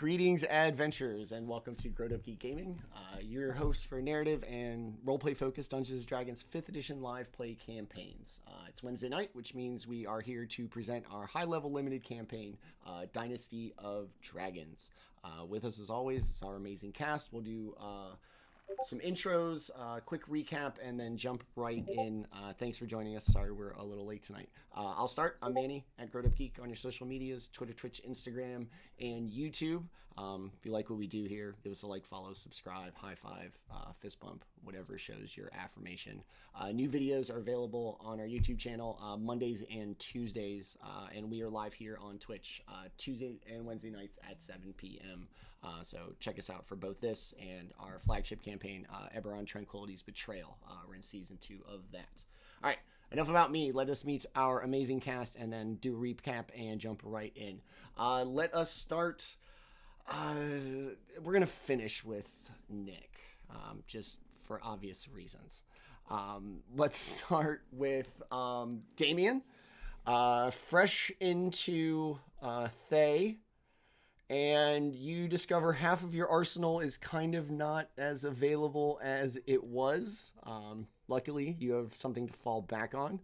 Greetings, adventurers, and welcome to GrowedUpGeek Gaming, your host for narrative and roleplay-focused Dungeons & Dragons 5th Edition live play campaigns. It's Wednesday night, which means we are here to present our high-level limited campaign, Dynasty of Dragons. With us, as always, is our amazing cast. We'll do some intros, quick recap, and then jump right in. Thanks for joining us. Sorry we're a little late tonight. I'll start. I'm Manny at GrowedUpGeek on your social medias, Twitter, Twitch, Instagram, and YouTube. If you like what we do here, give us a like, follow, subscribe, high five, fist bump, whatever shows your affirmation. New videos are available on our YouTube channel Mondays and Tuesdays, and we are live here on Twitch Tuesday and Wednesday nights at 7 p.m. So check us out for both this and our flagship campaign, Eberron Tranquility's Betrayal. We're in season 2 of that. All right, enough about me. Let us meet our amazing cast and then do a recap and jump right in. Let us start. We're going to finish with Nick, just for obvious reasons. Let's start with Daemion, fresh into Thay. And you discover half of your arsenal is kind of not as available as it was. Luckily, you have something to fall back on.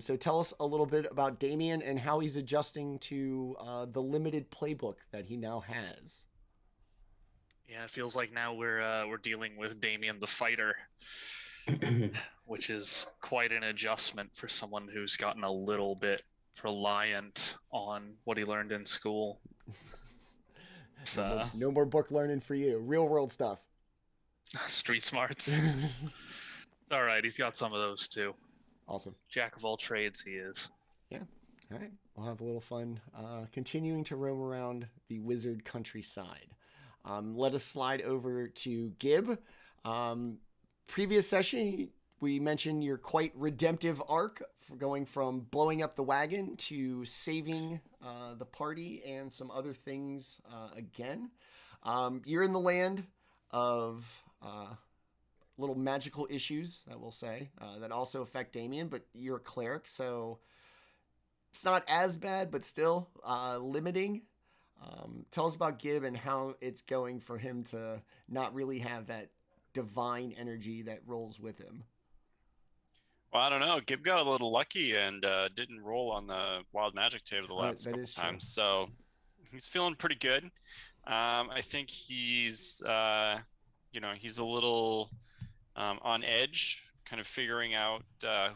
So tell us a little bit about Daemion and how he's adjusting to the limited playbook that he now has. Yeah, it feels like now we're dealing with Daemion the fighter, which is quite an adjustment for someone who's gotten a little bit reliant on what he learned in school. No more book learning for you. Real world stuff. Street smarts. It's all right. He's got some of those too. Awesome. Jack of all trades he is. Yeah. All right. We'll have a little fun continuing to roam around the wizard countryside. Let us slide over to Gib. Previous session, we mentioned your quite redemptive arc for going from blowing up the wagon to saving the party and some other things again. You're in the land of little magical issues, I will say, that also affect Daemion, but you're a cleric, so it's not as bad, but still limiting. Tell us about Gib and how it's going for him to not really have that divine energy that rolls with him. Well, I don't know. Gib got a little lucky and didn't roll on the wild magic table the last couple times, so he's feeling pretty good. I think he's, he's a little on edge, kind of figuring out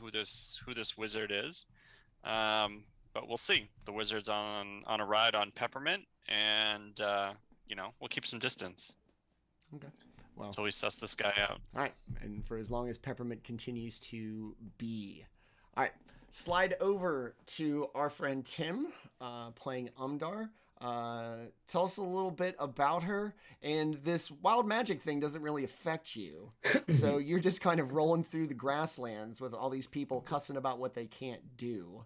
who this wizard is. But we'll see. The wizard's on a ride on Peppermint, and we'll keep some distance. Okay. Well, until we suss this guy out. All right. And for as long as Peppermint continues to be. All right. Slide over to our friend Tim playing Umdar. Tell us a little bit about her. And this wild magic thing doesn't really affect you. So you're just kind of rolling through the grasslands with all these people cussing about what they can't do.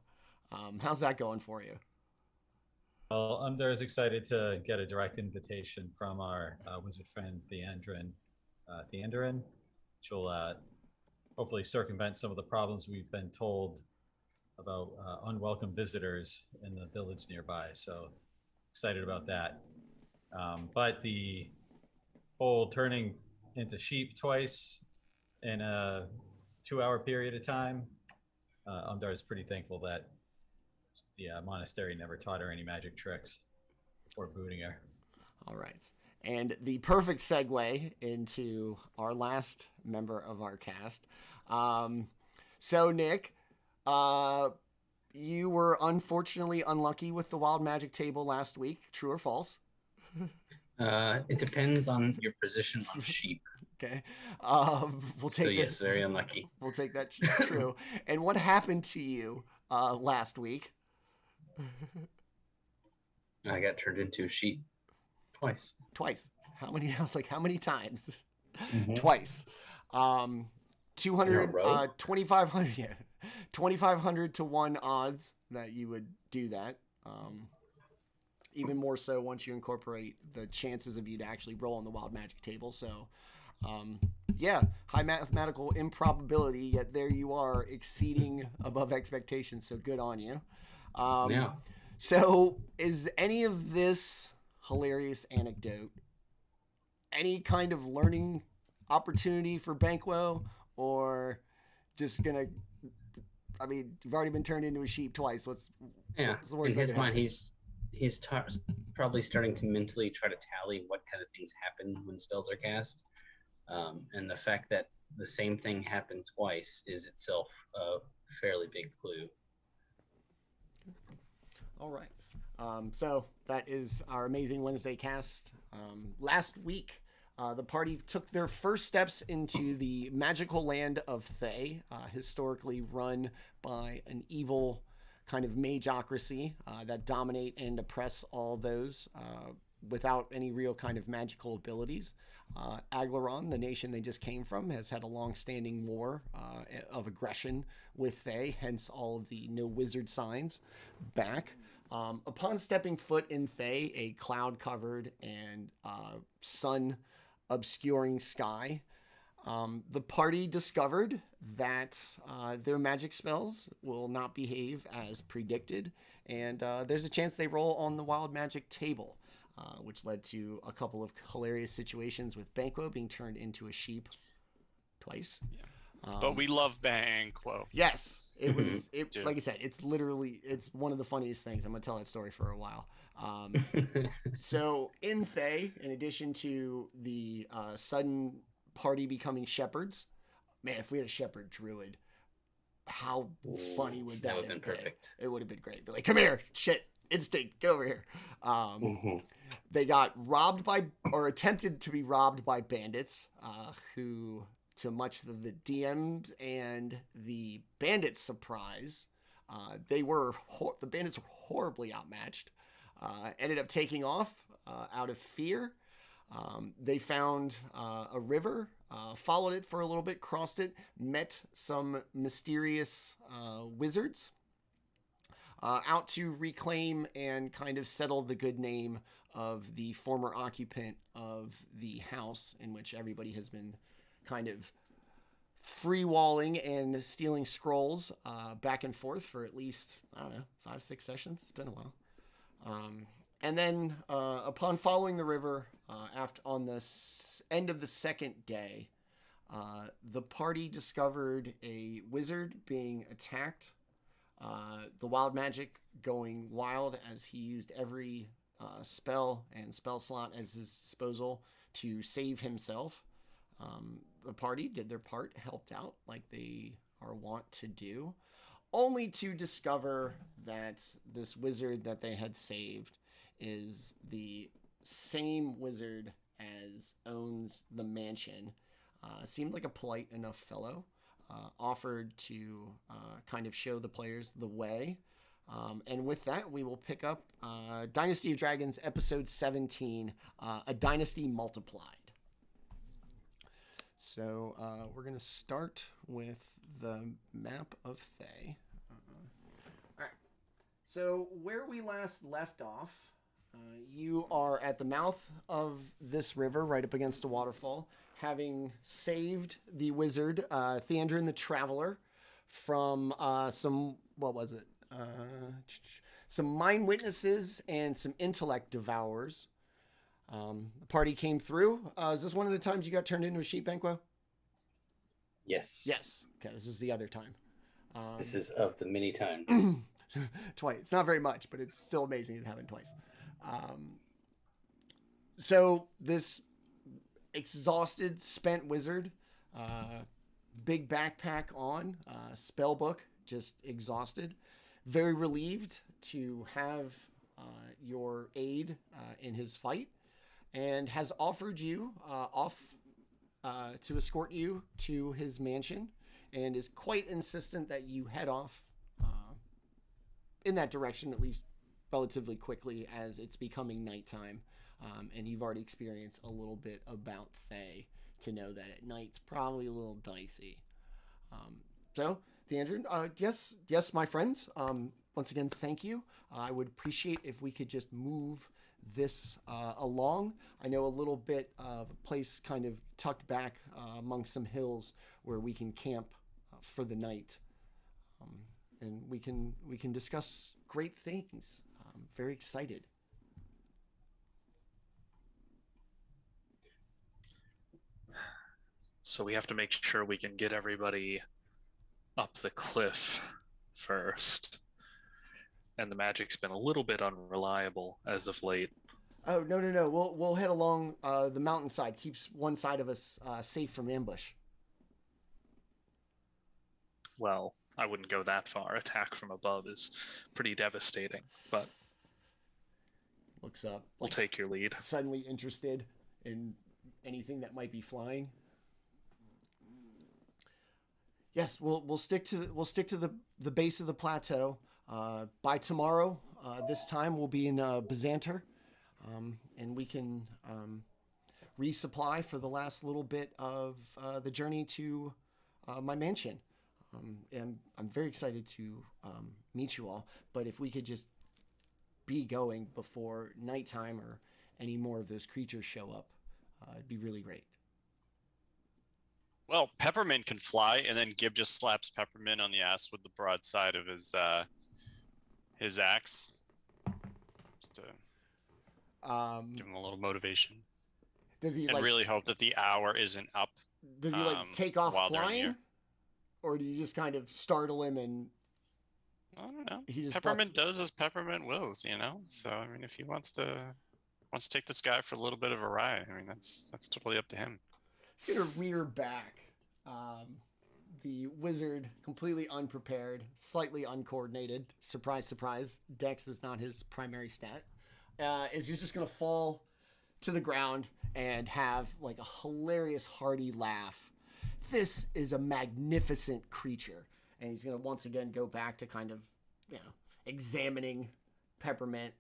How's that going for you? Well, Umdar is excited to get a direct invitation from our wizard friend Theandrin, which will hopefully circumvent some of the problems we've been told about unwelcome visitors in the village nearby. So excited about that. But the whole turning into sheep twice in a 2-hour period of time, Umdar is pretty thankful that the monastery never taught her any magic tricks before booting her. All right. And the perfect segue into our last member of our cast. So, Nick, you were unfortunately unlucky with the wild magic table last week. True or false? It depends on your position on sheep. Okay. We'll take yes, very unlucky. We'll take that true. And what happened to you last week? I got turned into a sheep twice. How many? I was like, how many times? Mm-hmm. Twice. 2,500. Yeah, 2,500 to 1 odds that you would do that. Even more so once you incorporate the chances of you to actually roll on the wild magic table. So, high mathematical improbability. Yet there you are, exceeding above expectations. So good on you. Yeah. So is any of this hilarious anecdote, any kind of learning opportunity for Banquo, or just gonna? I mean, you've already been turned into a sheep twice. What's the worst in his mind? He's probably starting to mentally try to tally what kind of things happen when spells are cast, and the fact that the same thing happened twice is itself a fairly big clue. All right. So that is our amazing Wednesday cast. Last week, the party took their first steps into the magical land of Thay, historically run by an evil kind of mageocracy that dominate and oppress all those without any real kind of magical abilities. Aglaron, the nation they just came from, has had a long-standing war of aggression with Thay, hence all of the no wizard signs back. Upon stepping foot in Thay, a cloud-covered and sun-obscuring sky, the party discovered that their magic spells will not behave as predicted, and there's a chance they roll on the wild magic table, which led to a couple of hilarious situations with Banquo being turned into a sheep twice. Yeah. But we love Banquo. Yes, it was. Like I said, it's one of the funniest things. I'm gonna tell that story for a while. So in Thay, in addition to the sudden party becoming shepherds, man, if we had a shepherd druid, how funny would that have been? Perfect. It would have been great. Be like, come here, shit, instinct, get over here. They got robbed by, or attempted to be robbed by bandits, who, to much of the DMs and the bandits' surprise, the bandits were horribly outmatched. Ended up taking off out of fear. They found a river, followed it for a little bit, crossed it, met some mysterious wizards out to reclaim and kind of settle the good name of the former occupant of the house in which everybody has been kind of free-walling and stealing scrolls back and forth for at least, 5-6 sessions. It's been a while. And then upon following the river, on the end of the second day, the party discovered a wizard being attacked, the wild magic going wild as he used every spell and spell slot at his disposal to save himself. The party did their part, helped out like they are wont to do, only to discover that this wizard that they had saved is the same wizard as owns the mansion. Seemed like a polite enough fellow. Offered to kind of show the players the way. And with that, we will pick up Dynasty of Dragons, episode 17, A Dynasty Multiplied. So we're going to start with the map of Thay. All right. So where we last left off, you are at the mouth of this river, right up against a waterfall, having saved the wizard, Theandrin the Traveler, from some mind witnesses and some intellect devourers. The party came through. Is this one of the times you got turned into a sheep, Banquo? Yes. Yes. Okay, this is the other time. This is of the many times. Twice. It's not very much, but it's still amazing it happened twice. So this exhausted, spent wizard, big backpack on, spell book, just exhausted, very relieved to have your aid in his fight, and has offered you to escort you to his mansion, and is quite insistent that you head off in that direction, at least relatively quickly, as it's becoming nighttime. And you've already experienced a little bit about Thay to know that at night it's probably a little dicey. So, Theandrin, yes, my friends, once again, thank you. I would appreciate if we could just move this along. I know a little bit of a place kind of tucked back among some hills where we can camp for the night. And we can discuss great things. I'm very excited. So we have to make sure we can get everybody up the cliff first. And the magic's been a little bit unreliable as of late. Oh, no. We'll head along the mountainside. Keeps one side of us safe from ambush. Well, I wouldn't go that far. Attack from above is pretty devastating, but looks up. We'll take your lead. Suddenly interested in anything that might be flying. Yes, we'll stick to the base of the plateau. By tomorrow, this time we'll be in Byzanter, and we can resupply for the last little bit of the journey to my mansion. And I'm very excited to meet you all. But if we could just be going before nighttime or any more of those creatures show up, it'd be really great. Well, Peppermint can fly, and then Gib just slaps Peppermint on the ass with the broadside of his axe. Just to give him a little motivation. Does he really hope that the hour isn't up? Does he take off flying? Or do you just kind of startle him and... I don't know. Peppermint does as Peppermint wills, you know? So, I mean, if he wants to take this guy for a little bit of a ride, I mean, that's totally up to him. He's going to rear back. The wizard, completely unprepared, slightly uncoordinated. Surprise, surprise. Dex is not his primary stat. Is just going to fall to the ground and have like a hilarious, hearty laugh. This is a magnificent creature. And he's going to once again go back to kind of, examining Peppermint,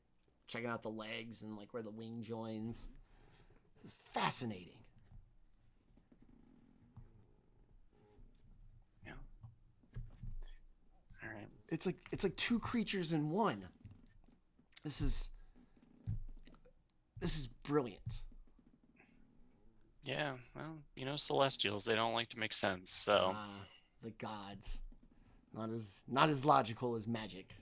checking out the legs and like where the wing joins. This is fascinating. Yeah. All right. It's like two creatures in one. This is brilliant. Yeah, well, Celestials, they don't like to make sense, so... The gods. Not as logical as magic.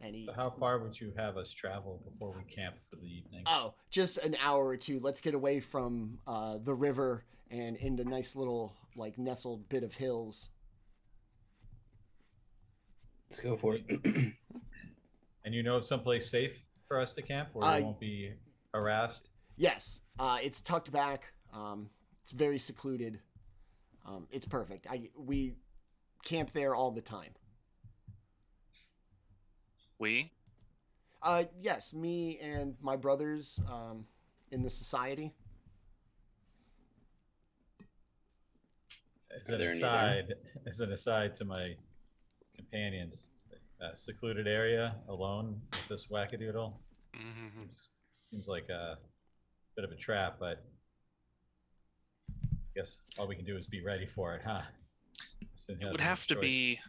So how far would you have us travel before we camp for the evening? Oh, just an hour or two. Let's get away from the river and into nice little, nestled bit of hills. Let's go for it. And you know of someplace safe for us to camp where we won't be harassed? Yes. It's tucked back. It's very secluded. It's perfect. We camp there all the time. We? Yes, me and my brothers in the society. As an aside to my companions, secluded area alone with this wackadoodle seems like a bit of a trap, but I guess all we can do is be ready for it, huh? It would have to be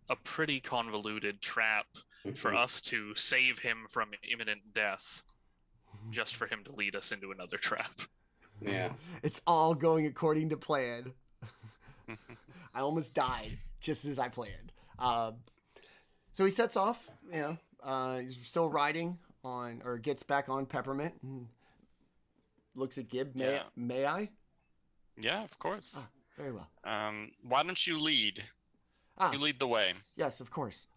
a pretty convoluted trap for us to save him from imminent death, just for him to lead us into another trap. Yeah. It's all going according to plan. I almost died just as I planned. So he sets off, he's still riding on, or gets back on Peppermint and looks at Gib. May I? Yeah, of course. Ah, very well. Why don't you lead? You lead the way. Yes, of course.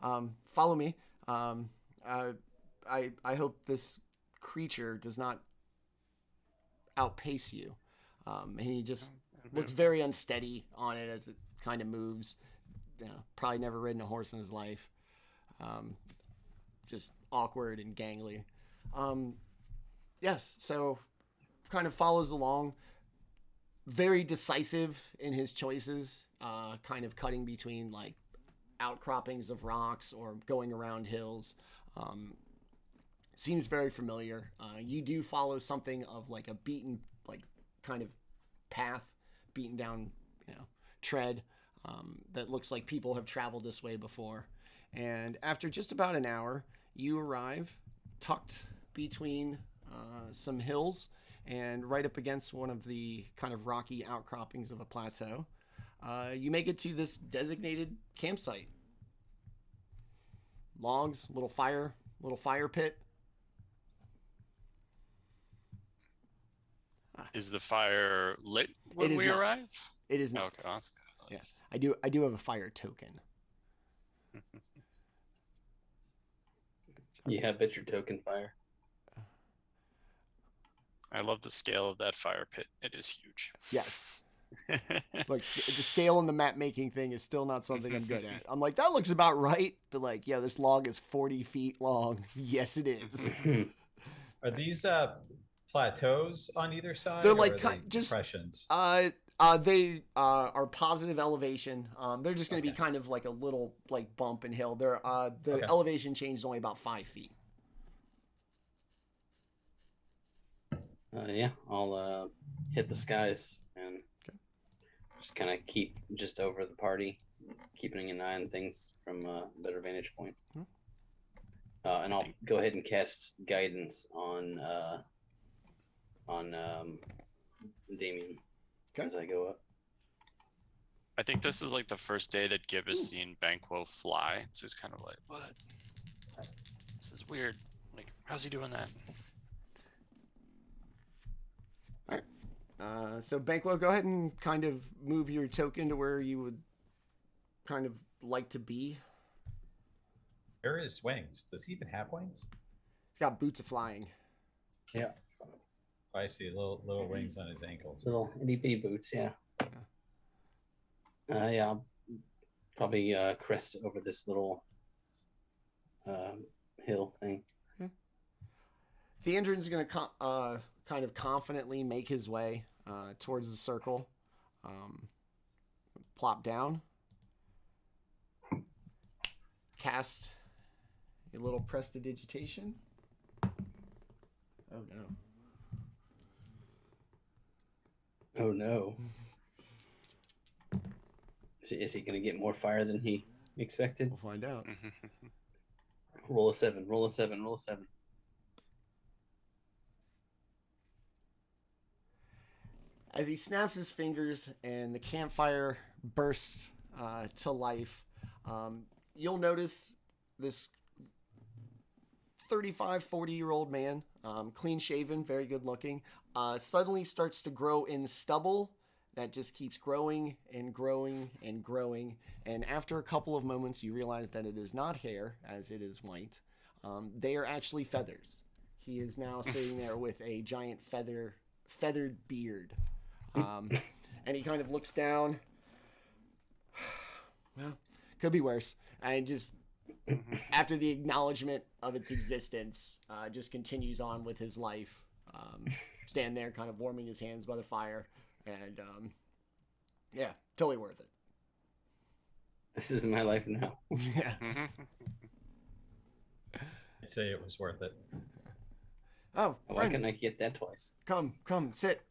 Follow me. I hope this creature does not outpace you. And he just looks very unsteady on it as it kind of moves. Probably never ridden a horse in his life. Just awkward and gangly. Yes, so kind of follows along. Very decisive in his choices, kind of cutting between outcroppings of rocks or going around hills. Seems very familiar. You do follow something of a beaten, kind of path, beaten down, tread that looks like people have traveled this way before. And after just about an hour, you arrive tucked between some hills and right up against one of the kind of rocky outcroppings of a plateau. You make it to this designated campsite. Logs, little fire pit. Is the fire lit when we arrive? It is not. Okay, that's good. Yes, I do have a fire token. You have bet your token fire. I love the scale of that fire pit. It is huge. Yes. Look, the scale and the map making thing is still not something I'm good at. I'm like, that looks about right, but like, yeah, this log is 40 feet long. Yes, it is. Are these plateaus on either side? They're or like are they just depressions. They are positive elevation. They're just going to be kind of like a little like bump and hill. They're the elevation change is only about 5 feet. Yeah, I'll hit the skies and just kind of keep just over the party, keeping an eye on things from a better vantage point. And I'll go ahead and cast guidance on Daemion as I go up. I think this is like the first day that Gibb has seen Banquo fly, so he's kind of like, "What? This is weird. Like, how's he doing that?" All right. So Banquo, go ahead and kind of move your token to where you would kind of like to be. There is wings. Does he even have wings? He's got boots of flying. Yeah. Oh, I see little wings on his ankles. Little itty bitty boots, yeah. Yeah, I'll probably crest over this little hill thing. The Andron's going to kind of confidently make his way towards the circle. Plop down. Cast a little prestidigitation. Oh no. Oh no. Is he going to get more fire than he expected? We'll find out. Roll a 7, roll a 7, roll a 7. As he snaps his fingers and the campfire bursts to life, you'll notice this 35, 40-year-old man, clean shaven, very good looking, suddenly starts to grow in stubble that just keeps growing and growing and growing. And after a couple of moments, you realize that it is not hair, as it is white. They are actually feathers. He is now sitting there with a giant feathered beard. And he kind of looks down. Well, could be worse. And just after the acknowledgement of its existence, just continues on with his life. Stand there kind of warming his hands by the fire. And yeah, totally worth it. This is my life now. Yeah. I'd say it was worth it. Oh, why can't I get that twice? Come, sit.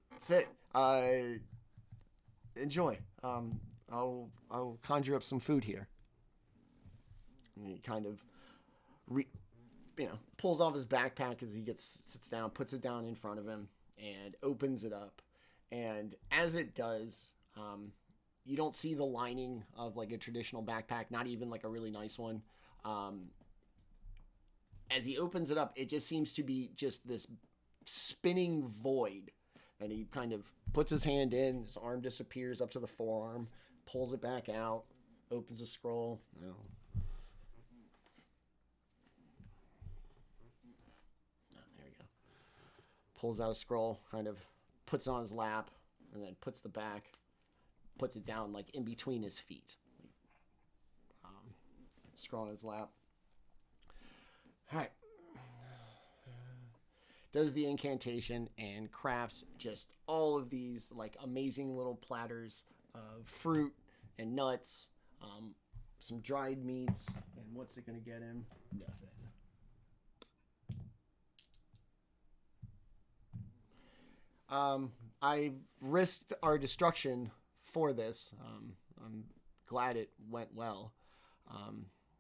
Enjoy. I'll conjure up some food here. And he kind of, pulls off his backpack as he sits down, puts it down in front of him, and opens it up. And as it does, you don't see the lining of like a traditional backpack, not even like a really nice one. As he opens it up, it just seems to be just this spinning void. And he kind of puts his hand in, his arm disappears up to the forearm, pulls it back out, opens a scroll. No. There we go. Pulls out a scroll, kind of puts it on his lap, and then puts it down like in between his feet. Scroll on his lap. All right. Does the incantation and crafts just all of these like amazing little platters of fruit and nuts, some dried meats, and what's it gonna get him? Nothing. I risked our destruction for this. I'm glad it went well.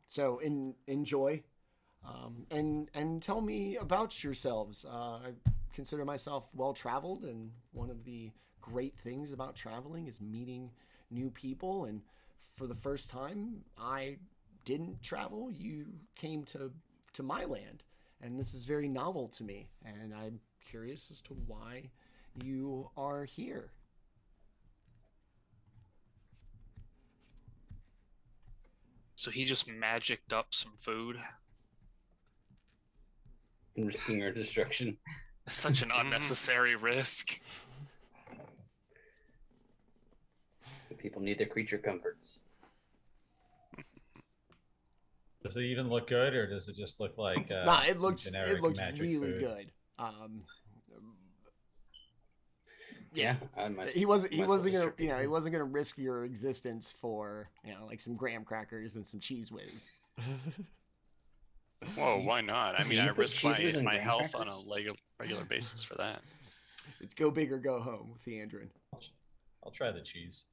So enjoy. And tell me about yourselves. I consider myself well-traveled, and one of the great things about traveling is meeting new people. And for the first time, I didn't travel. You came to my land, and this is very novel to me. And I'm curious as to why you are here. So he just magicked up some food. And risking our destruction. Such an unnecessary risk. The people need their creature comforts. Does it even look good, or does it just look like nah, it looks really food? good. Yeah, he wasn't gonna risk your existence for like some graham crackers and some cheese whiz. Whoa, why not? I mean, I risk my health on a regular basis for that. It's go big or go home with the Andrin. I'll try the cheese.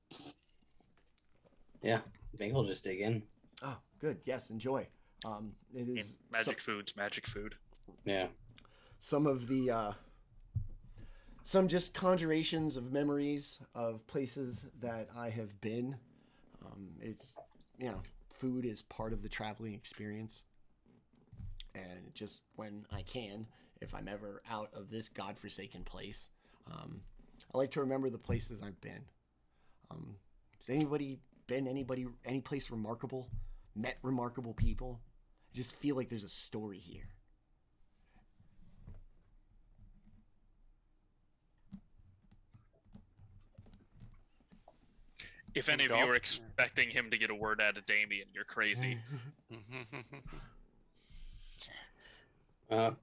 Yeah, I think we'll just dig in. Oh, good. Yes, enjoy. It is magic food. Yeah. Some of the some just conjurations of memories of places that I have been. It's food is part of the traveling experience, and just when I can, if I'm ever out of this godforsaken place, I like to remember the places I've been. Has anybody been any place remarkable? Met remarkable people? I just feel like there's a story here. If any of you are expecting him to get a word out of Daemion, you're crazy. Well,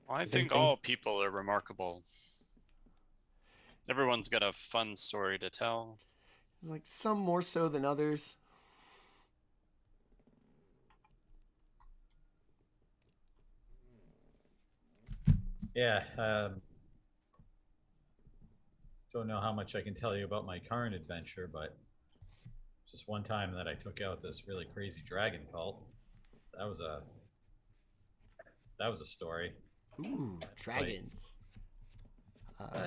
I think all people are remarkable. Everyone's got a fun story to tell. Like some more so than others. Yeah. Don't know how much I can tell you about my current adventure, but just one time that I took out this really crazy dragon cult. That was a story. Ooh, dragons.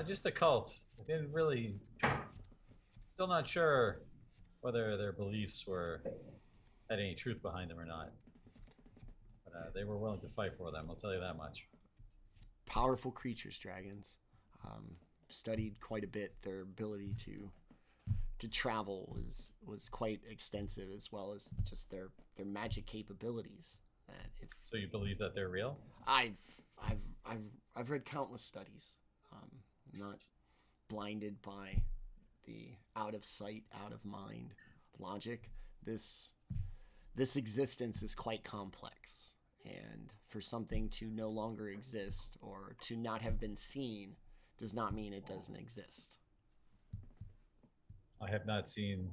Just a cult. I didn't really. Still not sure whether their beliefs had any truth behind them or not. But they were willing to fight for them. I'll tell you that much. Powerful creatures, dragons. Studied quite a bit. Their ability to travel was quite extensive, as well as just their magic capabilities. So you believe that they're real? I've read countless studies. I'm not blinded by the out of sight, out of mind logic. This existence is quite complex, and for something to no longer exist or to not have been seen does not mean it doesn't exist. I have not seen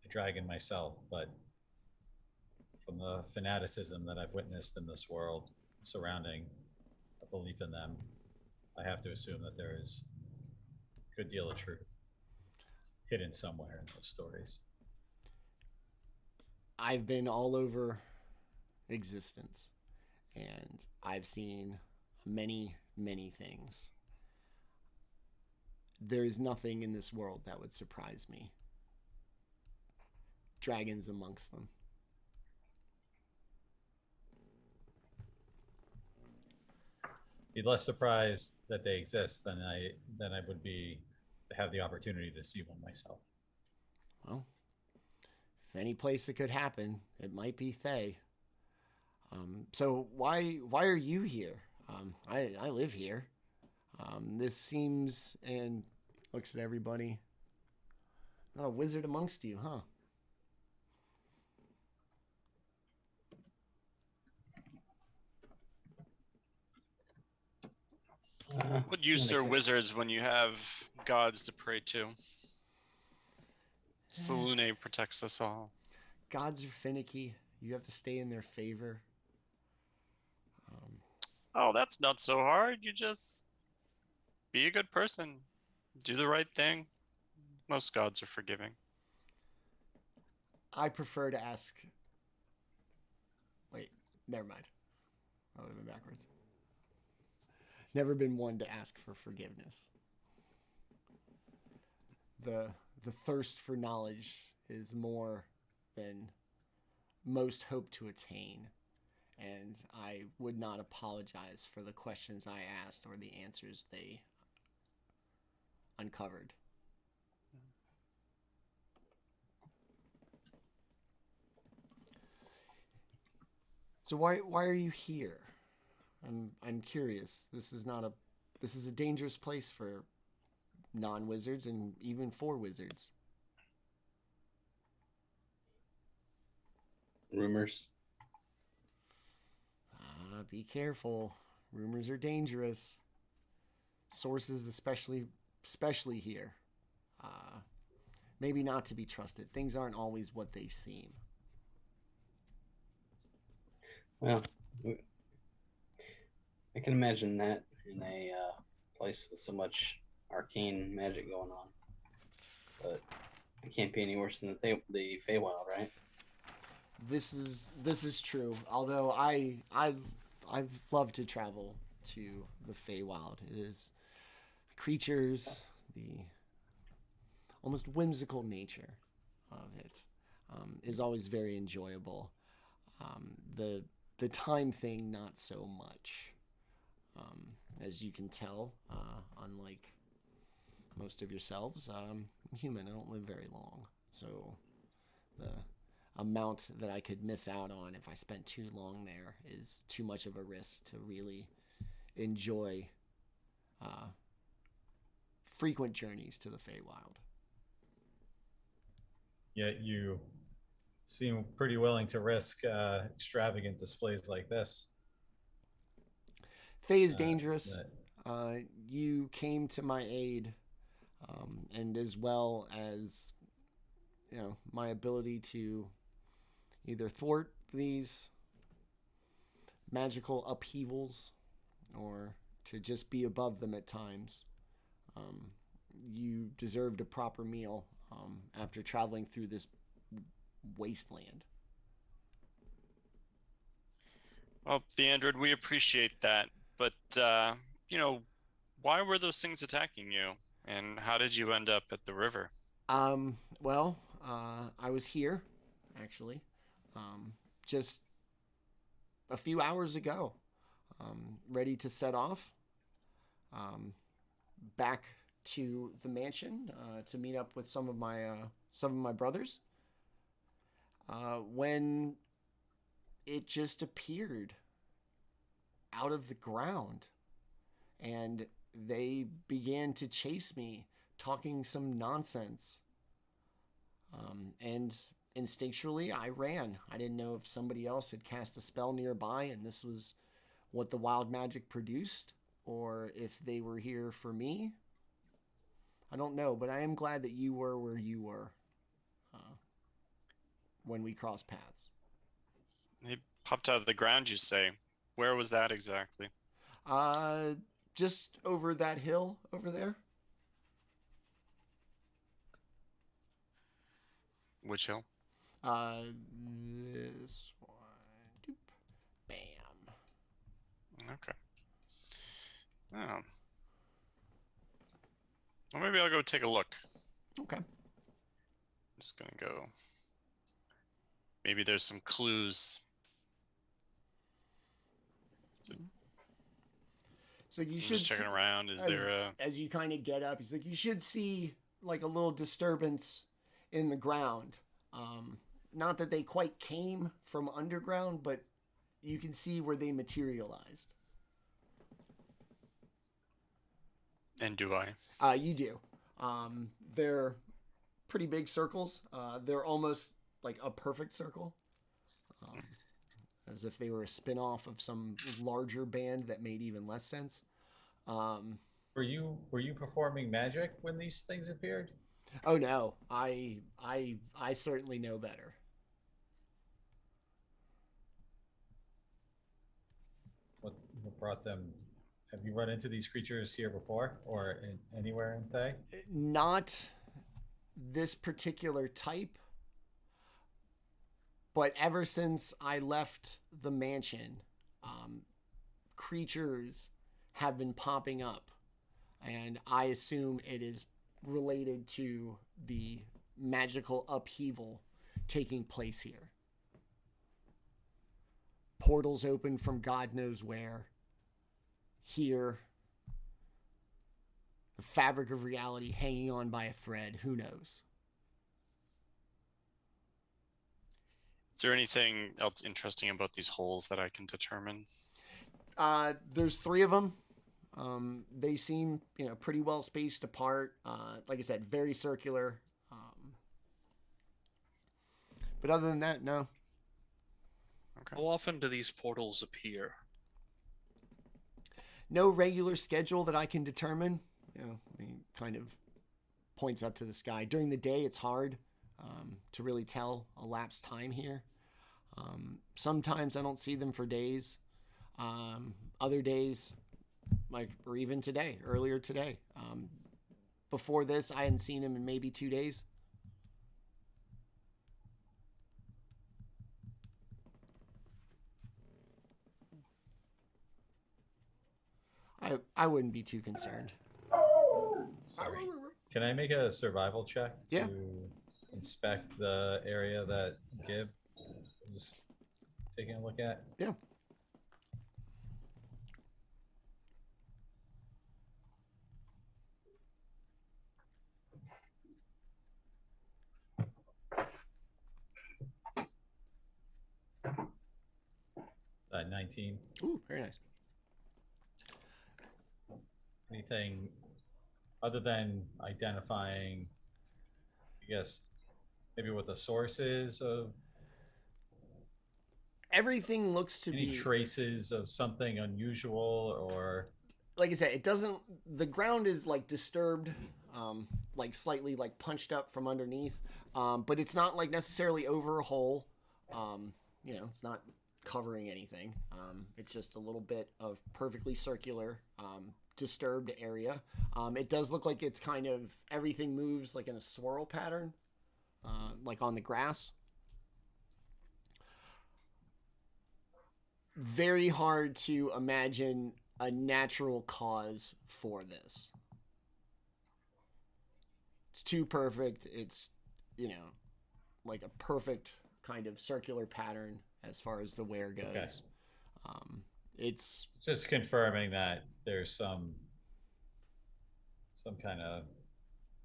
a dragon myself, but from the fanaticism that I've witnessed in this world surrounding a belief in them, I have to assume that there is a good deal of truth hidden somewhere in those stories. I've been all over existence, and I've seen many, many things. There is nothing in this world that would surprise me. Dragons amongst them. Be less surprised that they exist than I would be to have the opportunity to see one myself. Well, if any place it could happen, it might be Thay. So why are you here? I live here. This seems, and looks at everybody, not a wizard amongst you, huh? What use are wizards when you have gods to pray to? Selune protects us all. Gods are finicky. You have to stay in their favor. Oh, that's not so hard. You just be a good person. Do the right thing. Most gods are forgiving. I prefer to ask... Wait, never mind. That would have been backwards. Never been one to ask for forgiveness. The thirst for knowledge is more than most hope to attain, and I would not apologize for the questions I asked or the answers they uncovered. So why are you here? I'm curious. This is a dangerous place for non-wizards and even for wizards. Rumors. Be careful. Rumors are dangerous. Sources, especially here, maybe not to be trusted. Things aren't always what they seem. Well, I can imagine that in a place with so much arcane magic going on. But it can't be any worse than the Feywild, right? This is true. Although I've loved to travel to the Feywild. It is creatures, the almost whimsical nature of it is always very enjoyable. The time thing, not so much. As you can tell, unlike most of yourselves, I'm human. I don't live very long. So the amount that I could miss out on if I spent too long there is too much of a risk to really enjoy frequent journeys to the Feywild. Yet you seem pretty willing to risk extravagant displays like this. Thay is dangerous. You came to my aid, and as well as my ability to either thwart these magical upheavals or to just be above them at times. You deserved a proper meal after traveling through this wasteland. Well, the Android, we appreciate that, but why were those things attacking you, and how did you end up at the river? Well, I was here, actually, just a few hours ago, ready to set off back to the mansion to meet up with some of my brothers. When it just appeared out of the ground, and they began to chase me, talking some nonsense. And instinctually, I ran. I didn't know if somebody else had cast a spell nearby and this was what the wild magic produced, or if they were here for me. I don't know, but I am glad that you were where you were when we crossed paths. They popped out of the ground, you say. Where was that exactly? Just over that hill over there. Which hill? This one. Doop. Bam. Okay. Oh. Well, maybe I'll go take a look. Okay. I'm just gonna go. Maybe there's some clues. So you I'm should just checking around. Is there a... As you kind of get up, he's like, you should see like a little disturbance in the ground. Not that they quite came from underground, but you can see where they materialized. And do I? You do. They're pretty big circles. They're almost like a perfect circle. As if they were a spin-off of some larger band that made even less sense. Were you performing magic when these things appeared? Oh no, I certainly know better. What brought them? Have you run into these creatures here before, or anywhere in Thay? Not this particular type, but ever since I left the mansion, creatures have been popping up, and I assume it is related to the magical upheaval taking place here. Portals open from God knows where. Here, the fabric of reality hanging on by a thread. Who knows? Is there anything else interesting about these holes that I can determine? There's 3 of them. They seem, pretty well spaced apart. Like I said, very circular. But other than that, no. Okay. How often do these portals appear? No regular schedule that I can determine. He kind of points up to the sky. During the day, it's hard to really tell elapsed time here. Sometimes I don't see them for days. Other days, or even today, earlier today. Before this, I hadn't seen him in maybe 2 days. I wouldn't be too concerned. Sorry. Can I make a survival check to inspect the area that Gib is taking a look at? Yeah. Uh, 19. Ooh, very nice. Anything other than identifying, I guess, maybe what the source is of everything looks to any be traces of something unusual, or like I said, it doesn't, the ground is like disturbed, like slightly like punched up from underneath, but it's not like necessarily over a hole. It's not covering anything. It's just a little bit of perfectly circular, disturbed area. It does look like it's kind of, everything moves like in a swirl pattern, like on the grass. Very hard to imagine a natural cause for this. It's too perfect. It's, like a perfect kind of circular pattern as far as the wear goes. Okay. It's just confirming that there's some kind of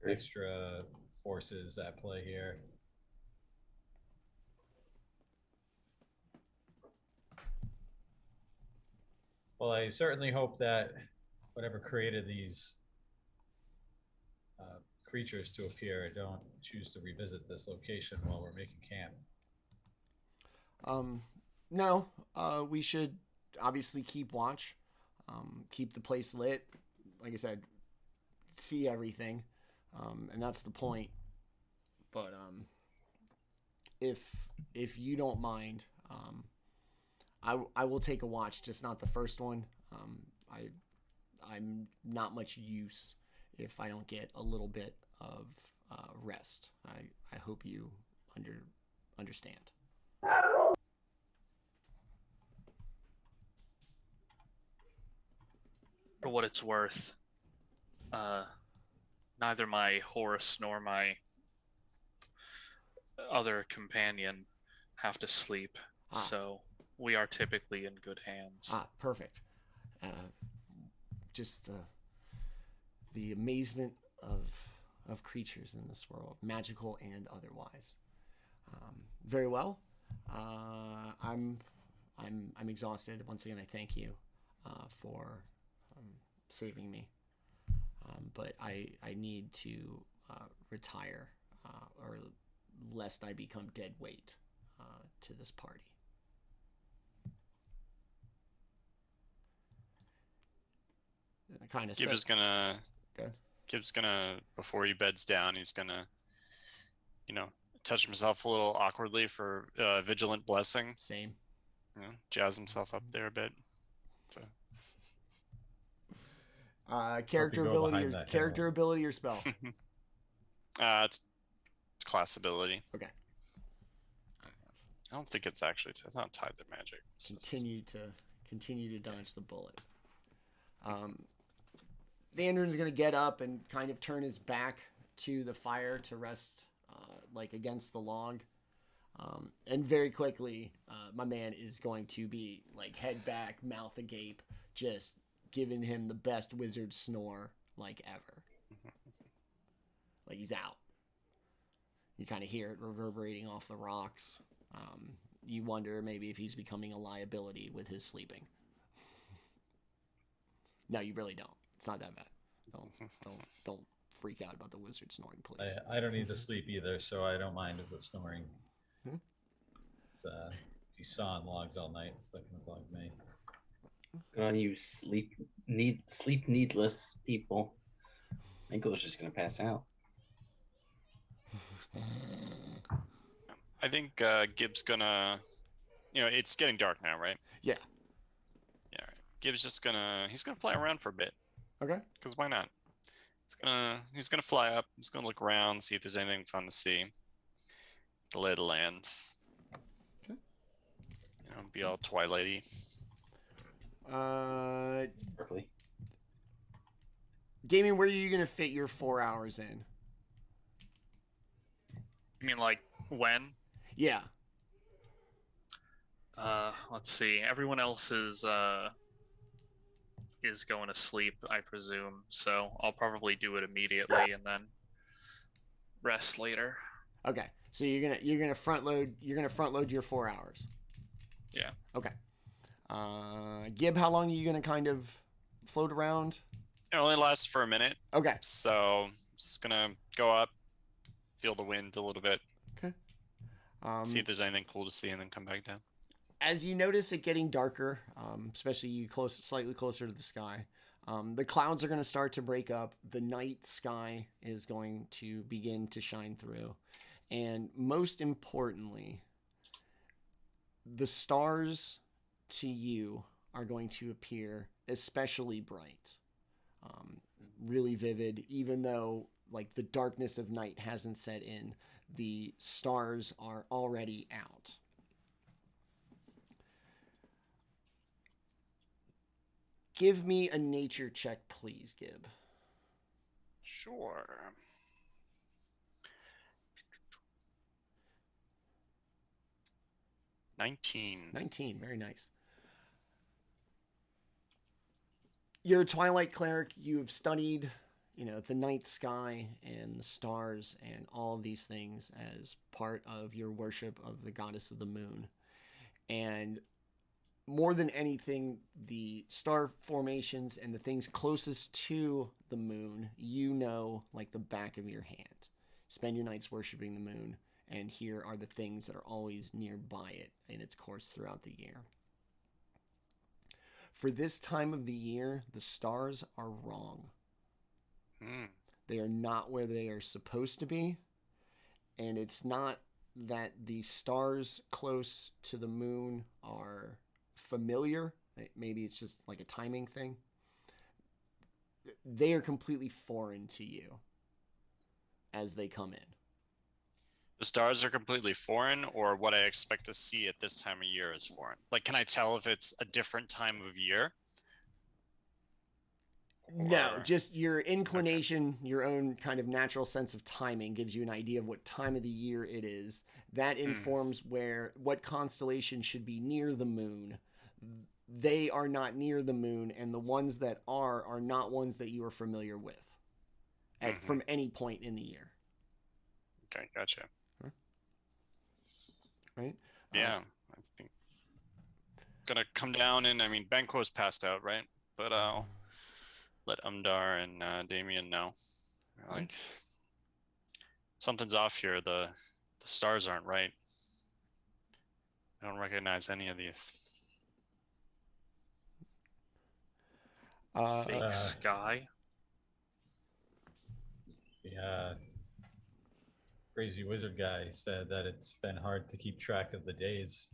extra forces at play here. Well, I certainly hope that whatever created these creatures to appear don't choose to revisit this location while we're making camp. No, we should obviously keep watch, keep the place lit. Like I said, see everything, and that's the point. But if you don't mind, I will take a watch, just not the first one. I'm not much use if I don't get a little bit of rest. I hope you understand. For what it's worth, neither my horse nor my other companion have to sleep, so we are typically in good hands. Perfect. Just the amazement of creatures in this world, magical and otherwise. Very well. I'm exhausted. Once again, I thank you for saving me. But I need to retire, or lest I become dead weight to this party. Kind of. Gibbs gonna before he beds down, he's gonna, touch himself a little awkwardly for vigilant blessing. Same. Jazz himself up there a bit. So. Character ability or spell? It's class ability. Okay. I don't think it's not tied to magic. Continue to dodge the bullet. The Andron's gonna get up and kind of turn his back to the fire to rest, like against the log, and very quickly, my man is going to be like head back, mouth agape, just giving him the best wizard snore like ever. Like he's out. You kind of hear it reverberating off the rocks. you wonder maybe if he's becoming a liability with his sleeping. No, you really don't. It's not that bad. Don't freak out about the wizard snoring, please. I don't need to sleep either, so I don't mind if the snoring. If you saw on logs all night, it's not gonna bug me. God, you sleep needless people. Banquo's just gonna pass out. I think Gibb's gonna, it's getting dark now, right? Yeah. Yeah. Right. Gibb's just he's gonna fly around for a bit. Okay. Because why not? He's gonna fly up. He's gonna look around, see if there's anything fun to see. The lay of the land. Okay. Be all twilighty. Perfectly. Daemion, where are you gonna fit your 4 hours in? You mean like when? Yeah. Let's see. Everyone else is going to sleep, I presume. So I'll probably do it immediately and then rest later. Okay. So you're gonna front load your 4 hours. Yeah. Okay. Gib, how long are you gonna kind of float around? It only lasts for a minute. Okay. So just gonna go up, feel the wind a little bit. Okay. See if there's anything cool to see, and then come back down. As you notice it getting darker, especially you slightly closer to the sky, the clouds are going to start to break up. The night sky is going to begin to shine through. And most importantly, the stars to you are going to appear especially bright, really vivid, even though like the darkness of night hasn't set in. The stars are already out. Give me a nature check, please, Gib. Sure. 19. 19, very nice. You're a Twilight Cleric. You have studied, the night sky and the stars and all of these things as part of your worship of the goddess of the moon. And more than anything, the star formations and the things closest to the moon, like the back of your hand. Spend your nights worshiping the moon, and here are the things that are always nearby it in its course throughout the year. For this time of the year, the stars are wrong. They are not where they are supposed to be, and it's not that the stars close to the moon are familiar. Maybe it's just like a timing thing. They are completely foreign to you as they come in. The stars are completely foreign, or what I expect to see at this time of year is foreign? Like, can I tell if it's a different time of year? No, just your inclination, your own kind of natural sense of timing gives you an idea of what time of the year it is. That informs what constellation should be near the moon. They are not near the moon, and the ones that are not ones that you are familiar with from any point in the year. Okay, gotcha. Right? Yeah, I think gonna come down, and Banquo's passed out, right? But I'll let Umdar and Daemion know. Like, something's off here. The stars aren't right. I don't recognize any of these. Fake sky. Yeah. Crazy wizard guy said that it's been hard to keep track of the days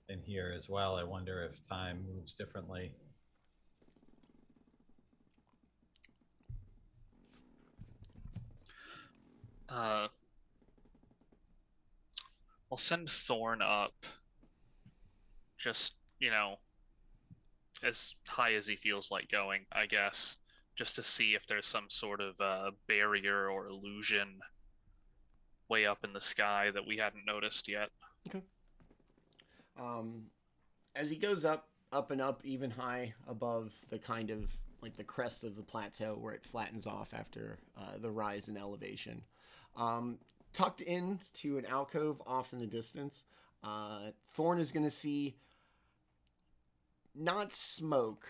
in here as well. I wonder if time moves differently. I'll send Thorn up. Just, as high as he feels like going, I guess, just to see if there's some sort of barrier or illusion way up in the sky that we hadn't noticed yet. Okay. As he goes up and up, even high above the kind of like the crest of the plateau where it flattens off after the rise in elevation, tucked in to an alcove off in the distance, Thorn is going to see not smoke,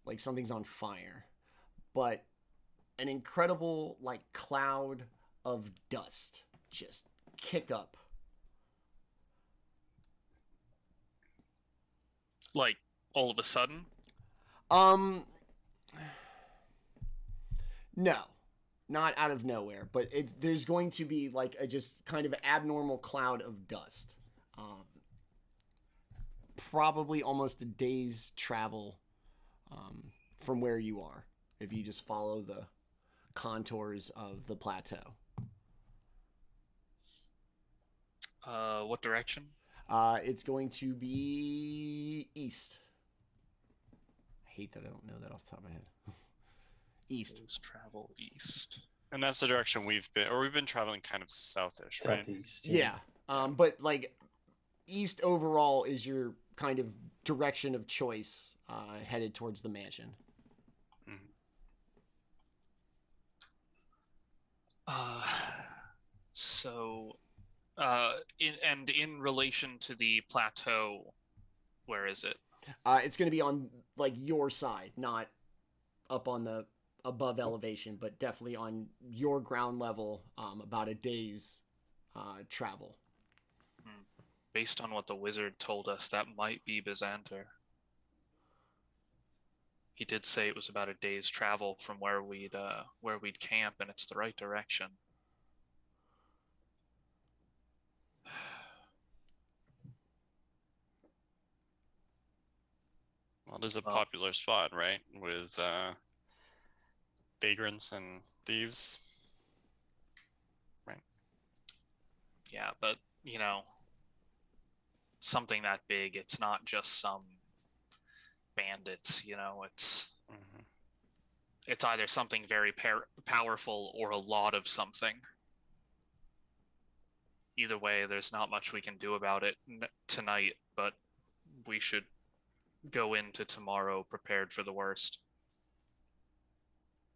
like something's on fire, but an incredible like cloud of dust just kick up. Like all of a sudden? No, not out of nowhere, but there's going to be like a just kind of abnormal cloud of dust. Probably almost a day's travel from where you are if you just follow the contours of the plateau. What direction? It's going to be east. I hate that I don't know that off the top of my head. East. Let's travel east. And that's the direction we've been traveling kind of southish, right? Southeast. Yeah. But like east overall is your kind of direction of choice headed towards the mansion. So in relation to the plateau, where is it? It's going to be on like your side, not up on the above elevation, but definitely on your ground level, about a day's travel. Based on what the wizard told us, that might be Byzanter. He did say it was about a day's travel from where we'd camp, and it's the right direction. Well, it is a popular spot, right? With vagrants and thieves. Right. Yeah, but, you know, something that big, it's not just some bandits, you know, it's either something very powerful or a lot of something. Either way, there's not much we can do about it tonight, but we should go into tomorrow prepared for the worst.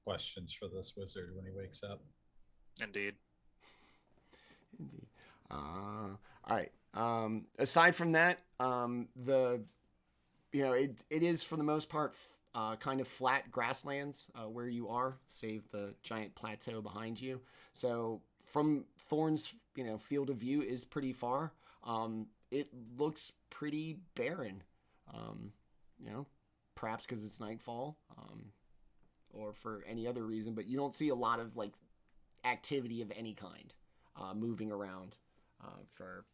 Questions for this wizard when he wakes up. Indeed. All right. Aside from that, it is for the most part kind of flat grasslands where you are, save the giant plateau behind you. So from Thorn's field of view is pretty far. It looks pretty barren. Perhaps because it's nightfall, or for any other reason, but you don't see a lot of like activity of any kind moving around for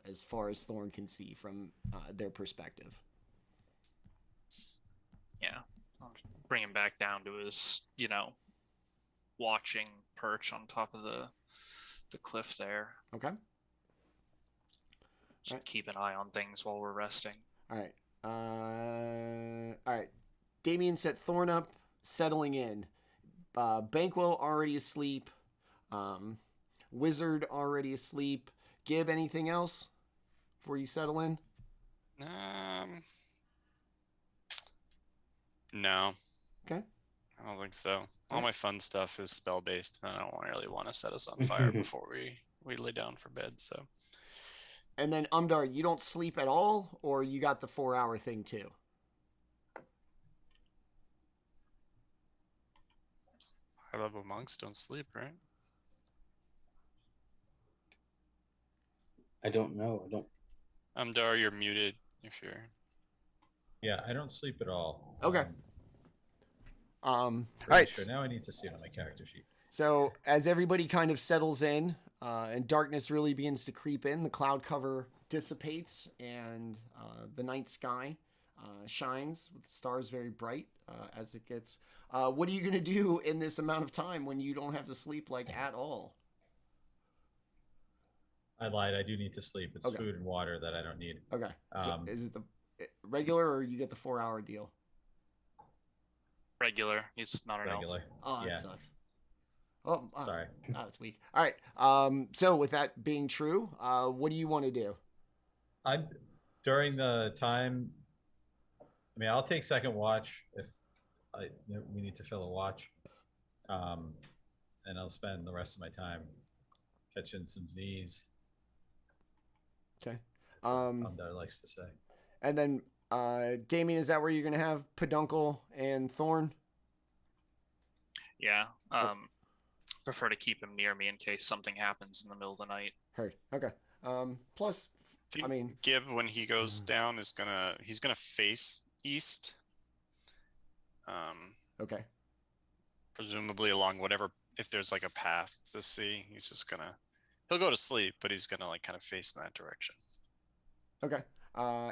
as far as Thorn can see from their perspective. Yeah, I'll bring him back down to his watching perch on top of the cliff there. Okay. Just keep an eye on things while we're resting. All right. All right. Daemion set Thorn up, settling in. Banquo already asleep. Wizard already asleep. Gib, anything else before you settle in? No. Okay. I don't think so. All my fun stuff is spell based, and I don't really want to set us on fire before we lay down for bed. So. And then Umdar, you don't sleep at all, or you got the 4-hour thing too? High-level monks don't sleep, right? I don't know. Umdar, you're muted if you're... Yeah, I don't sleep at all. Okay. All Pretty right. sure. Now I need to see it on my character sheet. So as everybody kind of settles in, and darkness really begins to creep in, the cloud cover dissipates, and the night sky shines with the stars very bright as it gets. What are you going to do in this amount of time when you don't have to sleep at all? I lied. I do need to sleep. It's Okay. food and water that I don't need. Okay. So is it the regular or you get the 4-hour deal? Regular. He's not an elf. Regular. Oh, that Yeah. sucks. Oh, Sorry. That's weak. All right. So with that being true, what do you want to do? During the time, I'll take second watch if we need to fill a watch, and I'll spend the rest of my time catching some Z's. Okay. Umdar likes to say. And then, Daemion, is that where you're going to have Peduncle and Thorn? Yeah. Prefer to keep him near me in case something happens in the middle of the night. Heard. Okay. Plus, I mean, Gib, when he goes down, he's gonna face east. Okay. Presumably along whatever, if there's like a path to see, he'll go to sleep, but he's gonna like kind of face in that direction. Okay.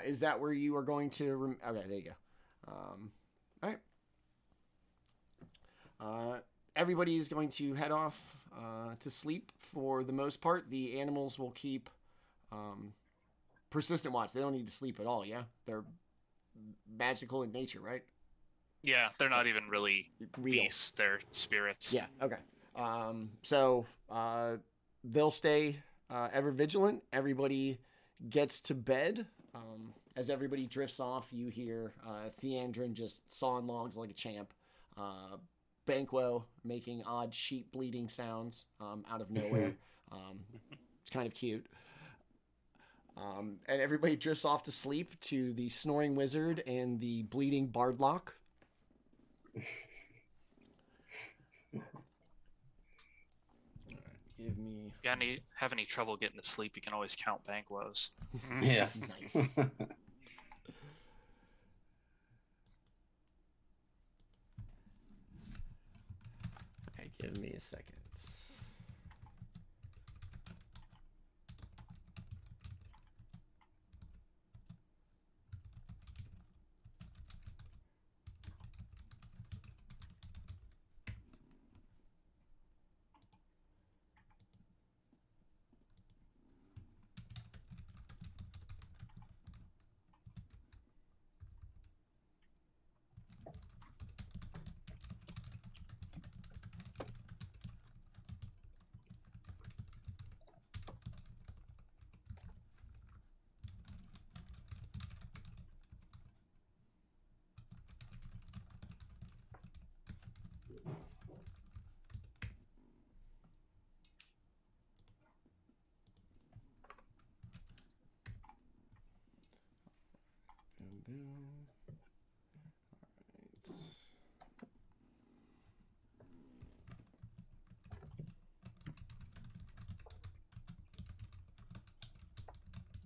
Is that where you are going to? Okay, there you go. All right. Everybody is going to head off to sleep for the most part. The animals will keep persistent watch. They don't need to sleep at all. Yeah, they're magical in nature, right? Yeah, they're not even really real beasts. They're spirits. Yeah. Okay. So they'll stay ever vigilant. Everybody gets to bed. As everybody drifts off, you hear Theandrin just sawing logs like a champ. Banquo making odd sheep bleeding sounds out of nowhere. It's kind of cute. And everybody drifts off to sleep to the snoring wizard and the bleeding bardlock. Give me. If you have any trouble getting to sleep, you can always count Banquos. Yeah. Nice. Okay, give me a second.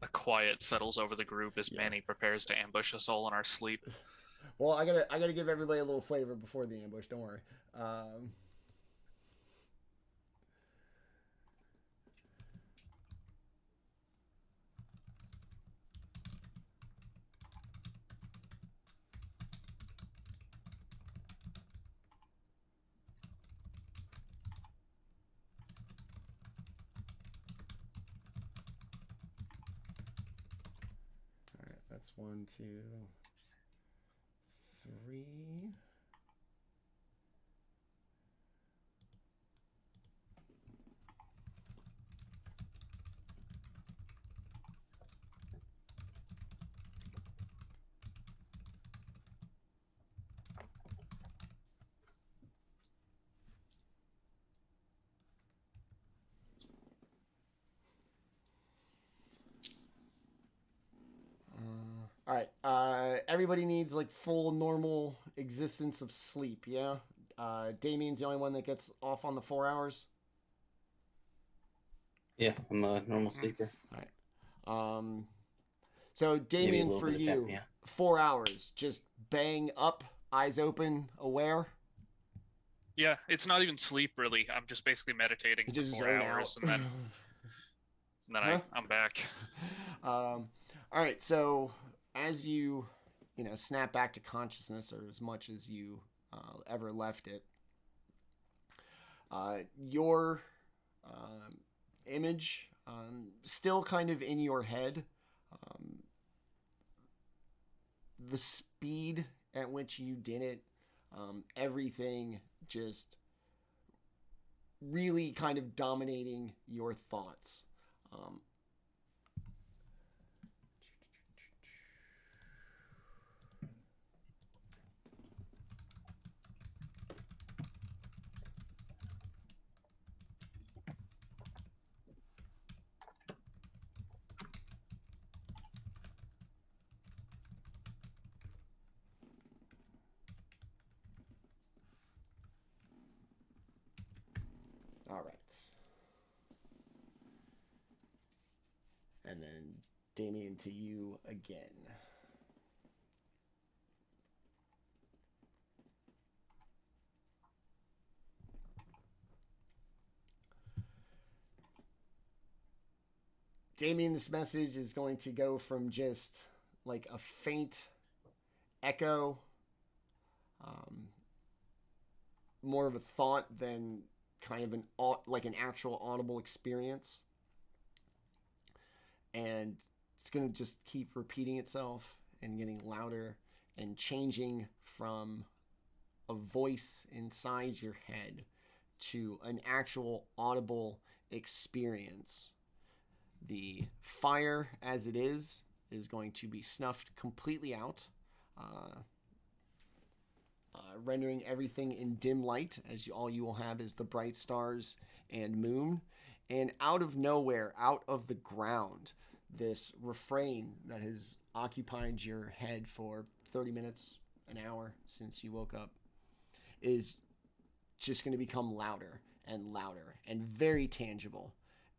A quiet settles over the group as Manny prepares to ambush us all in our sleep. Well, I gotta give everybody a little flavor before the ambush. Don't worry. That's 1, 2, 3. All right. Everybody needs like full normal existence of sleep. Yeah. Damien's the only one that gets off on the 4 hours. Yeah, I'm a normal sleeper. All right. So Daemion, for you, 4 hours, just bang up, eyes open, aware. Yeah, it's not even sleep really. I'm just basically meditating for 4 hours, and then I'm back. All right. So as you snap back to consciousness, or as much as you ever left it, your image still kind of in your head. The speed at which you did it, everything just really kind of dominating your thoughts. All right. And then Daemion, to you again. Daemion, this message is going to go from just like a faint echo, more of a thought than kind of an actual audible experience. And it's going to just keep repeating itself and getting louder and changing from a voice inside your head to an actual audible experience. The fire as it is going to be snuffed completely out, rendering everything in dim light, as all you will have is the bright stars and moon. And out of nowhere, out of the ground, this refrain that has occupied your head for 30 minutes, an hour since you woke up, is just going to become louder and louder and very tangible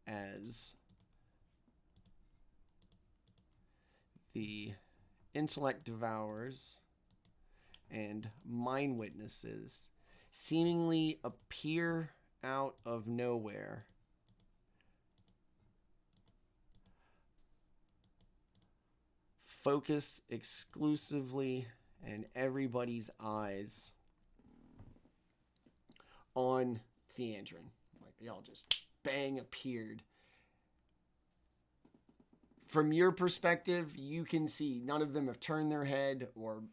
as the intellect devours and mind witnesses seemingly appear out of nowhere, focused exclusively and everybody's eyes on Theandrin. Like they all just bang appeared. From your perspective, you can see none of them have turned their head or,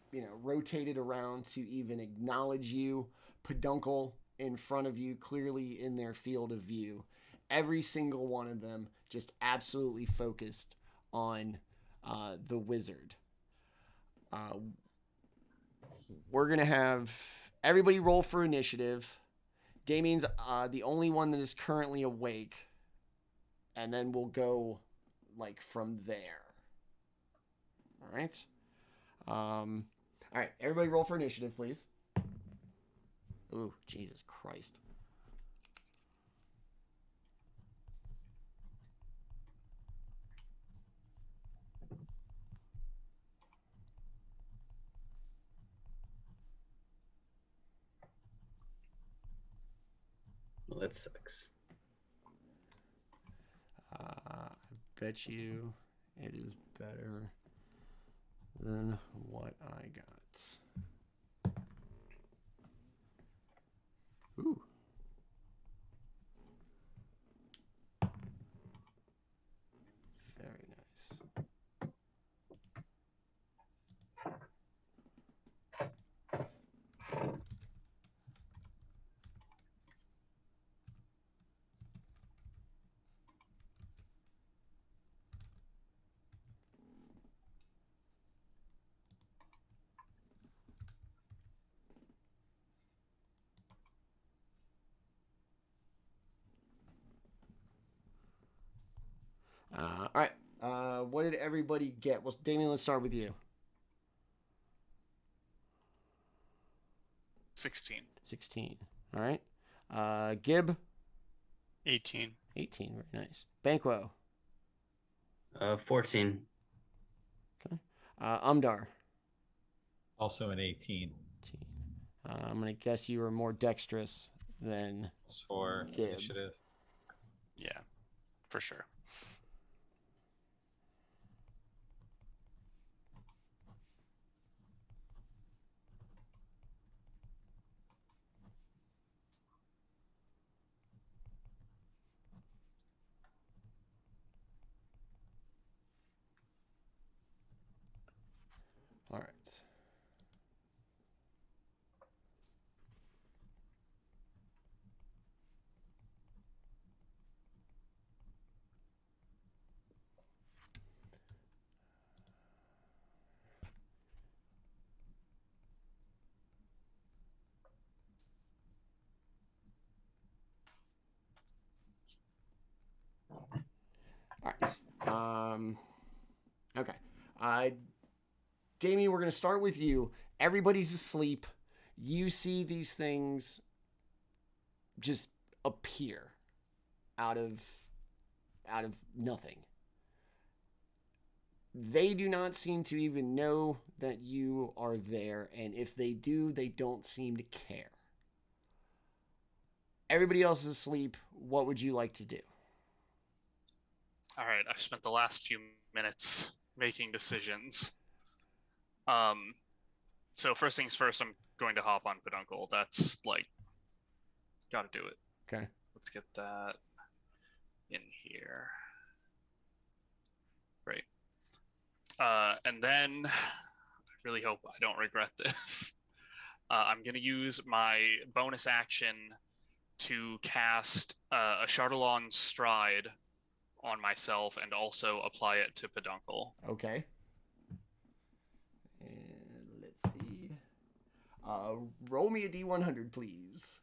rotated around to even acknowledge you. Peduncle in front of you, clearly in their field of view. Every single one of them just absolutely focused on the wizard. We're going to have everybody roll for initiative. Daemion's the only one that is currently awake. And then we'll go from there. All right. All right. Everybody roll for initiative, please. Ooh, Jesus Christ. Well, that sucks. I bet you it is better than what I got. Ooh. Very nice. All right. What did everybody get? Well, Daemion, let's start with you. 16. 16. All right. Gib? 18. 18. Very nice. Banquo? 14. Okay. Umdar? Also an 18. 18. I'm going to guess you were more dexterous than for Gib. Initiative. Yeah, for sure. All right. All right. Okay. Daemion, we're going to start with you. Everybody's asleep. You see these things just appear out of nothing. They do not seem to even know that you are there, and if they do, they don't seem to care. Everybody else is asleep. What would you like to do? All right, I've spent the last few minutes making decisions. So first things first, I'm going to hop on Peduncle. That's like, gotta do it. Okay. Let's get that in here. Great. And then, I really hope I don't regret this. I'm going to use my bonus action to cast a Chardalon Stride on myself and also apply it to Peduncle. Okay. And let's see. Roll me a D100, please.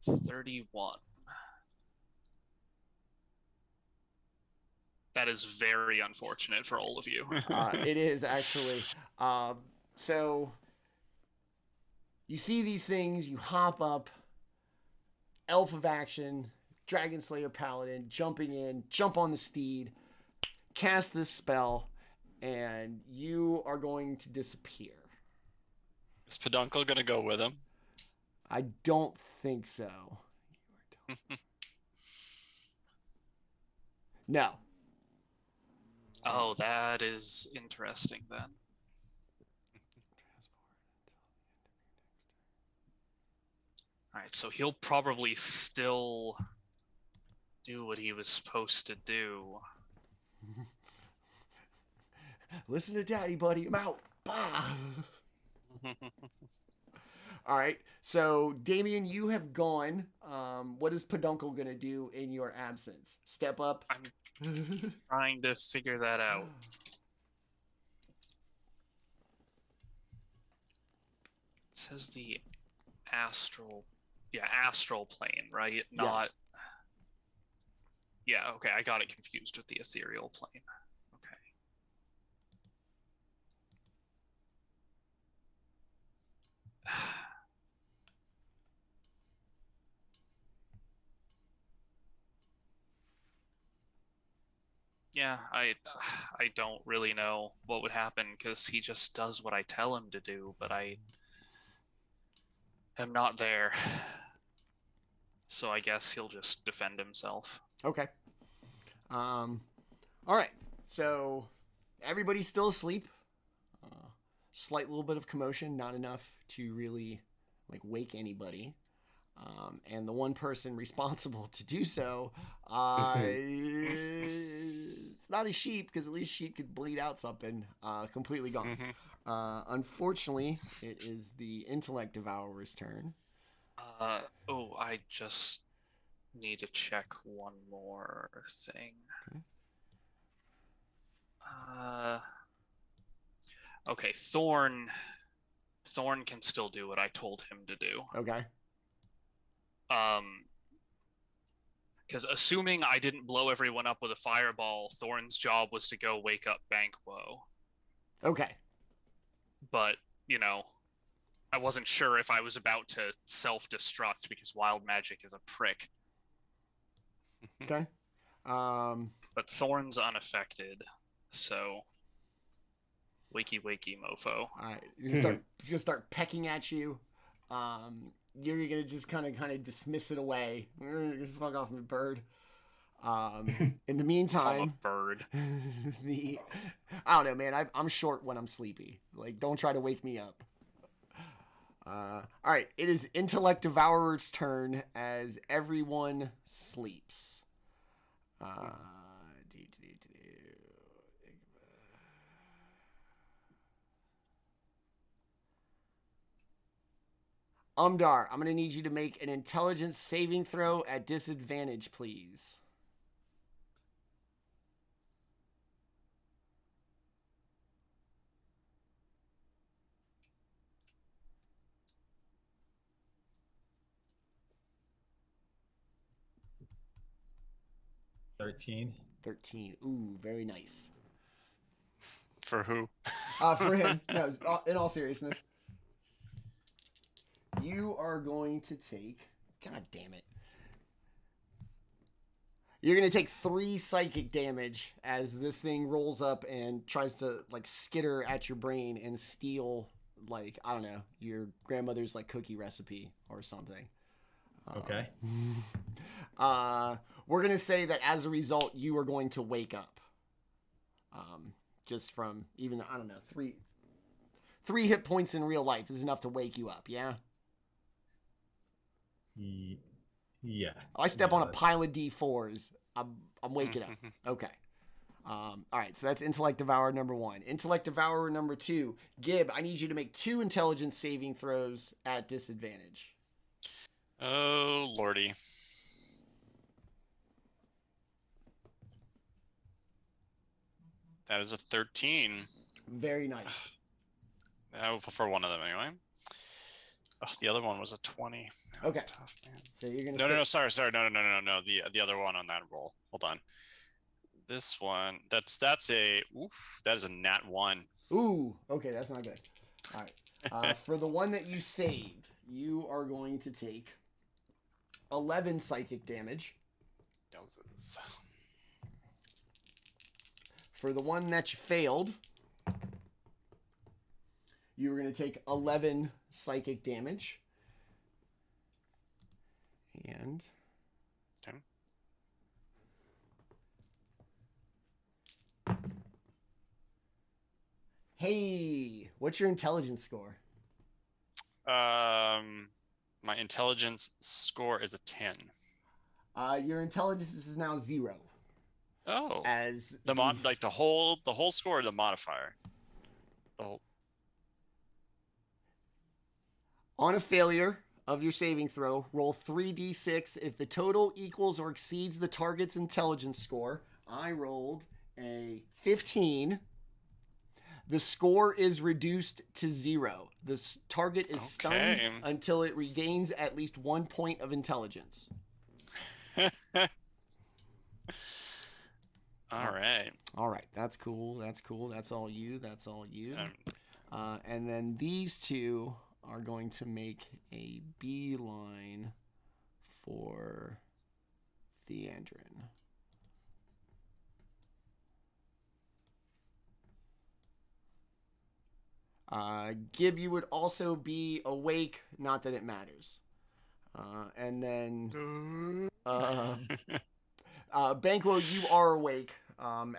$31. That is very unfortunate for all of you. It is actually. So you see these things, you hop up, Elf of Action, Dragon Slayer Paladin, jumping in, jump on the steed, cast this spell, and you are going to disappear. Is Peduncle going to go with him? I don't think so. No. Oh, that is interesting then. All right, so he'll probably still do what he was supposed to do. Listen to Daddy, buddy. I'm out. Bah. All right. So, Daemion, you have gone. What is Peduncle going to do in your absence? Step up? I'm trying to figure that out. It says the astral plane, right? Not. Yes. Yeah, okay, I got it confused with the ethereal plane. Okay. Yeah, I don't really know what would happen because he just does what I tell him to do, but I am not there. So I guess he'll just defend himself. Okay. All right. So everybody's still asleep. Slight little bit of commotion, not enough to really like wake anybody. And the one person responsible to do so, it's not a sheep because at least sheep could bleed out something. Completely gone. Unfortunately, it is the intellect devourer's turn. I just need to check one more thing. Okay, Thorn can still do what I told him to do. Okay. Because assuming I didn't blow everyone up with a fireball, Thorn's job was to go wake up Banquo. Okay. But, I wasn't sure if I was about to self-destruct because wild magic is a prick. Okay. But Thorn's unaffected, so wakey mofo. All right. He's gonna start pecking at you. You're gonna just kind of dismiss it away. Fuck off, me bird. In the meantime, I'm a bird. I don't know, man. I'm short when I'm sleepy. Like, don't try to wake me up. All right. It is Intellect Devourer's turn as everyone sleeps. Umdar, I'm going to need you to make an intelligence saving throw at disadvantage, please. $13. 13. Ooh, very nice. For who? For him, no. In all seriousness, you are going to take. God damn it! You're going to take 3 psychic damage as this thing rolls up and tries to like skitter at your brain and steal, like, I don't know, your grandmother's like cookie recipe or something. Okay. We're going to say that as a result, you are going to wake up. Just from even, I don't know, 3 hit points in real life is enough to wake you up. Yeah. Yeah. I step on a pile of D4s. I'm waking up. Okay. All right. So that's Intellect Devourer number 1. Intellect Devourer number 2. Gib, I need you to make 2 intelligence saving throws at disadvantage. Oh, lordy. That is a 13. Very nice. For one of them, anyway. Oh, the other one was a 20. That was tough, man. So you're gonna no, sorry. No. The other one on that roll. Hold on. This one, that is a nat 1. Ooh, okay, that's not good. All right. For the one that you saved, you are going to take 11 psychic damage. For the one that you failed, you were going to take 11 psychic damage. And... Okay. Hey, what's your intelligence score? My intelligence score is a 10. Your intelligence is now 0. Oh. As the whole score or the modifier? The whole... On a failure of your saving throw, roll 3d6. If the total equals or exceeds the target's intelligence score, I rolled a 15. The score is reduced to 0. The target is stunned until it regains at least 1 point of intelligence. All right. All right. That's cool. That's all you. And then these 2 are going to make a beeline for Theandrin. Gib, you would also be awake, not that it matters. And then Banquo, you are awake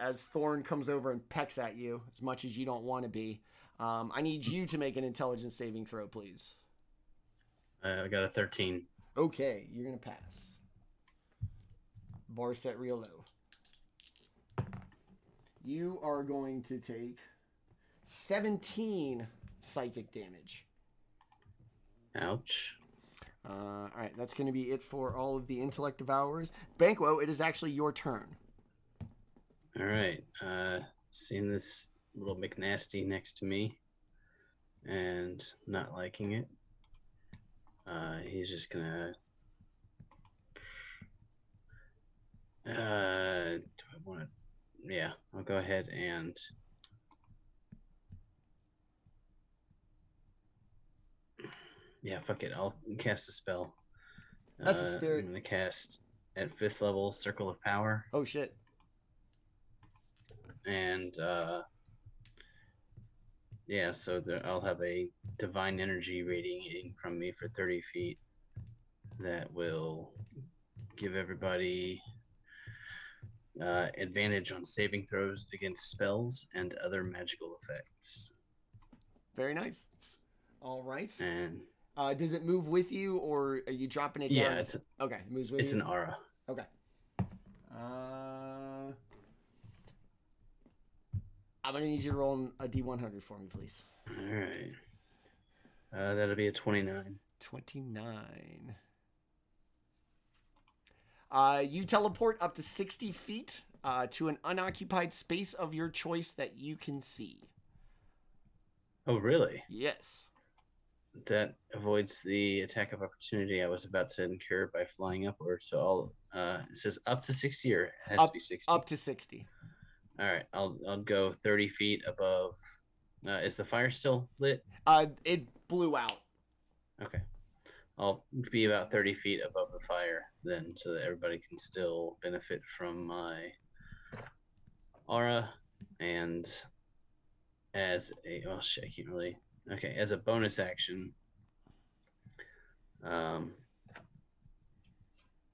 as Thorn comes over and pecks at you as much as you don't want to be. I need you to make an intelligence saving throw, please. I got a 13. Okay, you're going to pass. Bar set real low. You are going to take 17 psychic damage. Ouch. All right, that's going to be it for all of the Intellect Devourers. Banquo, it is actually your turn. All right. Seeing this little McNasty next to me and not liking it, he's just gonna do I want to I'll go ahead and fuck it, I'll cast a spell. That's the spirit. I'm gonna cast at 5th level Circle of Power. Oh shit. And so I'll have a divine energy radiating from me for 30 feet that will give everybody advantage on saving throws against spells and other magical effects. Very nice. All right. And does it move with you, or are you dropping it down? Yeah, it moves with you. It's an aura. Okay. I'm going to need you to roll a D100 for me, please. All right. That'll be a 29. 29. You teleport up to 60 feet to an unoccupied space of your choice that you can see. Oh, really? Yes. That avoids the attack of opportunity I was about to incur by flying upward. So it says up to 60, or it has to be 60? Up to 60. All right, I'll go 30 feet above Is the fire still lit? It blew out. Okay. I'll be about 30 feet above the fire then, so that everybody can still benefit from my aura. And as a I can't really. Okay, as a bonus action, I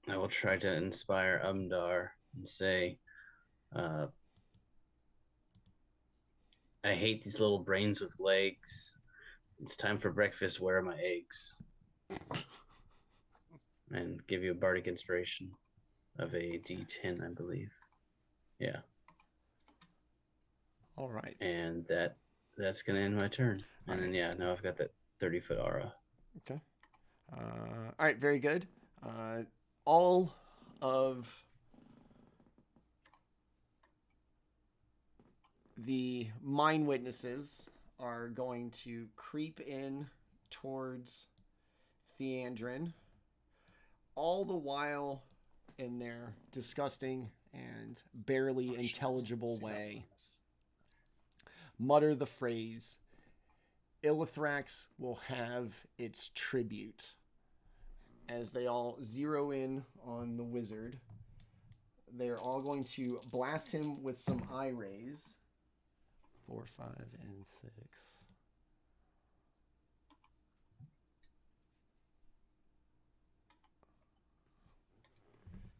will try to inspire Umdar and say, I hate these little brains with legs. It's time for breakfast. Where are my eggs? And give you a bardic inspiration of a D10, I believe. Yeah. All right. And that's gonna end my turn. And then now I've got that 30-foot aura. Okay. All right. Very good. All of the mind witnesses are going to creep in towards Theandrin, all the while in their disgusting and barely intelligible way mutter the phrase, Illithrax will have its tribute. As they all zero in on the wizard, they're all going to blast him with some eye rays. 4, 5, and 6.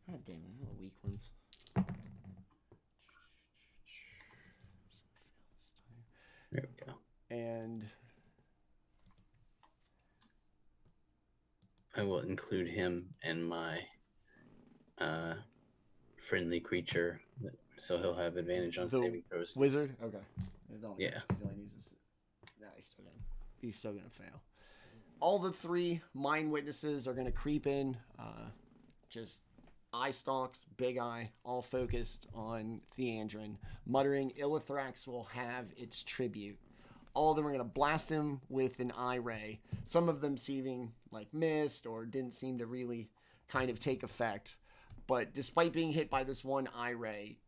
God damn it, all the weak ones. There we go. And I will include him in my friendly creature, so he'll have advantage on saving throws. Wizard? Okay. Yeah. He's still gonna fail. All the 3 mind witnesses are gonna creep in, just eye stalks, big eye, all focused on Theandrin, muttering, Illithrax will have its tribute. All of them are going to blast him with an eye ray. Some of them seeming like missed or didn't seem to really kind of take effect. But despite being hit by this one eye ray,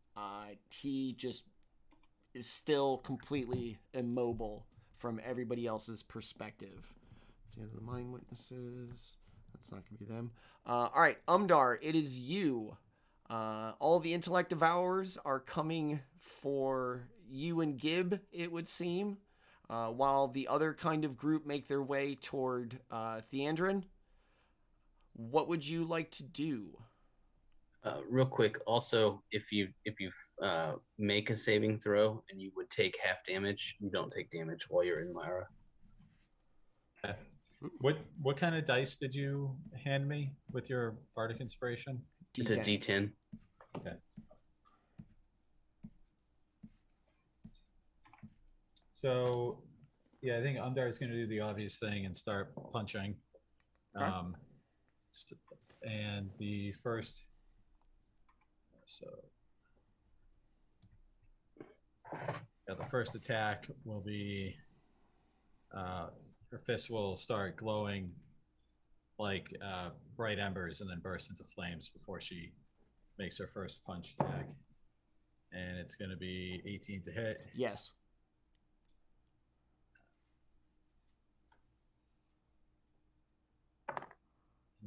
he just is still completely immobile from everybody else's perspective. That's the end of the mind witnesses. That's not going to be them. All right, Umdar, it is you. All the intellect devourers are coming for you and Gib, it would seem. While the other kind of group make their way toward Theandrin. What would you like to do? Real quick, also, if you make a saving throw and you would take half damage, you don't take damage while you're in Myra. Okay. What kind of dice did you hand me with your bardic inspiration? D10. It's a D10. Okay. So, yeah, I think Umdar is going to do the obvious thing and start punching. Okay. And the first, the first attack will be, her fist will start glowing like bright embers and then burst into flames before she makes her first punch attack. And it's going to be 18 to hit. Yes.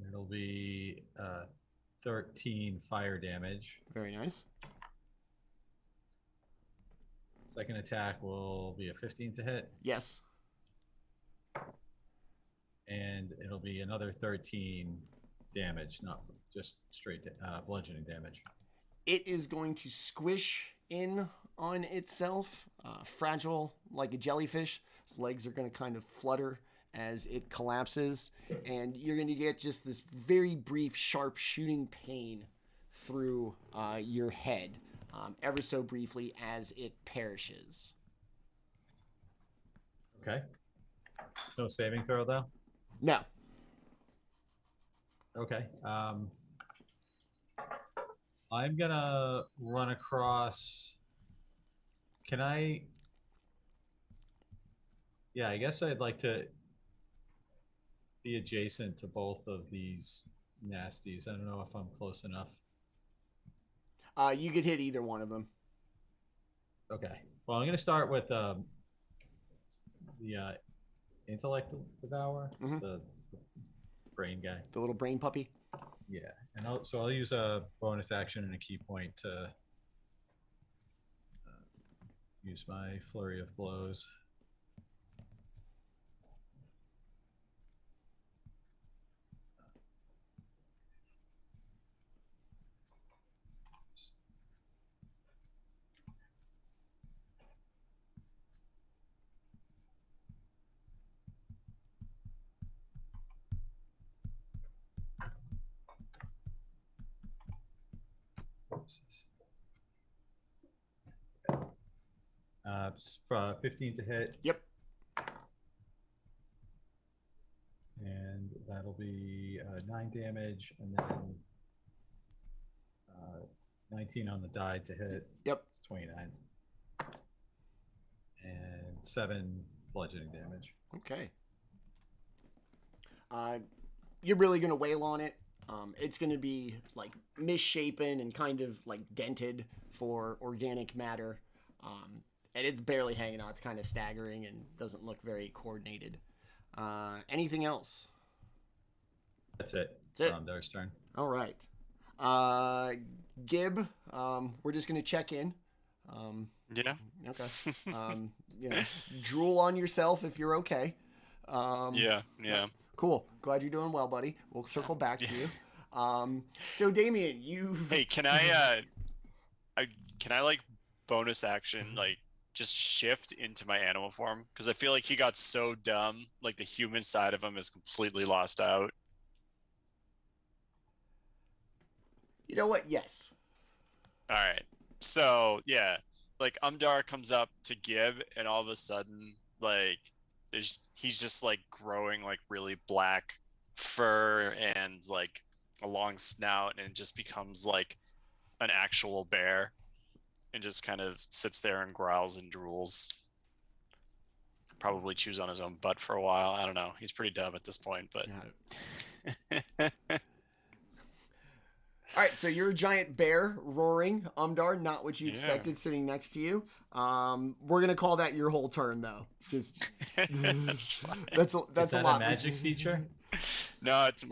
It'll be 13 fire damage. Very nice. Second attack will be a 15 to hit. Yes. And it'll be another 13 damage, not just straight bludgeoning damage. It is going to squish in on itself, fragile like a jellyfish. Its legs are going to kind of flutter as it collapses, and you're going to get just this very brief, sharp shooting pain through your head, ever so briefly as it perishes. Okay. No saving throw, though? No. Okay. I'm going to run across... Can I... Yeah, I guess I'd like to be adjacent to both of these nasties. I don't know if I'm close enough. You could hit either one of them. Okay. Well, I'm going to start with the intellect devour, the brain guy, the little brain puppy. Yeah, and I'll use a bonus action and a key point to use my flurry of blows. It's 15 to hit. Yep. And that'll be 9 damage, and then 19 on the die to hit. Yep. It's 29. And 7 bludgeoning damage. Okay. You're really gonna wail on it. It's gonna be like misshapen and kind of like dented for organic matter. And it's barely hanging on. It's kind of staggering and doesn't look very coordinated. Anything else? That's it. That's it. Umdar's turn. All right. Gib, we're just going to check in. Yeah. Okay. Drool on yourself if you're okay. Yeah. Cool. Glad you're doing well, buddy. We'll circle back to you. So Daemion, you've... Hey, can I like bonus action, like just shift into my animal form? Because I feel like he got so dumb, like the human side of him is completely lost out. You know what? Yes. All right. So yeah, like Umdar comes up to Gib, and all of a sudden, like he's just like growing like really black fur and like a long snout, and it just becomes like an actual bear, and just kind of sits there and growls and drools. Probably chews on his own butt for a while. I don't know. He's pretty dumb at this point, but. All right, so you're a giant bear roaring, Umdar, not what you expected, sitting next to you. We're gonna call that your whole turn, though. Just that's Is that a lot. A magic feature? No, it's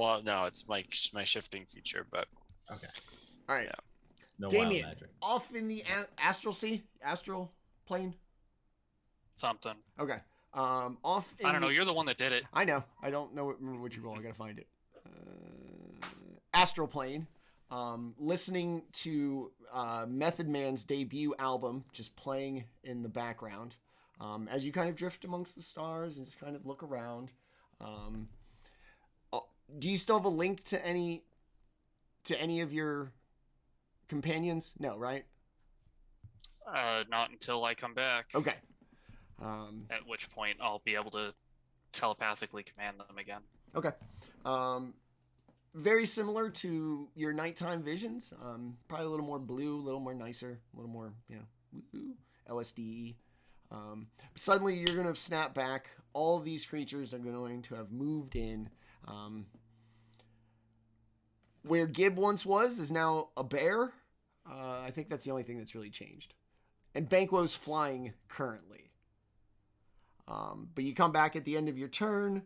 my shifting feature, but okay. All right, no Daemion, wild magic. off in the astral plane. Something. Okay. Off. I don't know. You're the one that did it. I know. I don't know what you roll. I gotta find it. Astral plane. Listening to Method Man's debut album just playing in the background as you kind of drift amongst the stars and just kind of look around. Do you still have a link to any of your companions? No, right? Not until I come back. Okay. At which point I'll be able to telepathically command them again. Okay. Very similar to your nighttime visions. Probably a little more blue, a little more nicer, a little more, woo-hoo, LSD. Suddenly you're going to snap back. All of these creatures are going to have moved in. Where Gib once was is now a bear. I think that's the only thing that's really changed. And Banquo's flying currently. But you come back at the end of your turn.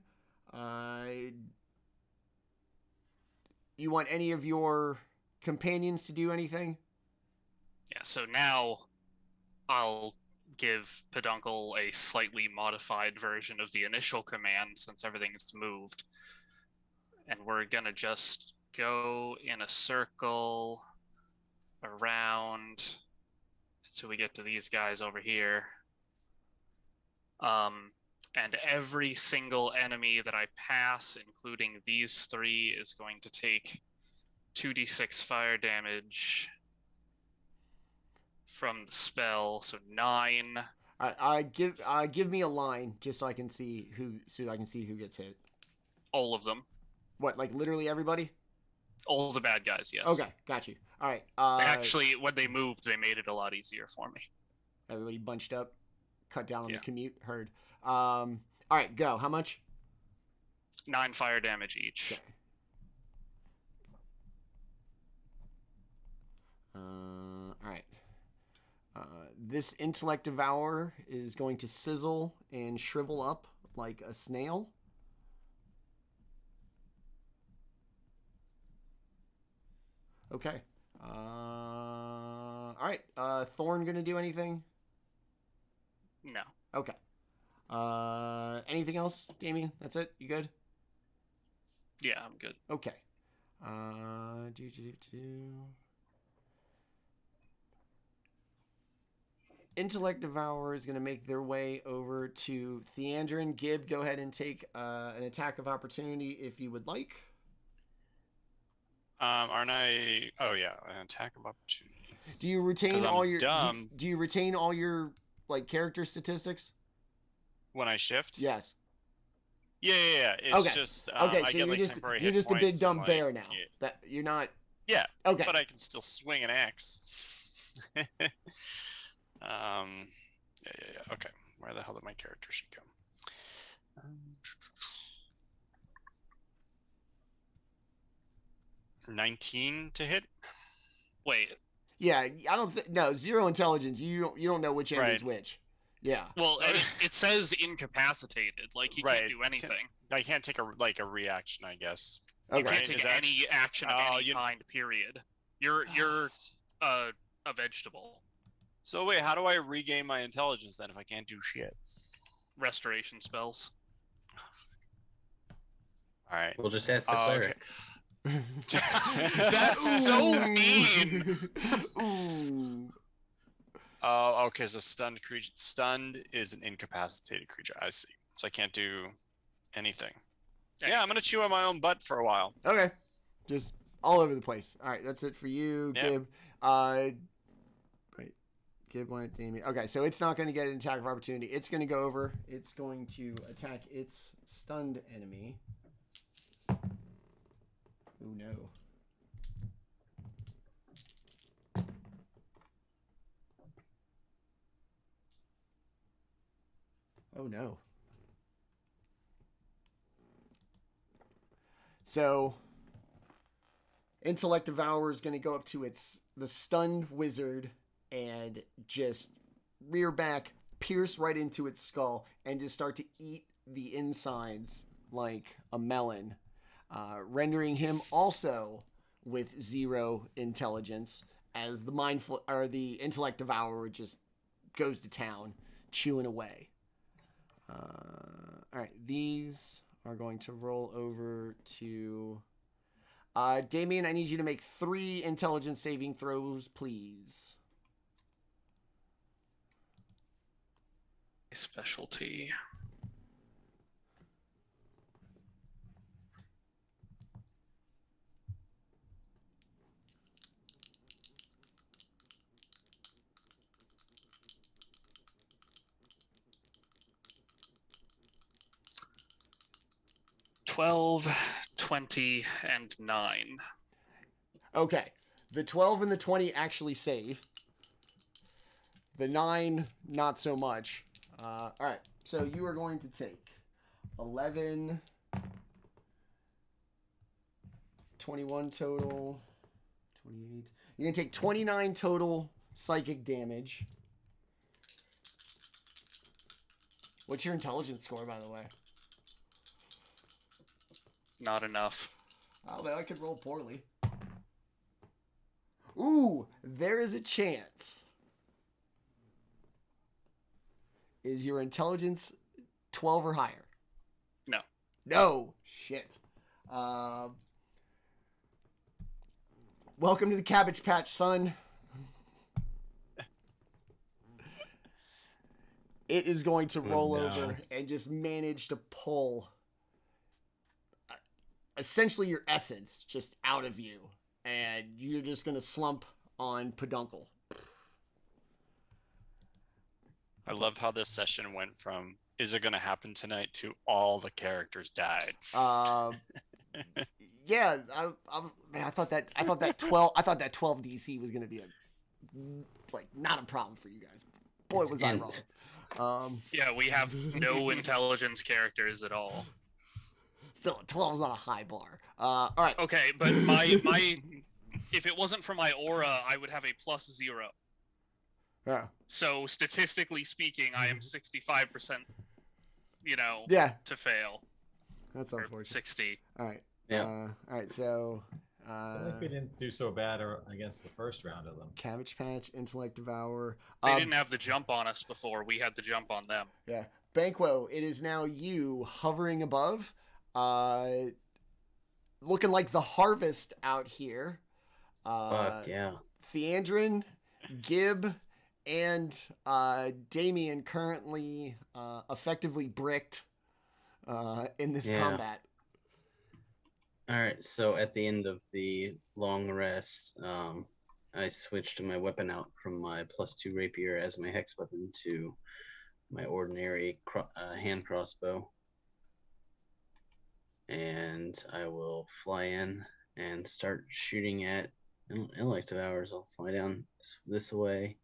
You want any of your companions to do anything? Yeah, so now I'll give Peduncle a slightly modified version of the initial command since everything's moved. And we're going to just go in a circle around until we get to these guys over here. And every single enemy that I pass, including these 3, is going to take 2d6 fire damage from the spell. So 9. Give me a line just so I can see who gets hit. All of them. What, like literally everybody? All the bad guys, yes. Okay, got you. All right. Actually, when they moved, they made it a lot easier for me. Everybody bunched up, cut down on the commute. Heard. All right, go. How much? 9 fire damage each. Okay. All right. This intellect devourer is going to sizzle and shrivel up like a snail. Okay. All right. Thorn gonna do anything? No. Okay. Anything else, Daemion? That's it? You good? Yeah, I'm good. Okay. Intellect Devourer is going to make their way over to Theandrin. Gib, go ahead and take an attack of opportunity if you would like. Aren't I? Oh yeah, an attack of opportunity. Do you retain all your? Dumb. Do you retain all your like character statistics When I shift? Yes. Yeah. It's okay. just okay. I So get, you're like, temporary you're hit just a big points dumb and, bear like, now. yeah. That you're not. Yeah. Okay. But I can still swing an axe. Yeah. Okay. Where the hell did my character sheet go? 19 to hit. Wait. Yeah, I don't. No, 0 intelligence. You don't know which end is which. Yeah. Well, it says incapacitated. Like he can't do anything. I can't take a reaction, I guess. Okay. You can't take any action of any kind. Period. You're a vegetable. So wait, how do I regain my intelligence then if I can't do shit? Restoration spells. All right. We'll just ask the cleric. Okay. That's so mean. Ooh. Oh, okay. So stunned is an incapacitated creature. I see. So I can't do anything. Yeah, I'm gonna chew on my own butt for a while. Okay. Just all over the place. All right, that's it for you, Gib. Gib went Daemion. Okay, so it's not going to get an attack of opportunity. It's going to go over. It's going to attack its stunned enemy. Oh no. Oh no. So Intellect Devourer is going to go up to the stunned wizard and just rear back, pierce right into its skull, and just start to eat the insides like a melon, rendering him also with 0 intelligence as the Intellect Devourer just goes to town, chewing away. All right, these are going to roll over to Daemion. I need you to make 3 intelligence saving throws, please. Specialty. $12, $20, and $9. Okay, the 12 and the 20 actually save. The 9, not so much. All right, so you are going to take 11, 21 total, 28. You're going to take 29 total psychic damage. What's your intelligence score, by the way? Not enough. Oh, then I could roll poorly. Ooh, there is a chance. Is your intelligence 12 or higher? No. No. Shit. Welcome to the Cabbage Patch, son. It is going to roll over and just manage to pull essentially your essence just out of you. And you're just going to slump on Peduncle. I love how this session went from "is it going to happen tonight" to all the characters died. Yeah, I thought that 12 DC was going to be not a problem for you guys. Boy, was I wrong. Yeah, we have no intelligence characters at all. Still, 12 is not a high bar. All right. Okay, but my if it wasn't for my aura, I would have a +0. Yeah. So statistically speaking, I am 65%, to fail. That's unfortunate. 60. All right. Yeah. All right. So. I think we didn't do so bad against the first round of them. Cabbage Patch, Intellect Devour. They didn't have the jump on us before. We had the jump on them. Yeah. Banquo, it is now you hovering above. Looking like the harvest out here. Fuck yeah. Theandrin, Gib, and Daemion currently effectively bricked in this combat. All right, so at the end of the long rest, I switched my weapon out from my +2 rapier as my hex weapon to my ordinary hand crossbow. And I will fly in and start shooting at Intellect Devours. I'll fly down this way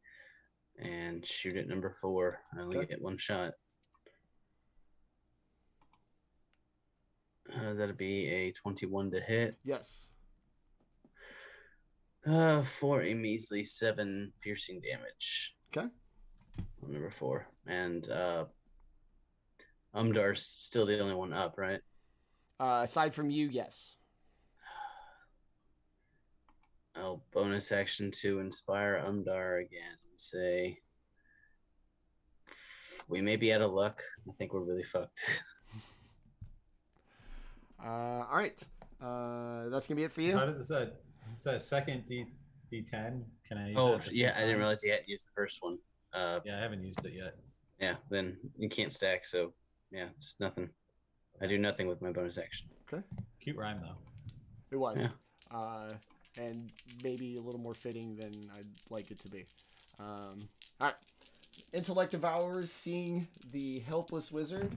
and shoot at number 4. I only get one shot. That'd be a 21 to hit. Yes. For a measly 7 piercing damage. Okay. On number 4. And Umdar's still the only one up, right? Aside from you, yes. I'll bonus action to inspire Umdar again and say, we may be out of luck. I think we're really fucked. All right. That's gonna be it for you. Is that second D10? Can I use Oh, that yeah, I didn't realize you had used the first one. Yeah, I haven't used it yet. Yeah, then you can't stack, so yeah, just nothing. I do nothing with my bonus action. Okay. Cute rhyme, though. It was. Yeah. And maybe a little more fitting than I'd like it to be. All right. Intellect Devourers, seeing the helpless wizard.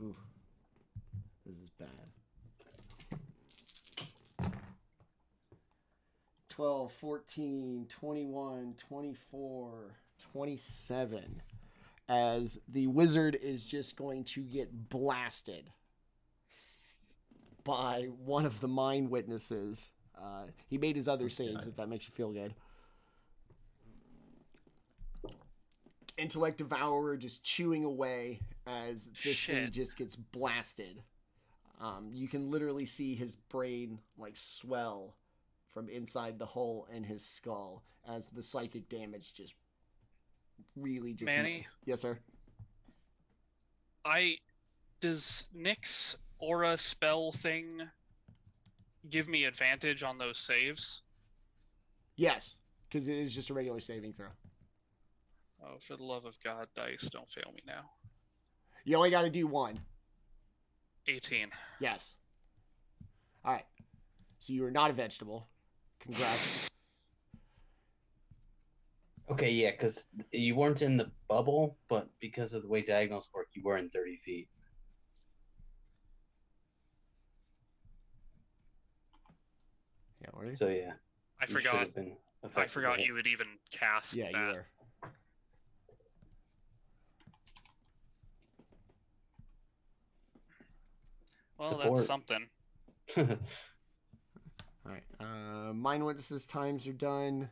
Ooh. This is bad. 12, 14, 21, 24, 27. As the wizard is just going to get blasted by one of the mind witnesses. He made his other saves, if that makes you feel good. Intellect Devourer just chewing away as this thing just gets blasted. You can literally see his brain like swell from inside the hole in his skull as the psychic damage just really just... Manny? Yes, sir? Does Nick's aura spell thing give me advantage on those saves? Yes, because it is just a regular saving throw. Oh, for the love of God, dice, don't fail me now. You only got to do one. 18. Yes. All right. So you are not a vegetable. Congrats. Okay, yeah, because you weren't in the bubble, but because of the way diagonals work, you were in 30 feet. Yeah, were you? So yeah, I forgot you would even cast that. Yeah, you were. Well, Support. that's something. All right. Mind Witnesses times are done.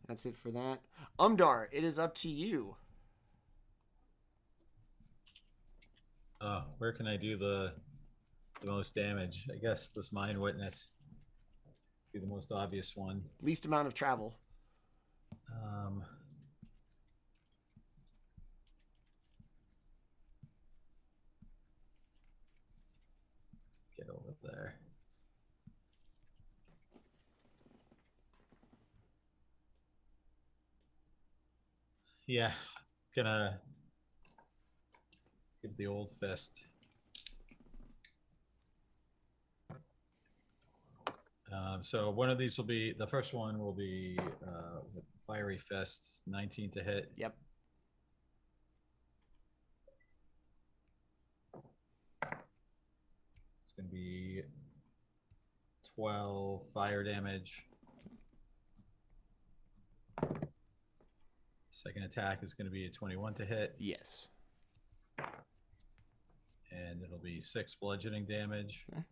That's it for that. Umdar, it is up to you. Where can I do the most damage? I guess this Mind Witness be the most obvious one. Least amount of travel. Get over there. Yeah, gonna give the old fist. So one of these will be, the first one will be with Fiery Fist, 19 to hit. Yep. It's going to be 12 fire damage. Second attack is going to be a 21 to hit. Yes. And it'll be 6 bludgeoning damage. Okay.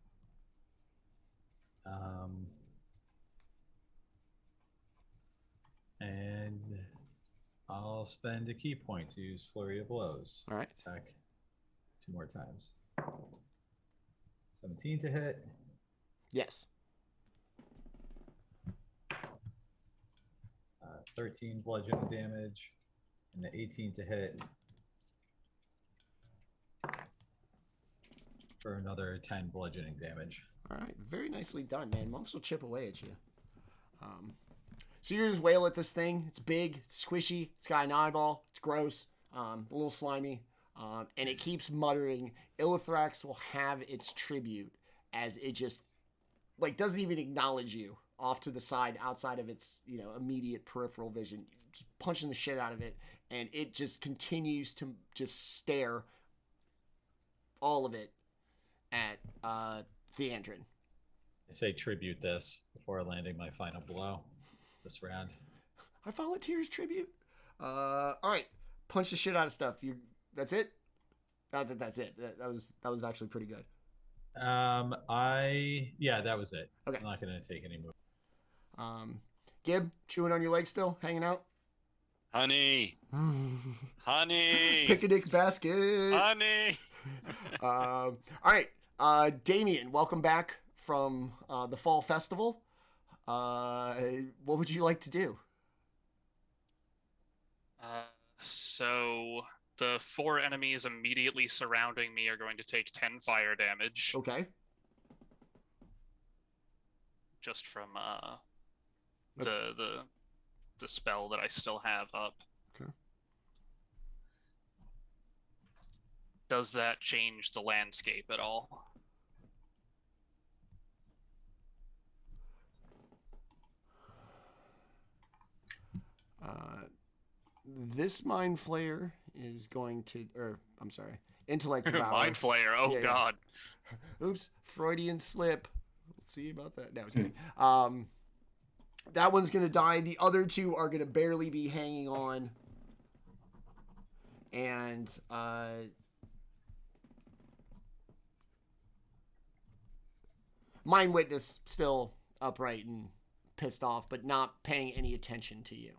And I'll spend a key point to use Flurry of Blows. All right. Attack 2 more times. 17 to hit. Yes. 13 bludgeoning damage. And the 18 to hit. For another 10 bludgeoning damage. All right. Very nicely done, man. Monks will chip away at you. So you just wail at this thing. It's big, it's squishy, it's got an eyeball, it's gross, a little slimy, and it keeps muttering. Illithrax will have its tribute as it just, like, doesn't even acknowledge you off to the side outside of its, immediate peripheral vision. Just punching the shit out of it, and it just continues to just stare all of it at Theandrin. I say tribute this before landing my final blow this round. I volunteer as tribute. All right, punch the shit out of stuff. That's it. That's it. That was actually pretty good. That was it. Okay. I'm not gonna take any move. Gib, chewing on your leg still, hanging out. Honey, honey, Picnic basket. Honey. All right, Daemion, welcome back from the fall festival. What would you like to do? So the 4 enemies immediately surrounding me are going to take 10 fire damage. Okay. Just from the spell that I still have up. Okay. Does that change the landscape at all? This Mind Flayer is going to, Intellect Devour. Mind Flayer, oh Yeah, god. Yeah. Oops, Freudian slip. Let's see about that. No, I was kidding. That one's going to die. The other 2 are going to barely be hanging on. And, Mind Witness still upright and pissed off, but not paying any attention to you.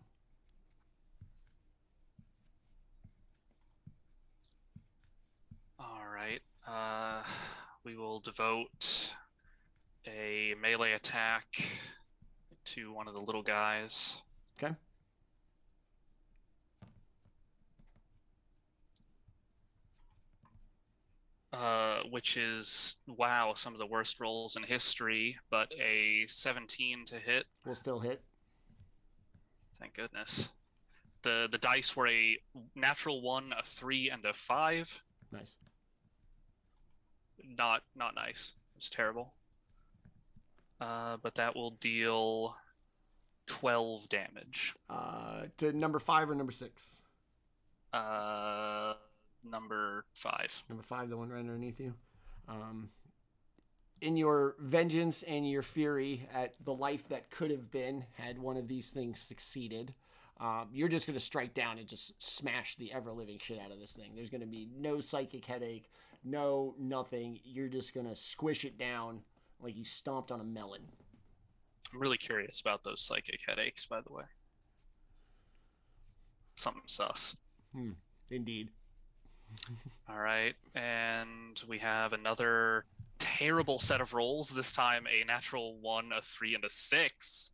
Alright, we will devote a melee attack to one of the little guys. Okay. Which is, wow, some of the worst rolls in history, but a 17 to hit. Will still hit. Thank goodness. The dice were a natural 1, a 3, and a 5. Nice. Not nice. It's terrible. But that will deal 12 damage. To number 5 or number 6? Number 5. Number 5, the one right underneath you. In your vengeance and your fury at the life that could have been had one of these things succeeded, you're just going to strike down and just smash the ever-living shit out of this thing. There's going to be no psychic headache, no nothing. You're just going to squish it down like you stomped on a melon. I'm really curious about those psychic headaches, by the way. Something sus. Indeed. All right, and we have another terrible set of rolls. This time a natural 1, a 3, and a 6.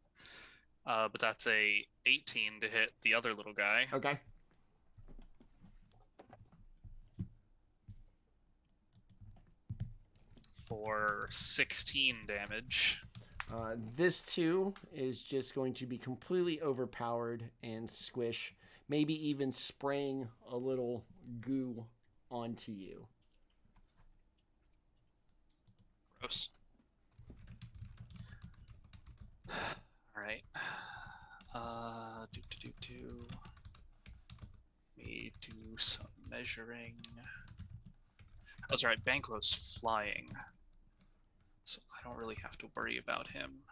But that's a 18 to hit the other little guy. Okay. For 16 damage. This too is just going to be completely overpowered and squish, maybe even spraying a little goo onto you. Gross. All right. Let me do some measuring. Oh, that's right. Banquo's flying, so I don't really have to worry about him.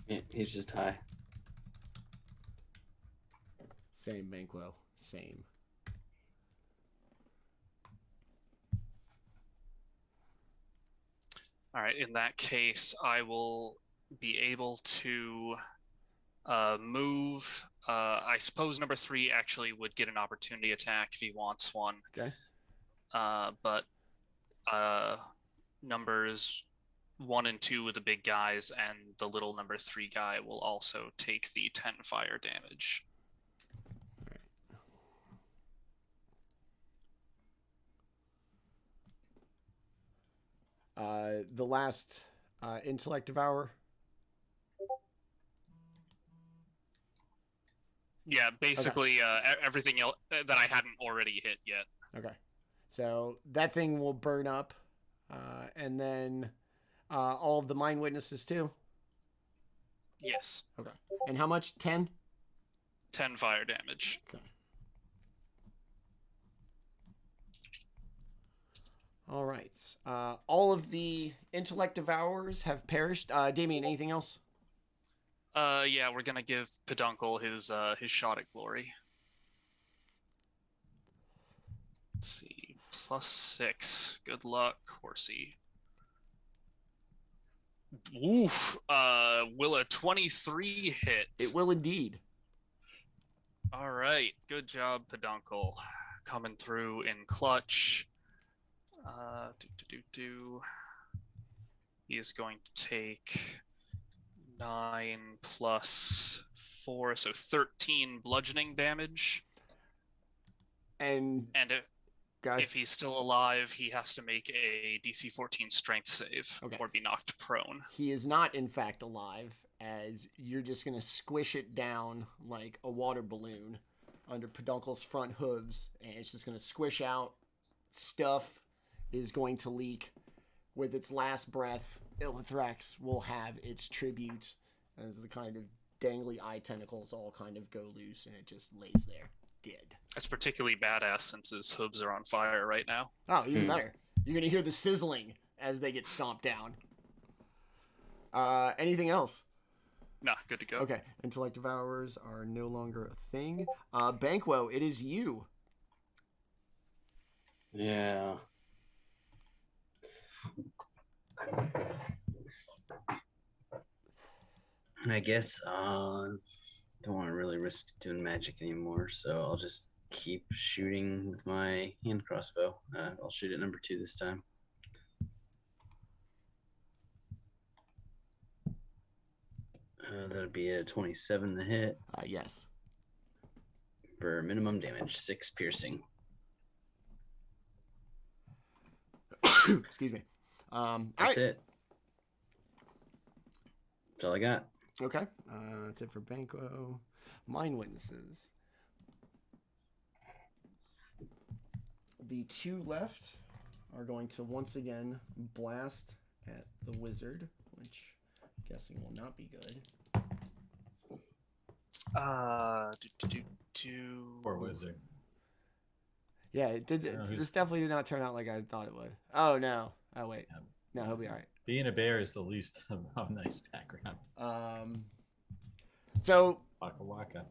Yeah, he's just high. Same, Banquo. same. All right, in that case, I will be able to move. I suppose number 3 actually would get an opportunity attack if he wants one. Okay. But numbers 1 and 2 with the big guys, and the little number 3 guy will also take the 10 fire damage. The last intellect devour. Yeah, basically everything else that I hadn't already hit yet. Okay. So that thing will burn up. And then all of the mind witnesses too? Yes. Okay. And how much? 10? 10 fire damage. Okay. All right. All of the intellect devourers have perished. Daemion, anything else? Yeah, we're gonna give Peduncle his shot at glory. Let's see, +6. Good luck, horsey. Oof. Will a 23 hit? It will indeed. All right. Good job, Peduncle. Coming through in clutch. He is going to take 9 + 4, so 13 bludgeoning damage. And if he's still alive, he has to make a DC 14 strength save or be knocked prone. He is not, in fact, alive, as you're just going to squish it down like a water balloon under Peduncle's front hooves, and it's just going to squish out. Stuff is going to leak. With its last breath, Illithrax will have its tribute as the kind of dangly eye tentacles all kind of go loose, and it just lays there, dead. That's particularly badass since his hooves are on fire right now. Oh, even better. You're going to hear the sizzling as they get stomped down. Anything else? Nah, good to go. Okay, intellect devourers are no longer a thing. Banquo, it is you. Yeah. I guess don't want to really risk doing magic anymore, so I'll just keep shooting with my hand crossbow. I'll shoot at number 2 this time. That'll be a 27 to hit. Yes. For minimum damage, 6 piercing. Excuse me. That's it. That's all I got. Okay. That's it for Banquo. Mind witnesses. The 2 left are going to once again blast at the wizard, which I'm guessing will not be good. Poor wizard. Yeah, it did. This definitely did not turn out like I thought it would. Oh no! Oh wait, no, he'll be all right. Being a bear is the least of a nice background. So Waka waka.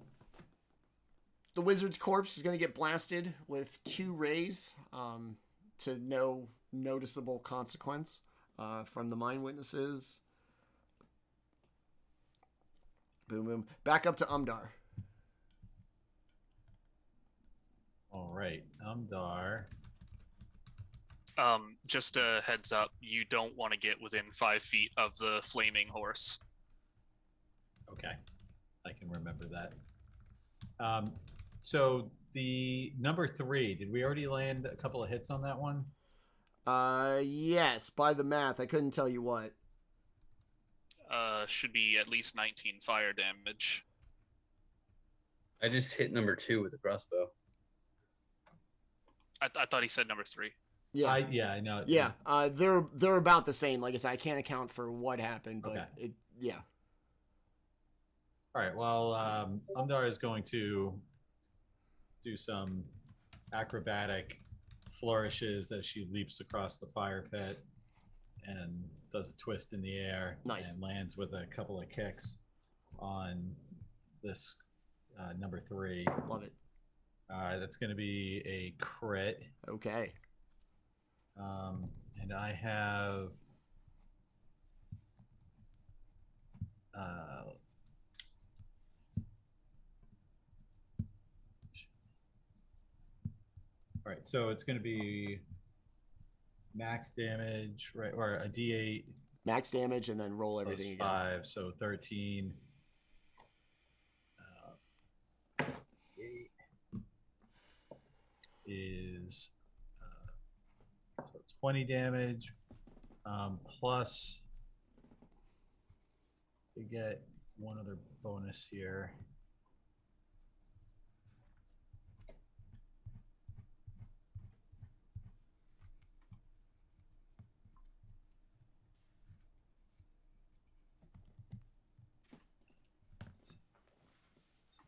The wizard's corpse is going to get blasted with 2 rays to no noticeable consequence from the mind witnesses. Boom, boom. Back up to Umdar. All right, Umdar. Just a heads up, you don't want to get within 5 feet of the flaming horse. Okay, I can remember that. So the number 3, did we already land a couple of hits on that one? Yes, by the math, I couldn't tell you what. Should be at least 19 fire damage. I just hit number 2 with the crossbow. I thought he said number 3. Yeah, I know. Yeah, they're about the same. Like I said, I can't account for what happened, but yeah. All right. Well, Umdar is going to do some acrobatic flourishes as she leaps across the fire pit and does a twist in the air. Nice. And lands with a couple of kicks on this number 3. Love it. That's going to be a crit. Okay. And I have all right, so it's going to be max damage, right, or a D8. Max damage, and then roll everything again. 5, so 13. 8 is so 20 damage, plus we get one other bonus here.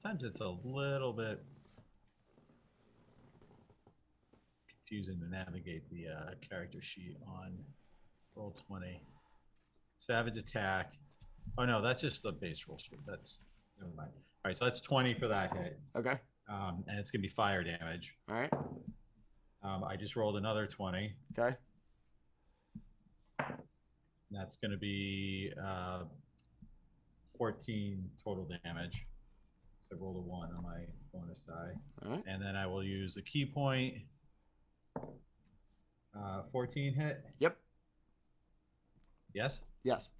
Sometimes it's a little bit confusing to navigate the character sheet on Roll20. Savage attack. Oh no, that's just the base roll sheet. That's never mind. All right, so that's 20 for that hit. Okay. And it's gonna be fire damage. All right. I just rolled another 20. Okay. That's gonna be 14 total damage. So I rolled a 1 on my bonus die. All right. And then I will use a key point. 14 hit. Yep. Yes. Yes.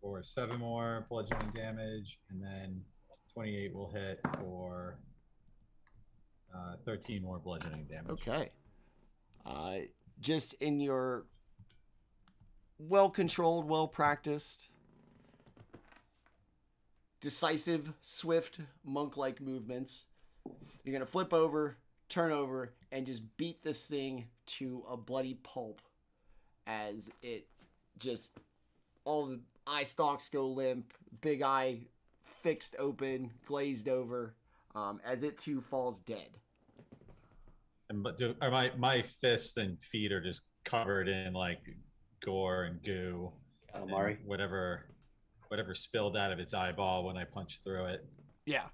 For 7 more bludgeoning damage, and then 28 will hit for 13 more bludgeoning damage. Okay. Just in your well-controlled, well-practiced, decisive, swift, monk-like movements, you're going to flip over, turn over, and just beat this thing to a bloody pulp as it just, all the eye stalks go limp, big eye fixed open, glazed over, as it too falls dead. And but are my fists and feet are just covered in like gore and goo, Calamari. and whatever spilled out of its eyeball when I punched through it. Yeah.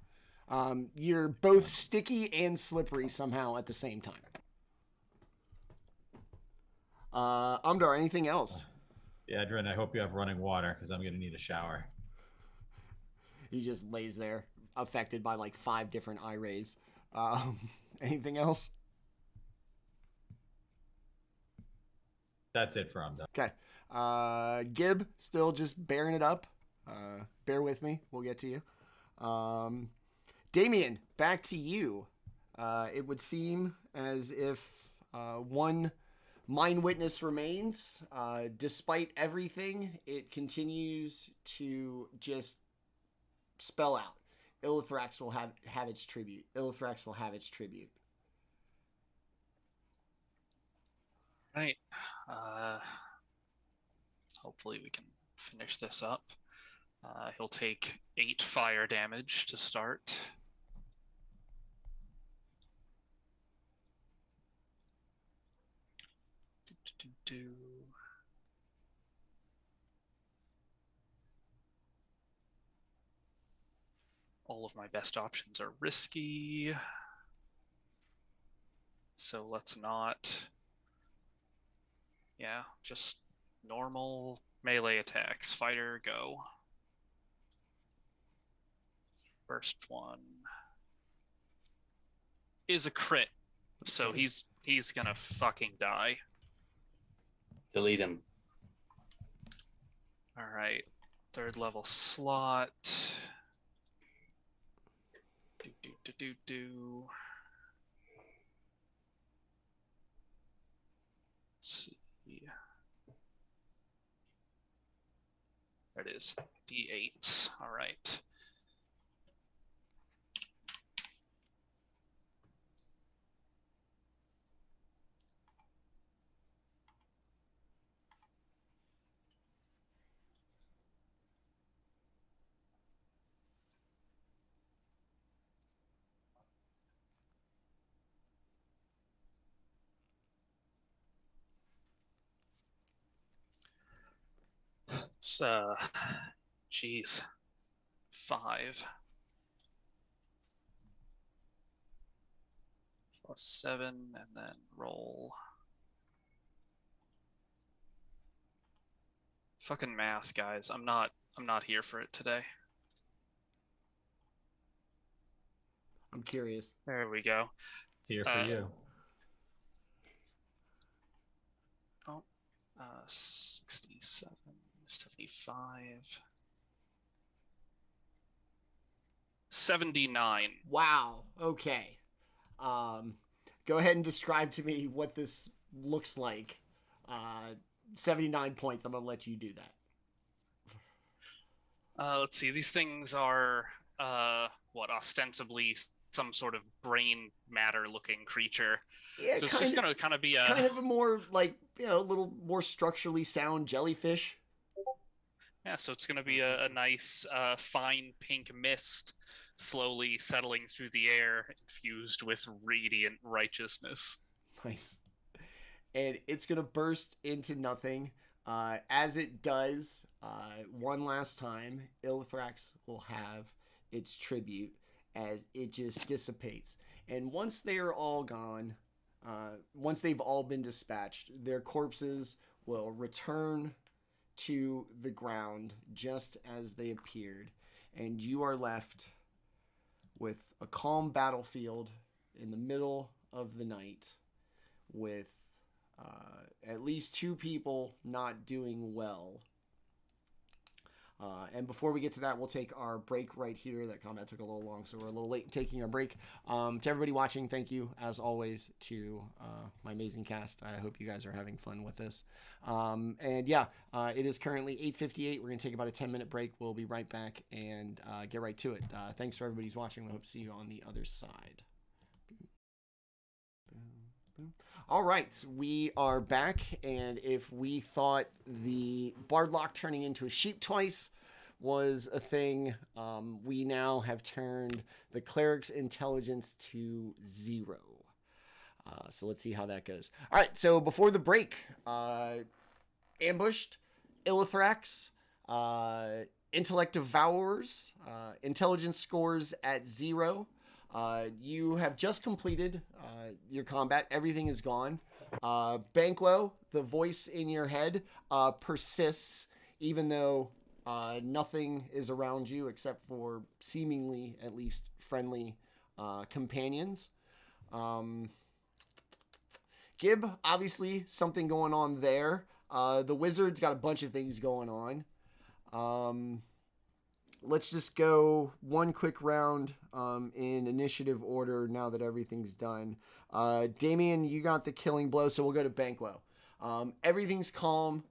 You're both sticky and slippery somehow at the same time. Umdar, anything else? Yeah, Adrian, I hope you have running water because I'm going to need a shower. He just lays there, affected by like 5 different eye rays. Anything else? That's it for Umdar. Okay. Gib, still just bearing it up. Bear with me. We'll get to you. Daemion, back to you. It would seem as if one mind witness remains. Despite everything, it continues to just spell out. Illithrax will have its tribute. Illithrax will have its tribute. Right. Hopefully we can finish this up. He'll take 8 fire damage to start. All of my best options are risky. So let's not. Yeah, just normal melee attacks. Fighter, go. First one is a crit, so he's gonna fucking die. Delete him. All right, 3rd level slot. Let's see. There it is. D8. All right. It's geez, 5. +7 and then roll. Fucking math, guys. I'm not here for it today. I'm curious. There we go. Here for you. 67, 75, 79. Wow. Okay. Go ahead and describe to me what this looks like. 79 points. I'm gonna let you do that. Let's see. These things are ostensibly some sort of brain matter looking creature. Yeah, so it's just gonna kind of be kind of a more like, a little more structurally sound jellyfish. Yeah, so it's gonna be a nice fine pink mist slowly settling through the air, infused with radiant righteousness. Nice. And it's gonna burst into nothing. As it does, one last time, Illithrax will have its tribute as it just dissipates. And once they are all gone, once they've all been dispatched, their corpses will return to the ground just as they appeared. And you are left with a calm battlefield in the middle of the night with at least 2 people not doing well. And before we get to that, we'll take our break right here. That combat took a little long, so we're a little late in taking our break. To everybody watching, thank you, as always, to my amazing cast. I hope you guys are having fun with this. And yeah, it is currently 8:58. We're going to take about a 10-minute break. We'll be right back and get right to it. Thanks for everybody who's watching. We hope to see you on the other side. All right, we are back, and if we thought the Bardlock turning into a sheep twice was a thing, we now have turned the cleric's intelligence to 0. So let's see how that goes. All right, so before the break, ambushed, Illithrax, intellect devourers, intelligence scores at 0. You have just completed your combat. Everything is gone. Banquo, the voice in your head, persists even though nothing is around you except for seemingly, at least, friendly companions. Gib, obviously something going on there. The wizard's got a bunch of things going on. Let's just go one quick round in initiative order now that everything's done. Daemion, you got the killing blow, so we'll go to Banquo. Everything's calm.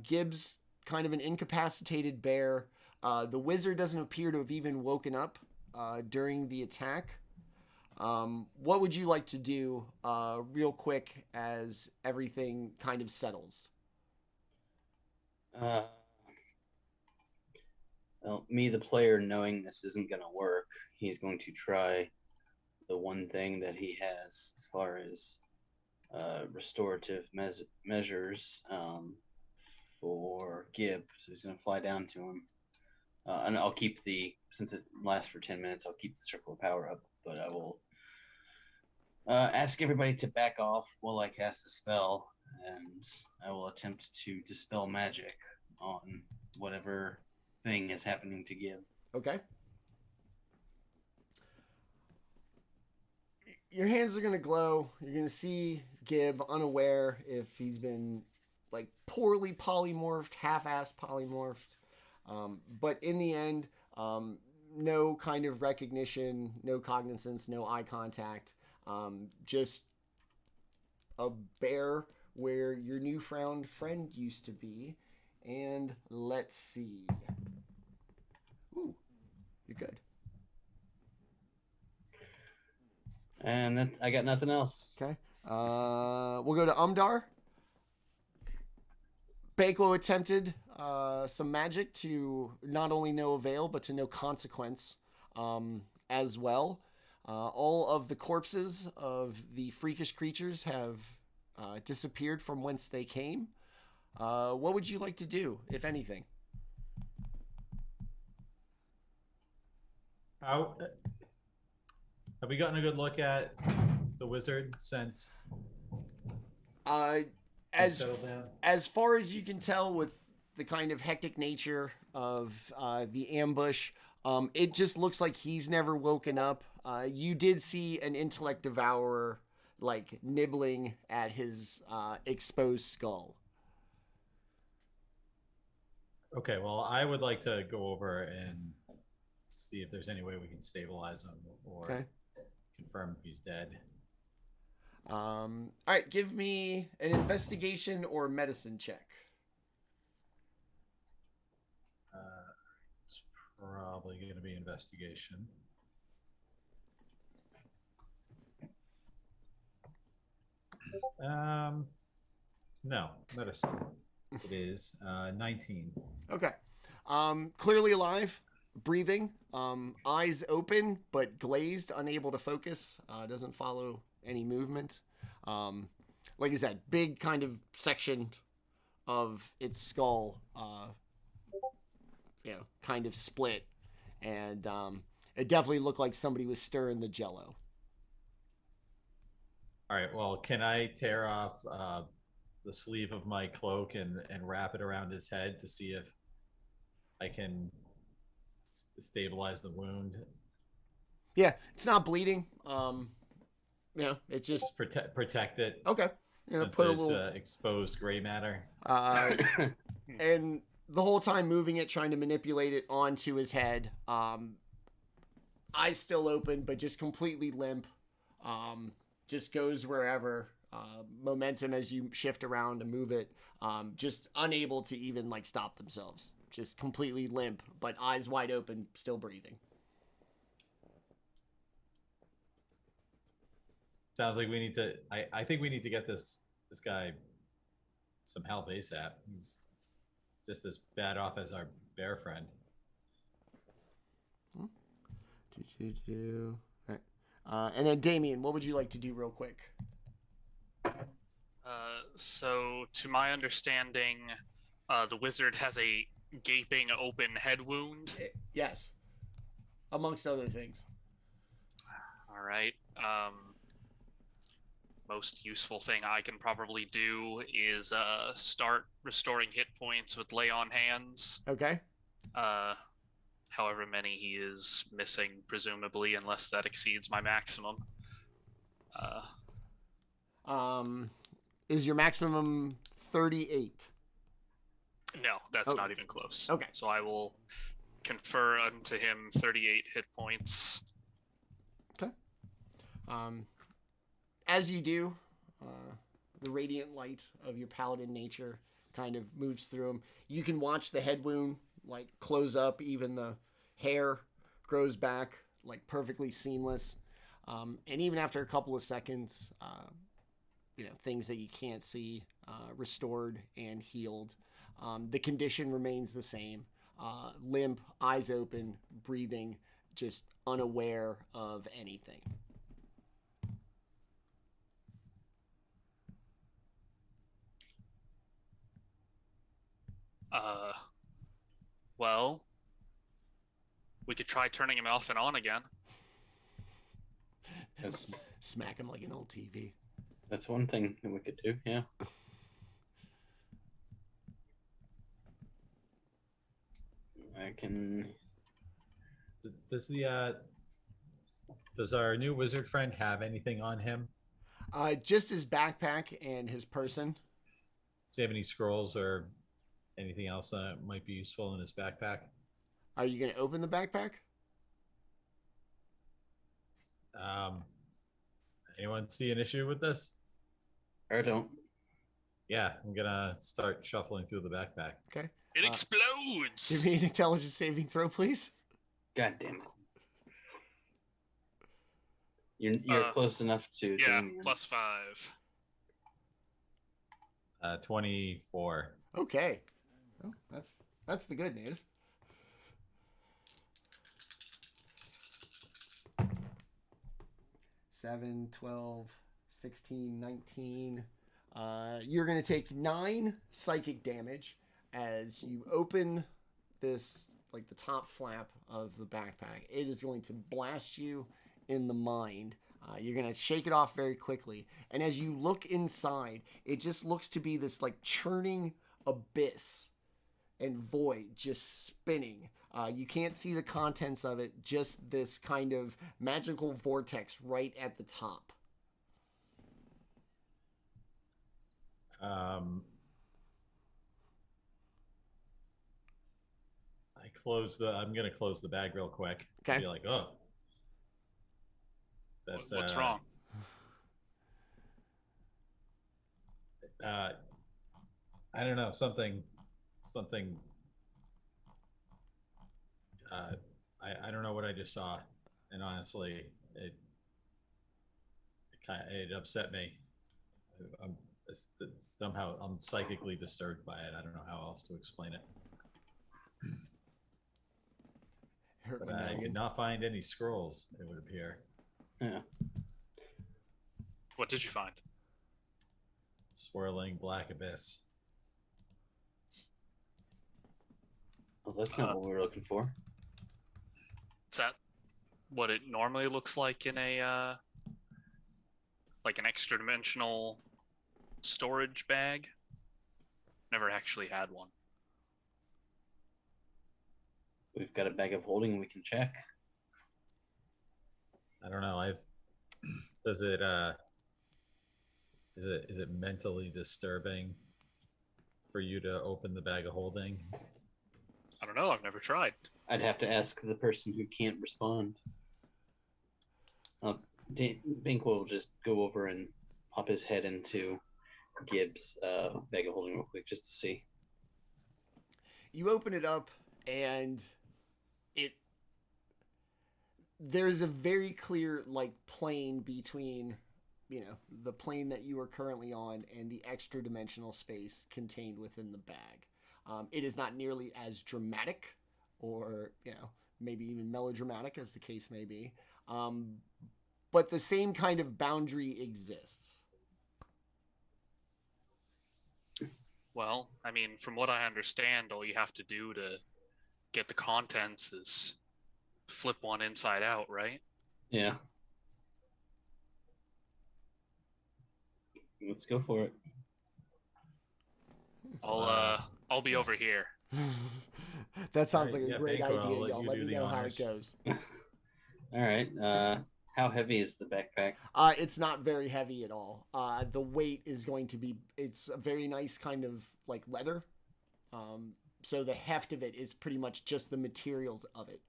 Gibbs, kind of an incapacitated bear. The wizard doesn't appear to have even woken up during the attack. What would you like to do real quick as everything kind of settles? Well, me, the player, knowing this isn't going to work, he's going to try the one thing that he has as far as restorative measures for Gib. So he's going to fly down to him. And I'll keep since it lasts for 10 minutes, I'll keep the circle of power up. But I will ask everybody to back off while I cast a spell. And I will attempt to dispel magic on whatever thing is happening to Gib. Okay. Your hands are going to glow. You're going to see Gib unaware if he's been like poorly polymorphed, half-assed polymorphed. But in the end, no kind of recognition, no cognizance, no eye contact. Just a bear where your newfound friend used to be. And let's see. Ooh, you're good. And I got nothing else. Okay. We'll go to Umdar. Banquo attempted some magic to not only no avail, but to no consequence as well. All of the corpses of the freakish creatures have disappeared from whence they came. What would you like to do, if anything? Have we gotten a good look at the wizard since as far as you can tell with the kind of hectic nature of the ambush, it just looks like he's never woken up. You did see an intellect devourer like nibbling at his exposed skull. Okay, well, I would like to go over and see if there's any way we can stabilize him or confirm if he's dead. All right, give me an investigation or medicine check. It's probably going to be investigation. No, medicine. It is 19. Okay. Clearly alive, breathing, eyes open but glazed, unable to focus. Doesn't follow any movement. Like I said, big kind of section of its skull, kind of split, and it definitely looked like somebody was stirring the jello. All right. Well, can I tear off the sleeve of my cloak and wrap it around his head to see if I can stabilize the wound? Yeah, it's not bleeding. It's just protect it. Okay. Put a little exposed gray matter. And the whole time moving it, trying to manipulate it onto his head. Eyes still open, but just completely limp. Just goes wherever. Momentum as you shift around and move it. Just unable to even stop themselves. Just completely limp, but eyes wide open, still breathing. Sounds like we need to. I think we need to get this guy some help ASAP. He's just as bad off as our bear friend. And then Daemion, what would you like to do real quick? So to my understanding, the wizard has a gaping open head wound. Yes. Amongst other things. All right. Most useful thing I can probably do is start restoring hit points with lay on hands. Okay. However many he is missing, presumably, unless that exceeds my maximum. Is your maximum 38? No, that's not even close. Okay. So I will confer unto him 38 hit points. Okay. As you do, the radiant light of your paladin nature kind of moves through him. You can watch the head wound close up, even the hair grows back perfectly seamless. And even after a couple of seconds, things that you can't see restored and healed. The condition remains the same. Limp, eyes open, breathing, just unaware of anything. Well, we could try turning him off and on again. Smack him like an old TV. That's one thing that we could do, yeah. I can... Does our new wizard friend have anything on him? Just his backpack and his person. Does he have any scrolls or anything else that might be useful in his backpack? Are you going to open the backpack? Anyone see an issue with this? I don't. Yeah, I'm going to start shuffling through the backpack. Okay. It explodes! Give me an intelligence saving throw, please. God damn it. You're close enough to... Yeah, +5. 24. Okay. Well, that's the good news. Seven, 12, 16, 19. You're going to take 9 psychic damage as you open this, the top flap of the backpack. It is going to blast you in the mind. You're going to shake it off very quickly. And as you look inside, it just looks to be this like churning abyss and void just spinning. You can't see the contents of it, just this kind of magical vortex right at the top. I'm gonna close the bag real quick. Okay. Be like, oh, that's What's wrong? I don't know, something. I don't know what I just saw, and honestly, it upset me. Somehow I'm psychically disturbed by it. I don't know how else to explain it. But I could not find any scrolls, it would appear. Yeah. What did you find? Swirling black abyss. Well, that's not what we were looking for. Is that what it normally looks like in a like an extra dimensional storage bag? Never actually had one. We've got a bag of holding we can check. I don't know. Is it mentally disturbing for you to open the bag of holding? I don't know. I've never tried. I'd have to ask the person who can't respond. Banquo will just go over and pop his head into Gibbs' bag of holding real quick just to see. You open it up and there's a very clear like plane between, you know, the plane that you are currently on and the extra dimensional space contained within the bag. It is not nearly as dramatic or, you know, maybe even melodramatic as the case may be. But the same kind of boundary exists. Well, I mean, from what I understand, all you have to do to get the contents is flip one inside out, right? Yeah. Let's go for it. I'll be over here. That sounds like a yeah, great Banquo, idea, y'all. Let me know how it goes. All right. How heavy is the backpack? It's not very heavy at all. The weight is going to be, it's a very nice kind of like leather. So the heft of it is pretty much just the materials of it.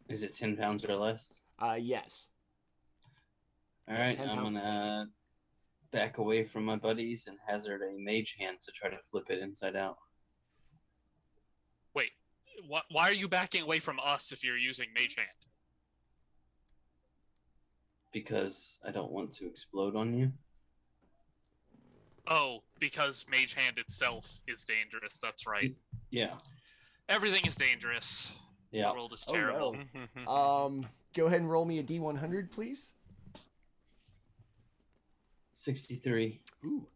Is it 10 pounds or less? Yes. All right. I'm going to back away from my buddies and hazard a mage hand to try to flip it inside out. Wait, why are you backing away from us if you're using mage hand? Because I don't want to explode on you. Oh, because mage hand itself is dangerous. That's right. Yeah. Everything is dangerous. Yeah. The world is terrible. No. Go ahead and roll me a D100, please. 63. Ooh.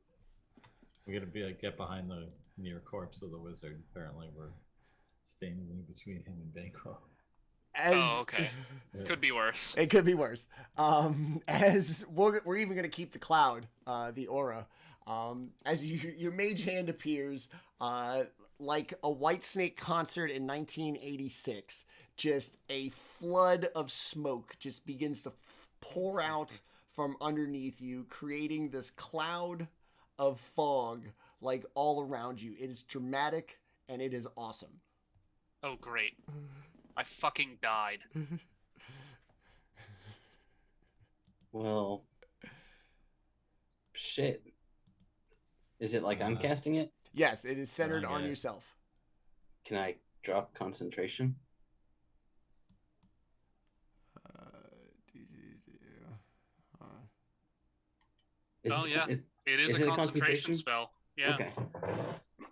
We're gonna be like get behind the near corpse of the wizard. Apparently, we're standing between him and Banquo. Oh, okay. Could be worse. It could be worse. As we're even going to keep the cloud, the aura. As your mage hand appears, like a Whitesnake concert in 1986, just a flood of smoke just begins to pour out from underneath you, creating this cloud of fog like all around you. It is dramatic and it is awesome. Oh, great. I fucking died. Well, shit. Is it like I'm casting it? Yes, it is centered on guys. yourself. Can I drop concentration? Yeah. It is a concentration spell. Yeah. Okay.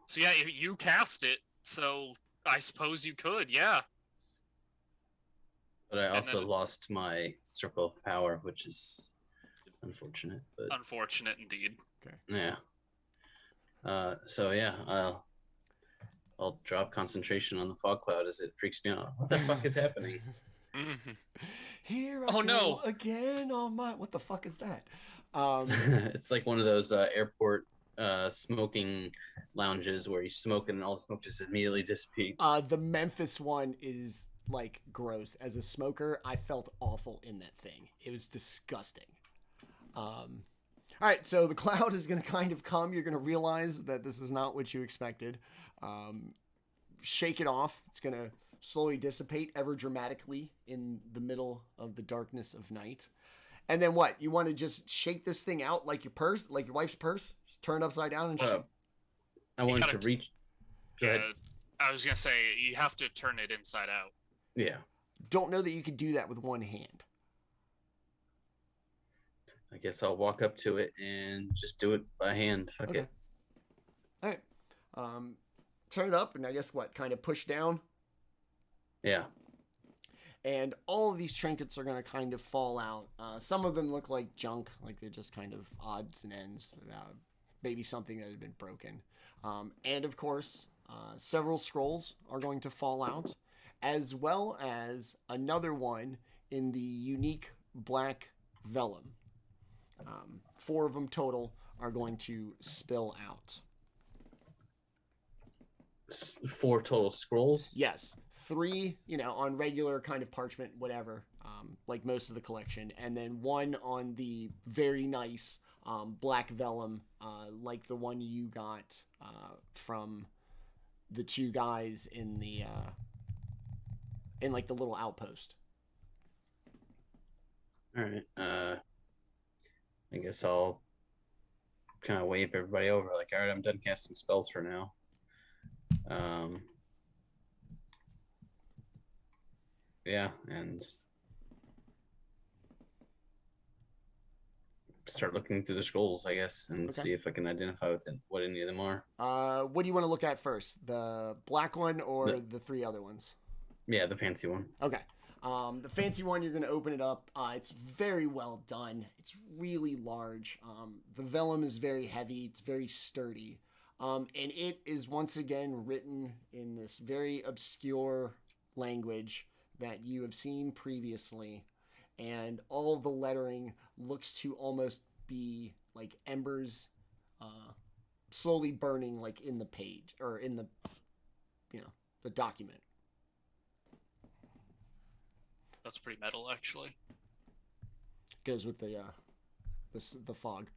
So yeah, if you cast it, so I suppose you could, yeah. But I also lost my circle of power, which is unfortunate. But unfortunate indeed. Okay. Yeah. So yeah, I'll drop concentration on the fog cloud as it freaks me out. What the fuck is happening? Here I go no. again on my... What the fuck is that? It's like one of those airport smoking lounges where you smoke and all the smoke just immediately dissipates. The Memphis one is like gross. As a smoker, I felt awful in that thing. It was disgusting. All right, so the cloud is going to kind of come. You're going to realize that this is not what you expected. Shake it off. It's going to slowly dissipate ever dramatically in the middle of the darkness of night. And then what? You want to just shake this thing out like your purse, like your wife's purse? Just turn it upside down and I wanted to reach. Go ahead. I was going to say, you have to turn it inside out. Yeah. Don't know that you could do that with one hand. I guess I'll walk up to it and just do it by hand. Fuck Okay. it. All right. Turn it up and I guess what? Kind of push down? Yeah. And all of these trinkets are going to kind of fall out. Some of them look like junk, like they're just kind of odds and ends. Maybe something that had been broken. And of course, several scrolls are going to fall out, as well as another one in the unique black vellum. 4 of them total are going to spill out. 4 total scrolls? Yes. 3, on regular kind of parchment, whatever, like most of the collection. And then 1 on the very nice black vellum, like the one you got from the 2 guys in the in like the little outpost. All right. I guess I'll kind of wave everybody over. Like, all right, I'm done casting spells for now. Yeah, and start looking through the scrolls, I guess, and see if I can identify what any of them are. What do you want to look at first? The black one or the 3 other ones? Yeah, the fancy one. Okay. The fancy one, you're going to open it up. It's very well done. It's really large. The vellum is very heavy. It's very sturdy. And it is once again written in this very obscure language that you have seen previously. And all the lettering looks to almost be like embers slowly burning like in the page or in the, the document. That's pretty metal, actually. Goes with the fog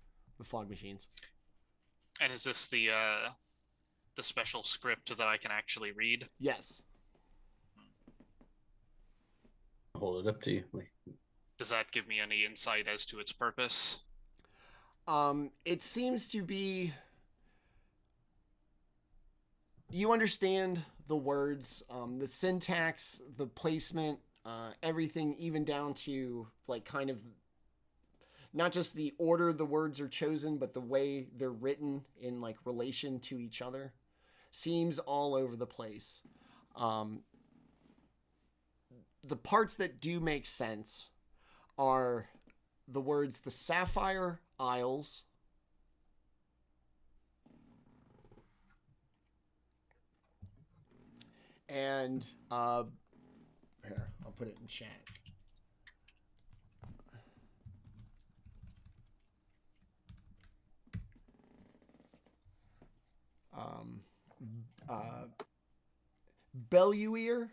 machines. And is this the special script that I can actually read? Yes. I'll hold it up to you. Does that give me any insight as to its purpose? It seems to be. You understand the words, the syntax, the placement, everything, even down to like kind of not just the order the words are chosen, but the way they're written in like relation to each other seems all over the place. The parts that do make sense are the words the Sapphire Isles, and here, I'll put it in chat. Belluir,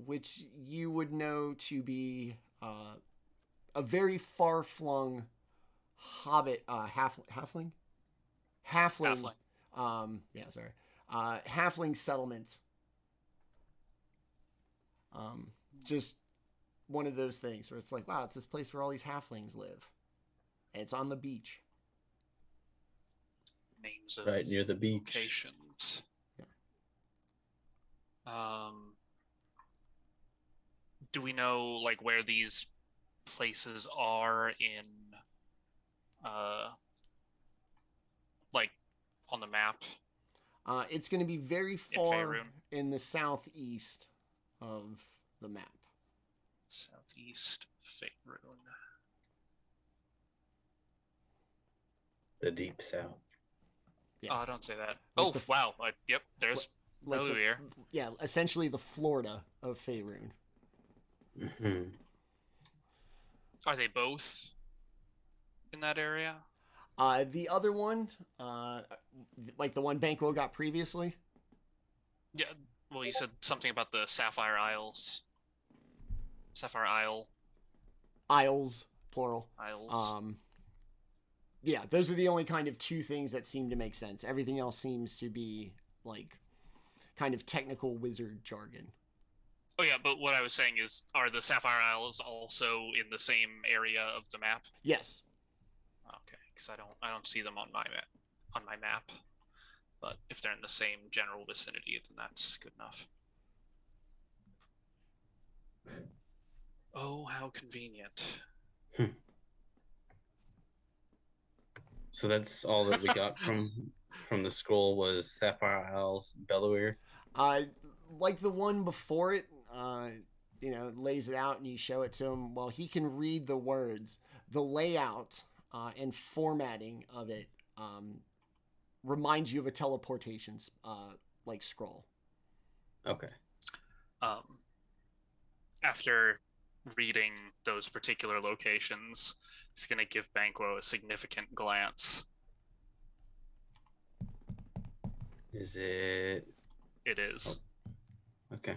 which you would know to be a very far-flung hobbit, halfling, halfling settlement. Just one of those things where it's like, wow, it's this place where all these halflings live, and it's on the beach. Names of right near the beach. Locations. Yeah. Do we know like where these places are in, like on the map? It's going to be very far in the southeast of the map. Southeast Faerun. The deep south. Yeah. Oh, don't say that. Like wow. Yep, there's Belluir. Yeah, essentially the Florida of Faerun. Mm-hmm. Are they both in that area? The other one, like the one Banquo got previously. Yeah. Well, you said something about the Sapphire Isles. Sapphire Isle. Isles, plural. Isles. Yeah, those are the only kind of two things that seem to make sense. Everything else seems to be like kind of technical wizard jargon. Oh yeah, but what I was saying is, are the Sapphire Isles also in the same area of the map? Yes. Okay, because I don't see them on my map. But if they're in the same general vicinity, then that's good enough. Oh, how convenient. So that's all that we got from the scroll was Sapphire Isles, Belluir. Like the one before it, lays it out and you show it to him. Well, he can read the words. The layout and formatting of it reminds you of a teleportation like scroll. Okay. After reading those particular locations, he's going to give Banquo a significant glance. Is it? It is. Oh. Okay.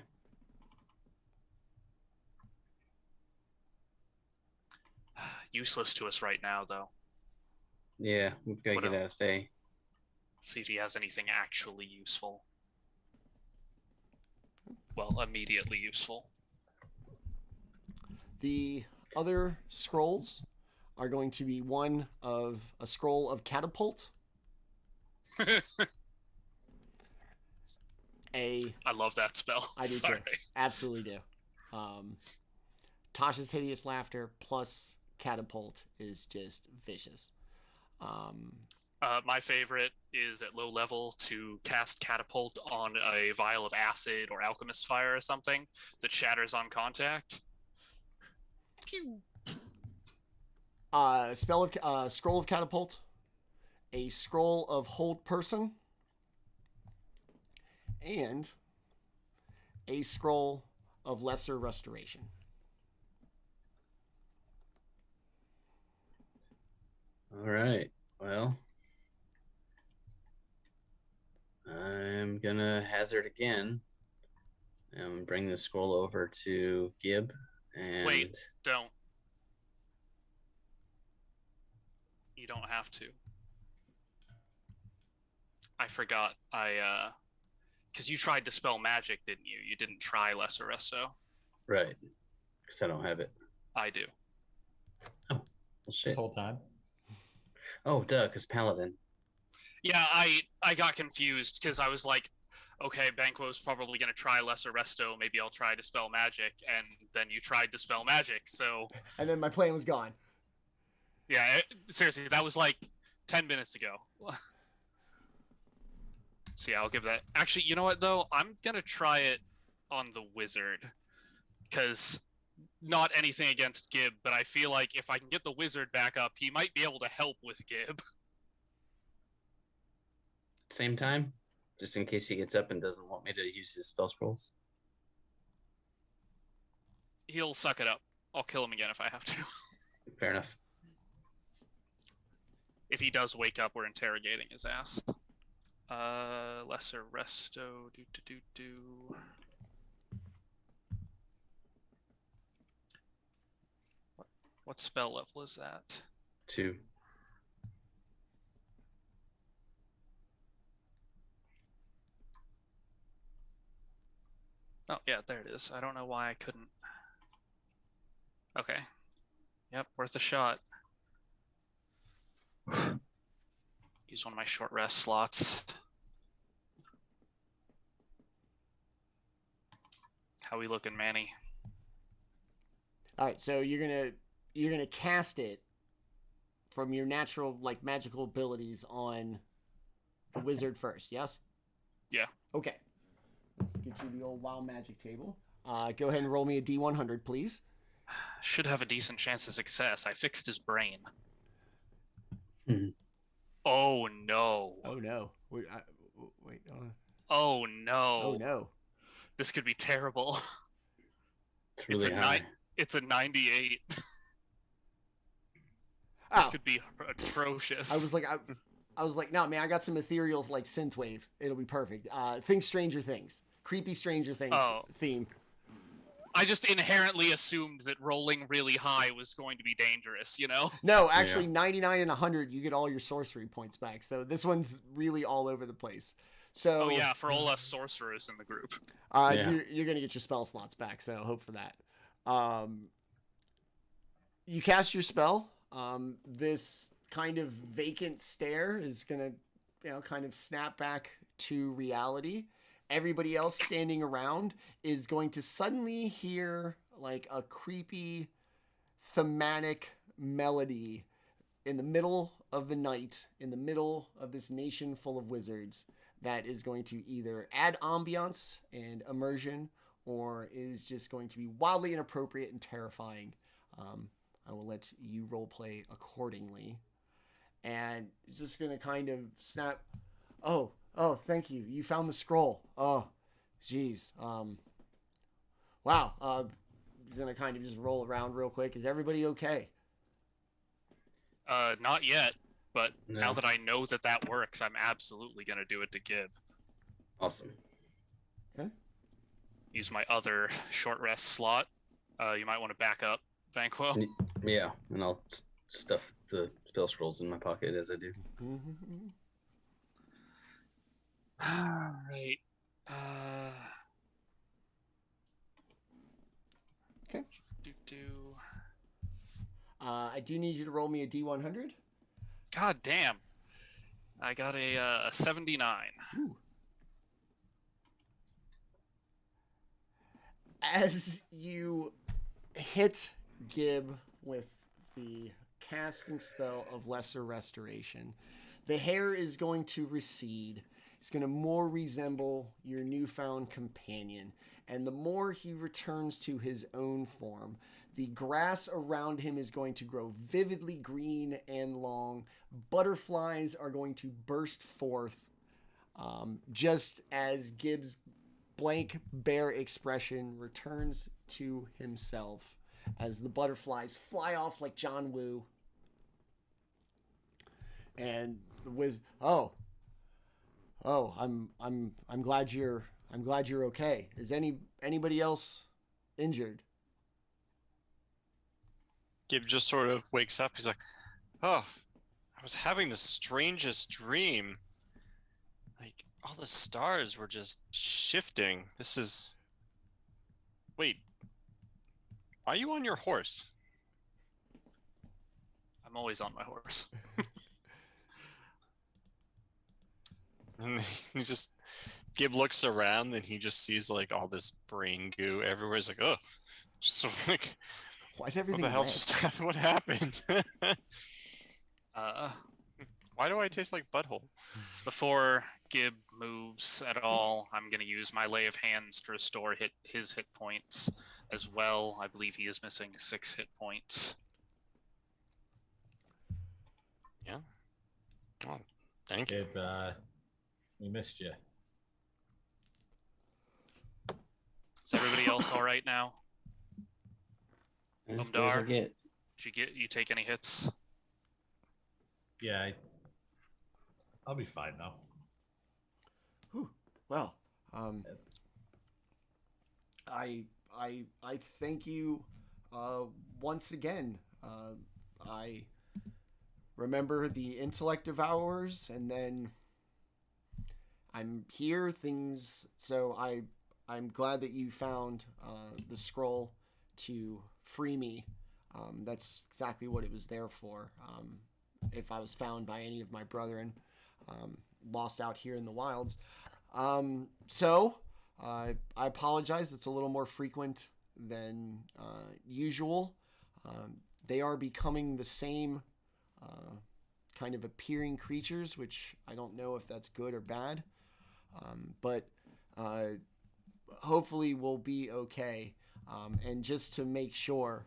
Useless to us right now, though. Yeah, we've got to get out of Thay. See if he has anything actually useful. Well, immediately useful. The other scrolls are going to be one of a scroll of catapult. I love that spell. I do too. Absolutely do. Tasha's hideous laughter plus catapult is just vicious. My favorite is at low level to cast catapult on a vial of acid or alchemist fire or something that shatters on contact. Pew. Scroll of catapult, a scroll of hold person, and a scroll of lesser restoration. All right. Well, I'm gonna hazard again and bring the scroll over to Gib. And wait, don't. You don't have to. I forgot. Because you tried to spell magic, didn't you? You didn't try lesser resto. Right. Because I don't have it. I do. Oh, well, shit. This whole time? Oh, duh, because Paladin. Yeah, I got confused because I was like, okay, Banquo's probably going to try lesser resto. Maybe I'll try to spell magic. And then you tried to spell magic, so... And then my plan was gone. Yeah, seriously, that was like 10 minutes ago. So yeah, I'll give that. Actually, you know what, though? I'm going to try it on the wizard. Because not anything against Gib, but I feel like if I can get the wizard back up, he might be able to help with Gib. Same time? Just in case he gets up and doesn't want me to use his spell scrolls? He'll suck it up. I'll kill him again if I have to. Fair enough. If he does wake up, we're interrogating his ass. Lesser resto. What spell level is that? 2. Oh, yeah, there it is. I don't know why I couldn't. Okay. Yep, worth a shot. Use one of my short rest slots. How we looking, Manny? All right, so you're gonna cast it from your natural magical abilities on the wizard first, yes? Yeah. Okay. Let's get you the old wild magic table. Go ahead and roll me a D100, please. Should have a decent chance of success. I fixed his brain. Mm-hmm. Oh no. Oh no. Wait. Oh no. Oh no. This could be terrible. It's really high. It's a 98. Oh. This could be atrocious. I was like, no, man, I got some ethereal like synthwave. It'll be perfect. Think Stranger Things, creepy Stranger Things theme. I just inherently assumed that rolling really high was going to be dangerous, you know? No, actually, 99 and 100, you get all your sorcery points back. So this one's really all over the place. So, oh yeah, for all us sorcerers in the group. You're gonna get your spell slots back. So hope for that. You cast your spell. This kind of vacant stare is gonna, kind of snap back to reality. Everybody else standing around is going to suddenly hear like a creepy thematic melody in the middle of the night, in the middle of this nation full of wizards, that is going to either add ambiance and immersion or is just going to be wildly inappropriate and terrifying. I will let you roleplay accordingly. And it's just going to kind of snap. Oh, thank you. You found the scroll. Oh, geez. Wow. He's going to kind of just roll around real quick. Is everybody okay? Not yet, but No. now that I know that works, I'm absolutely going to do it to Gib. Awesome. Okay. Use my other short rest slot. You might want to back up, Banquo. Yeah, and I'll stuff the spell scrolls in my pocket as I do. Mm-hmm. All right. Okay. Do. I do need you to roll me a D100. God damn. I got a 79. Ooh. As you hit Gib with the casting spell of Lesser Restoration, the hair is going to recede. It's going to more resemble your newfound companion. And the more he returns to his own form, the grass around him is going to grow vividly green and long. Butterflies are going to burst forth, just as Gib's blank, bare expression returns to himself as the butterflies fly off like John Woo. And the I'm glad you're okay. Is anybody else injured? Gib just sort of wakes up. He's like, "Oh, I was having the strangest dream. Like all the stars were just shifting. Wait, are you on your horse?" I'm always on my horse. And Gib looks around and he just sees like all this brain goo everywhere. He's like, "Oh, just like, why is everything what the hell red? just happened? What happened?" Why do I taste like butthole? Before Gib moves at all, I'm going to use my Lay of Hands to restore his hit points as well. I believe he is missing 6 hit points. Yeah. Oh, thank you. Gib, we missed you. Is everybody else all right now? As good as I Umdar? get. Did you take any hits? Yeah, I'll be fine now. Whew. Well, I thank you once again. I remember the intellect of ours, and then I'm here. So I'm glad that you found the scroll to free me. That's exactly what it was there for. If I was found by any of my brethren, lost out here in the wilds. So I apologize. It's a little more frequent than usual. They are becoming the same kind of appearing creatures, which I don't know if that's good or bad. But hopefully we'll be okay. And just to make sure,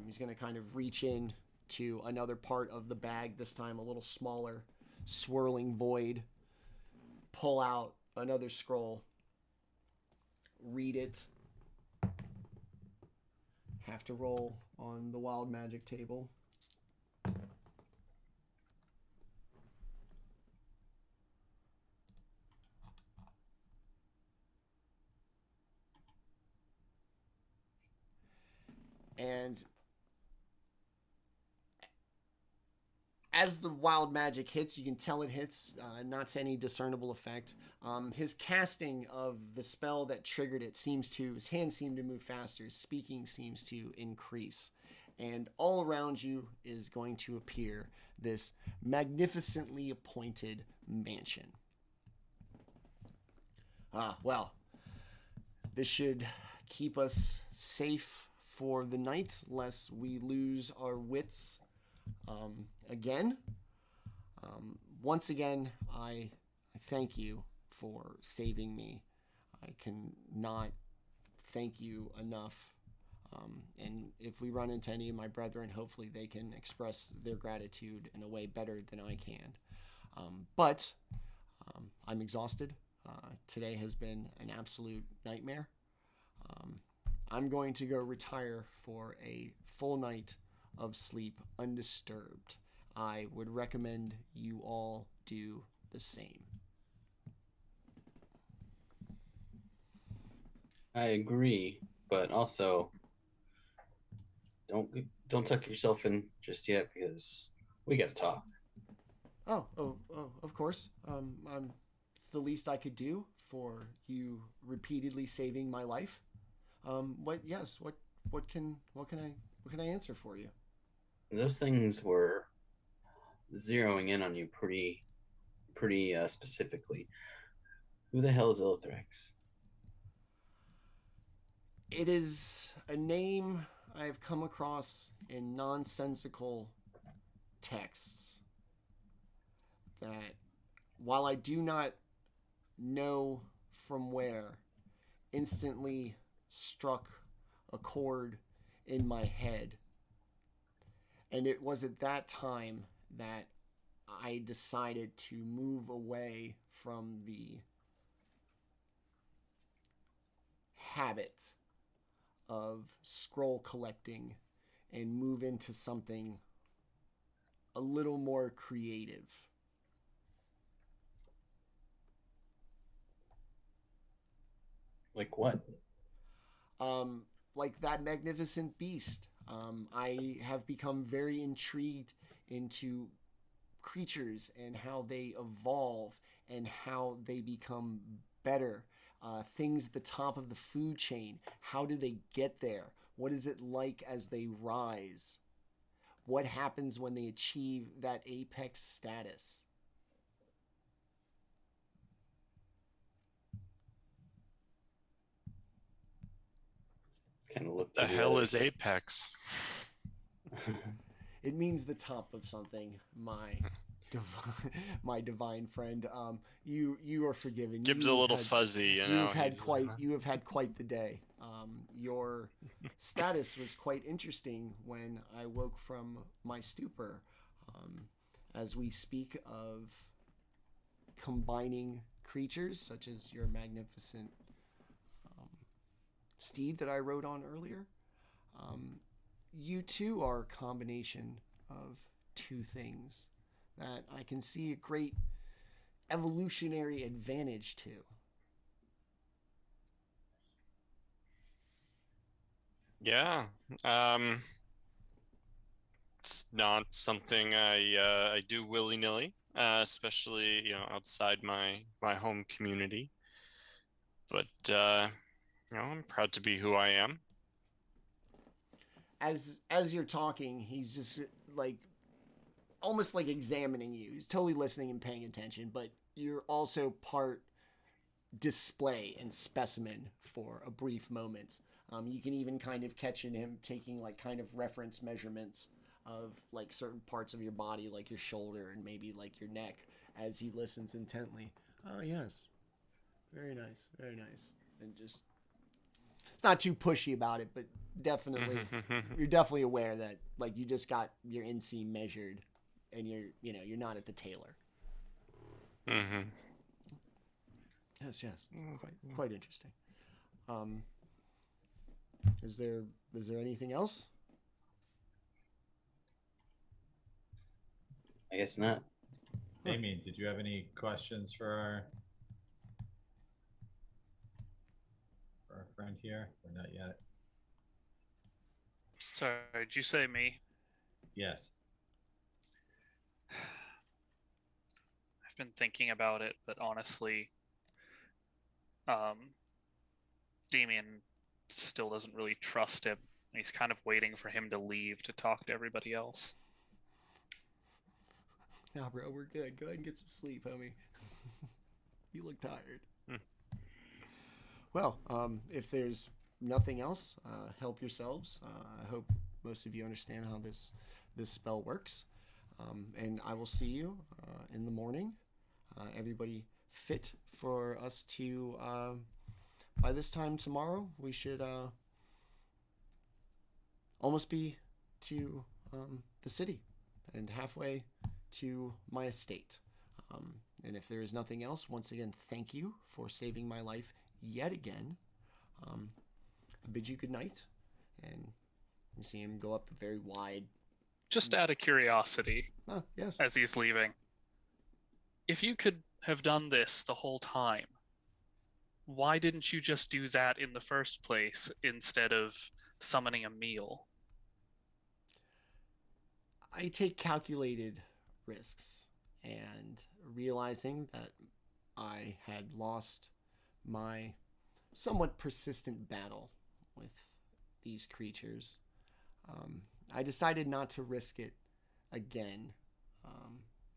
he's going to kind of reach in to another part of the bag, this time a little smaller, swirling void, pull out another scroll, read it, have to roll on the wild magic table. And as the wild magic hits, you can tell it hits, not to any discernible effect. His casting of the spell that triggered it his hands seem to move faster, his speaking seems to increase. And all around you is going to appear this magnificently appointed mansion. Well, this should keep us safe for the night, lest we lose our wits again. Once again, I thank you for saving me. I cannot thank you enough. And if we run into any of my brethren, hopefully they can express their gratitude in a way better than I can. But I'm exhausted. Today has been an absolute nightmare. I'm going to go retire for a full night of sleep undisturbed. I would recommend you all do the same. I agree, but also don't tuck yourself in just yet because we got to talk. Oh, of course. It's the least I could do for you repeatedly saving my life. What can I answer for you? Those things were zeroing in on you pretty specifically. Who the hell is Illithrex? It is a name I have come across in nonsensical texts that, while I do not know from where, instantly struck a chord in my head. And it was at that time that I decided to move away from the habit of scroll collecting and move into something a little more creative. Like what? Like that magnificent beast. I have become very intrigued into creatures and how they evolve and how they become better. Things at the top of the food chain. How do they get there? What is it like as they rise? What happens when they achieve that apex status? Kind of look. The hell is apex? It means the top of something. My divine friend. You are forgiven. Gibbs a little fuzzy, you know. You have had quite the day. Your status was quite interesting when I woke from my stupor. As we speak of combining creatures such as your magnificent steed that I rode on earlier, you too are a combination of two things that I can see a great evolutionary advantage to. Yeah. It's not something I do willy-nilly, especially, you know, outside my home community. But you know, I'm proud to be who I am. As you're talking, he's just like almost like examining you. He's totally listening and paying attention, but you're also part display and specimen for a brief moment. You can even kind of catch in him taking like kind of reference measurements of like certain parts of your body, like your shoulder and maybe like your neck, as he listens intently. Oh yes, very nice, very nice. And just, it's not too pushy about it, but definitely you're definitely aware that like you just got your inseam measured and you're not at the tailor. Yes, quite interesting. Is there anything else? I guess not. Daemion, did you have any questions for our friend here, or not yet? Sorry, did you say me? Yes. I've been thinking about it, but honestly, Daemion still doesn't really trust him. He's kind of waiting for him to leave to talk to everybody else. Nah, bro, we're good. Go ahead and get some sleep, homie. You look tired. Well, if there's nothing else, help yourselves. I hope most of you understand how this spell works. And I will see you in the morning. Everybody fit for us to, by this time tomorrow, we should almost be to the city and halfway to my estate. And if there is nothing else, once again, thank you for saving my life yet again. I bid you good night, and you see him go up the very wide. Just out of curiosity, yes. As he's leaving, if you could have done this the whole time, why didn't you just do that in the first place instead of summoning a meal? I take calculated risks, and realizing that I had lost my somewhat persistent battle with these creatures, I decided not to risk it again.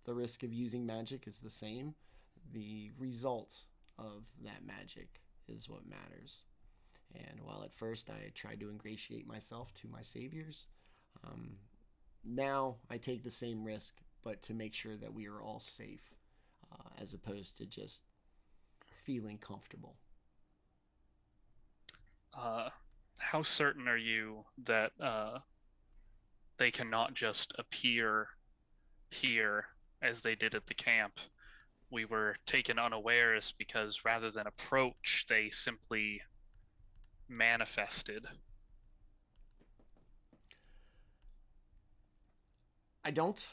The risk of using magic is the same. The result of that magic is what matters. And while at first I tried to ingratiate myself to my saviors, now I take the same risk, but to make sure that we are all safe, as opposed to just feeling comfortable. How certain are you that they cannot just appear here as they did at the camp? We were taken unawares because rather than approach, they simply manifested. I don't.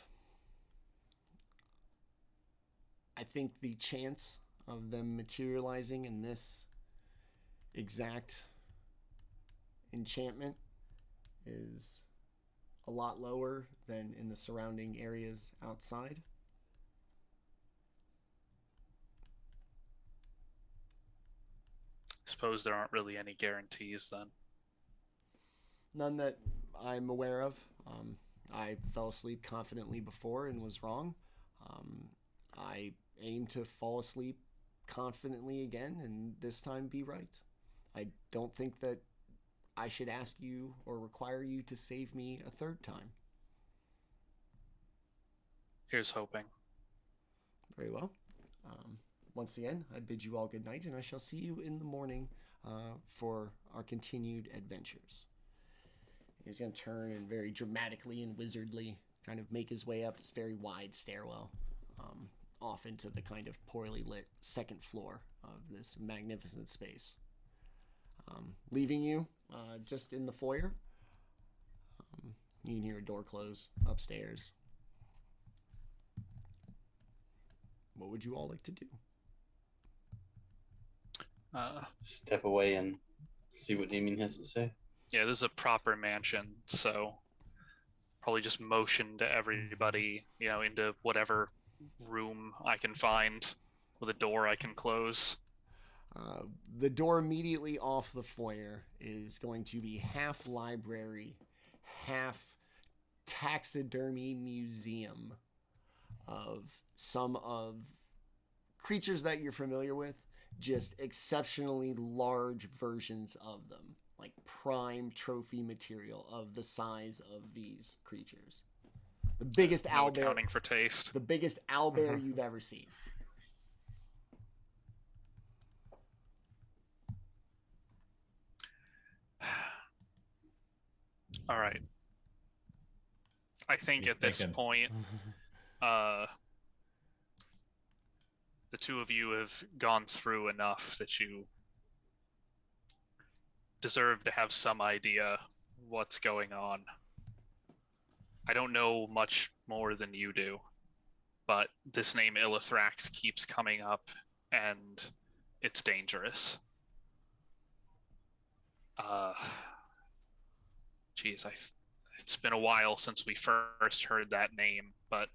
I think the chance of them materializing in this exact enchantment is a lot lower than in the surrounding areas outside. Suppose there aren't really any guarantees then. None that I'm aware of. I fell asleep confidently before and was wrong. I aim to fall asleep confidently again, and this time be right. I don't think that I should ask you or require you to save me a third time. Here's hoping. Very well. Once again, I bid you all good night, and I shall see you in the morning for our continued adventures. He's going to turn and very dramatically and wizardly kind of make his way up this very wide stairwell off into the kind of poorly lit second floor of this magnificent space. Leaving you just in the foyer. You can hear a door close upstairs. What would you all like to do? Step away and see what Daemion has to say. Yeah, this is a proper mansion, so probably just motion to everybody, into whatever room I can find with a door I can close. The door immediately off the foyer is going to be half library, half taxidermy museum of some of creatures that you're familiar with, just exceptionally large versions of them, like prime trophy material of the size of these creatures. The biggest owlbear, accounting for taste. The biggest owlbear you've ever seen. All right. I think at this point, the two of you have gone through enough that you deserve to have some idea what's going on. I don't know much more than you do, but this name Illithrax keeps coming up, and it's dangerous. It's been a while since we first heard that name, but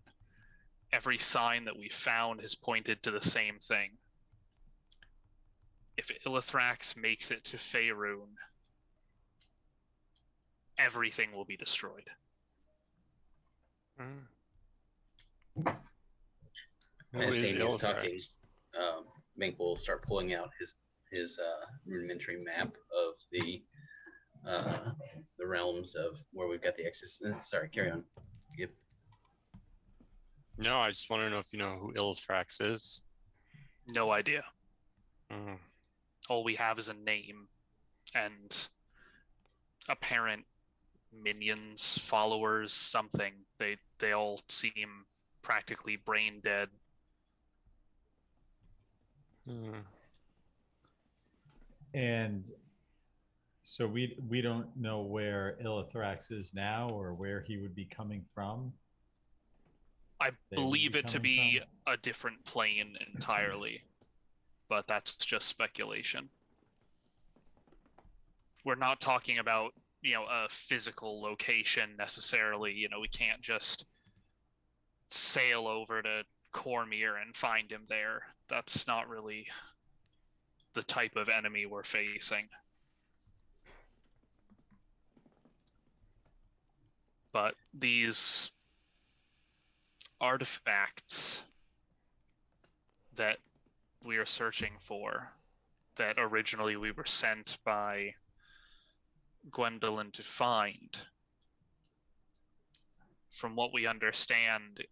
every sign that we found has pointed to the same thing. If Illithrax makes it to Faerun, everything will be destroyed. As Daemion is talking, Banquo will start pulling out his rudimentary map of the realms of where we've got the existence. Sorry, carry on. Yep. No, I just want to know if you know who Illithrax is. No idea. All we have is a name and apparent minions, followers, something. They all seem practically brain dead. And so we don't know where Illithrax is now or where he would be coming from. I believe it to be a different plane entirely, but that's just speculation. We're not talking about, a physical location necessarily. We can't just sail over to Cormyr and find him there. That's not really the type of enemy we're facing. But these artifacts that we are searching for, that originally we were sent by Gwendolyn to find, from what we understand,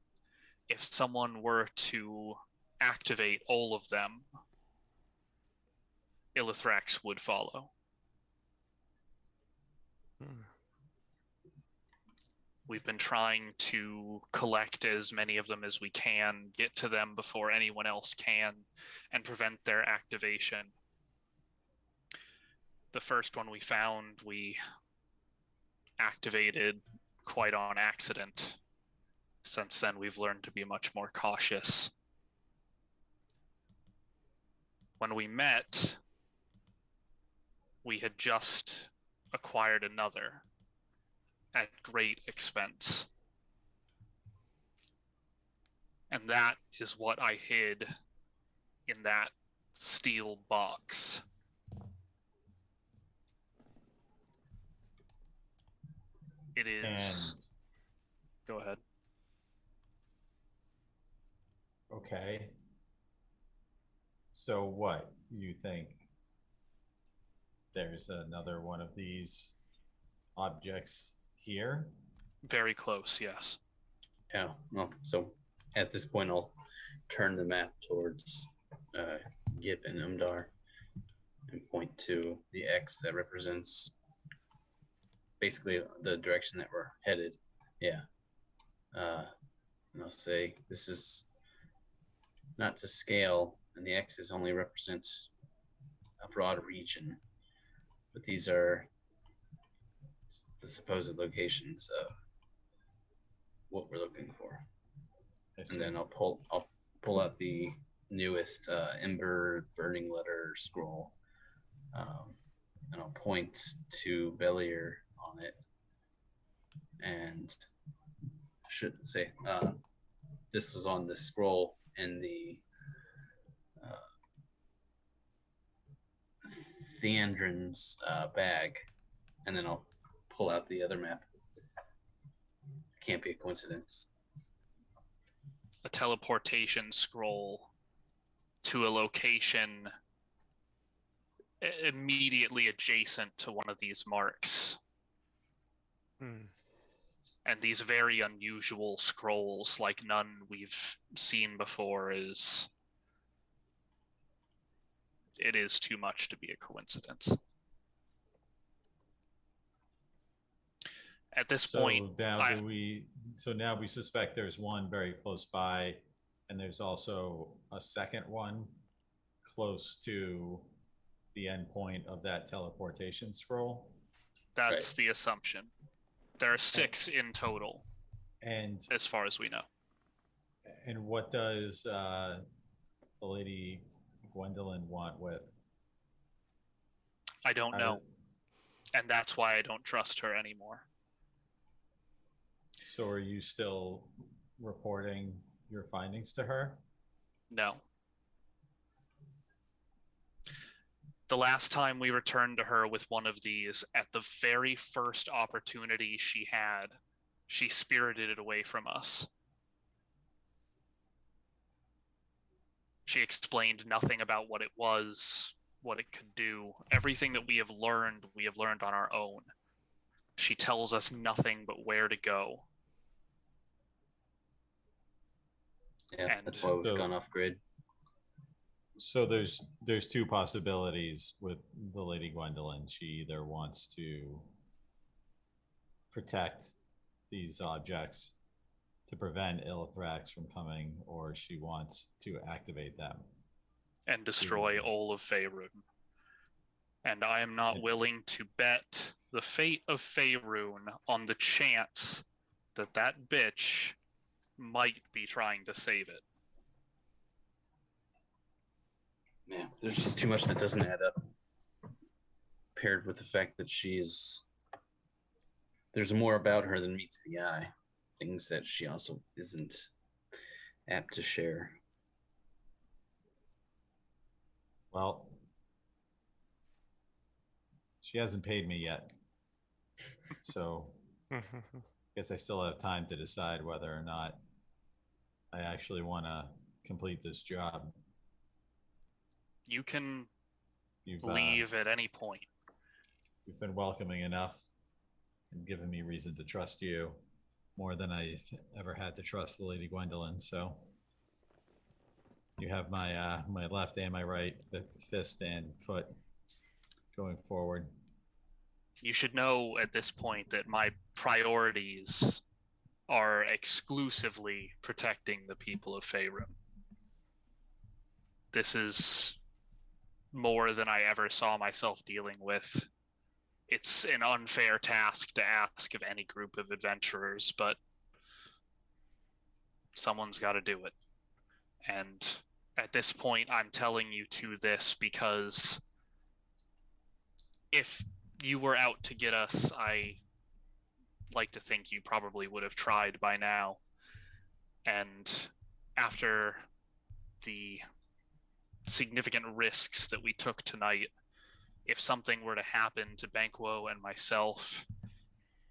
if someone were to activate all of them, Illithrax would follow. We've been trying to collect as many of them as we can, get to them before anyone else can, and prevent their activation. The first one we found, we activated quite on accident. Since then, we've learned to be much more cautious. When we met, we had just acquired another at great expense. And that is what I hid in that steel box. It is... And... Go ahead. Okay. So what? You think there's another one of these objects here? Very close, yes. Yeah. Well, so at this point, I'll turn the map towards Gibbon and Umdar and point to the X that represents basically the direction that we're headed. Yeah. And I'll say this is not to scale, and the X's only represents a broad region, but these are the supposed locations of what we're looking for. And then I'll pull out the newest Ember Burning Letter scroll, and I'll point to Belier on it, and I should say this was on the scroll in the Theandrin's bag, and then I'll pull out the other map. Can't be a coincidence. A teleportation scroll to a location immediately adjacent to one of these marks. And these very unusual scrolls, like none we've seen before, it is too much to be a coincidence. At this point, now we suspect there's one very close by, and there's also a second one close to the end point of that teleportation scroll. That's the assumption. There are 6 in total, and as far as we know. And what does the Lady Gwendolyn want with? I don't know. And that's why I don't trust her anymore. So are you still reporting your findings to her? No. The last time we returned to her with one of these, at the very first opportunity she had, she spirited it away from us. She explained nothing about what it was, what it could do. Everything that we have learned on our own. She tells us nothing but where to go. Yeah, And that's why we've gone off grid. So there's 2 possibilities with the Lady Gwendolyn. She either wants to protect these objects to prevent Illithrax from coming, or she wants to activate them and destroy all of Faerun. And I am not willing to bet the fate of Faerun on the chance that that bitch might be trying to save it. Yeah, there's just too much that doesn't add up. Paired with the fact that there's more about her than meets the eye. Things that she also isn't apt to share. Well, she hasn't paid me yet. So I guess I still have time to decide whether or not I actually want to complete this job. You can leave at any point. You've been welcoming enough and given me reason to trust you more than I've ever had to trust the Lady Gwendolyn. So you have my my left and my right fist and foot going forward. You should know at this point that my priorities are exclusively protecting the people of Faerun. This is more than I ever saw myself dealing with. It's an unfair task to ask of any group of adventurers, but someone's got to do it. And at this point, I'm telling you to this because if you were out to get us, I like to think you probably would have tried by now. And after the significant risks that we took tonight, if something were to happen to Banquo and myself,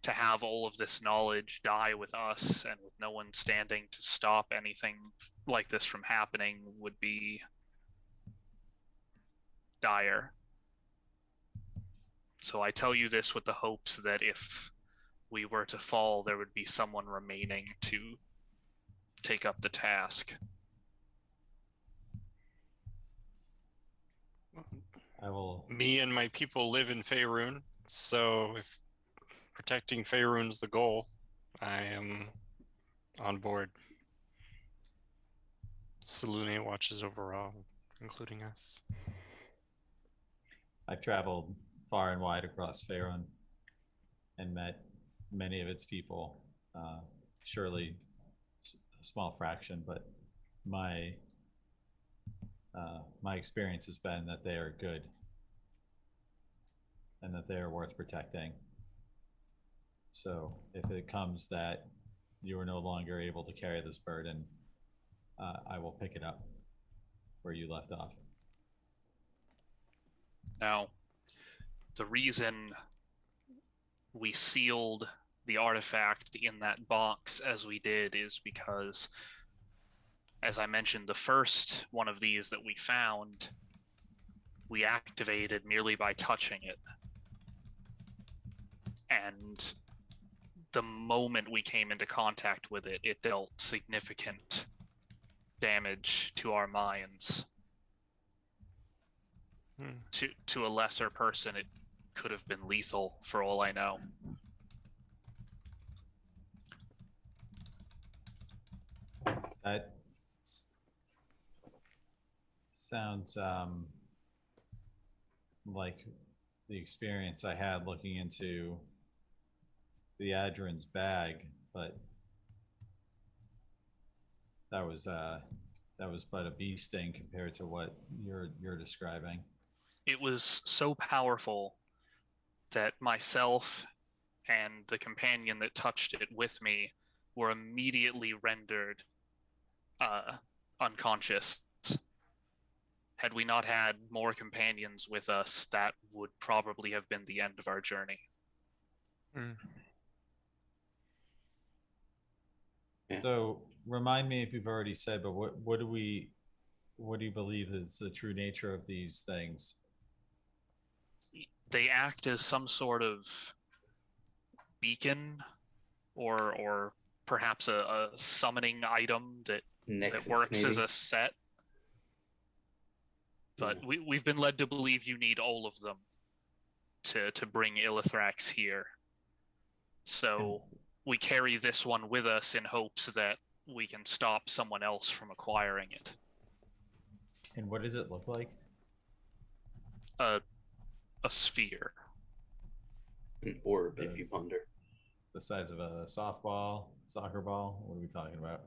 to have all of this knowledge die with us and with no one standing to stop anything like this from happening would be dire. So I tell you this with the hopes that if we were to fall, there would be someone remaining to take up the task. Me and my people live in Faerun, so if protecting Faerun's the goal, I am on board. Salune watches over all, including us. I've traveled far and wide across Faerun and met many of its people. Surely a small fraction, but my experience has been that they are good and that they are worth protecting. So if it comes that you are no longer able to carry this burden, I will pick it up where you left off. Now, the reason we sealed the artifact in that box as we did is because, as I mentioned, the first one of these that we found, we activated merely by touching it. And the moment we came into contact with it, it dealt significant damage to our minds. To a lesser person, it could have been lethal for all I know. That sounds like the experience I had looking into the Adrin's bag, but that was but a bee sting compared to what you're describing. It was so powerful that myself and the companion that touched it with me were immediately rendered unconscious. Had we not had more companions with us, that would probably have been the end of our journey. Yeah. So remind me if you've already said, but what do you believe is the true nature of these things? They act as some sort of beacon or perhaps a summoning item that works maybe as a set. But we've been led to believe you need all of them to bring Illithrax here. So we carry this one with us in hopes that we can stop someone else from acquiring it. And what does it look like? A sphere. An orb, if you ponder. The size of a softball, soccer ball? What are we talking about?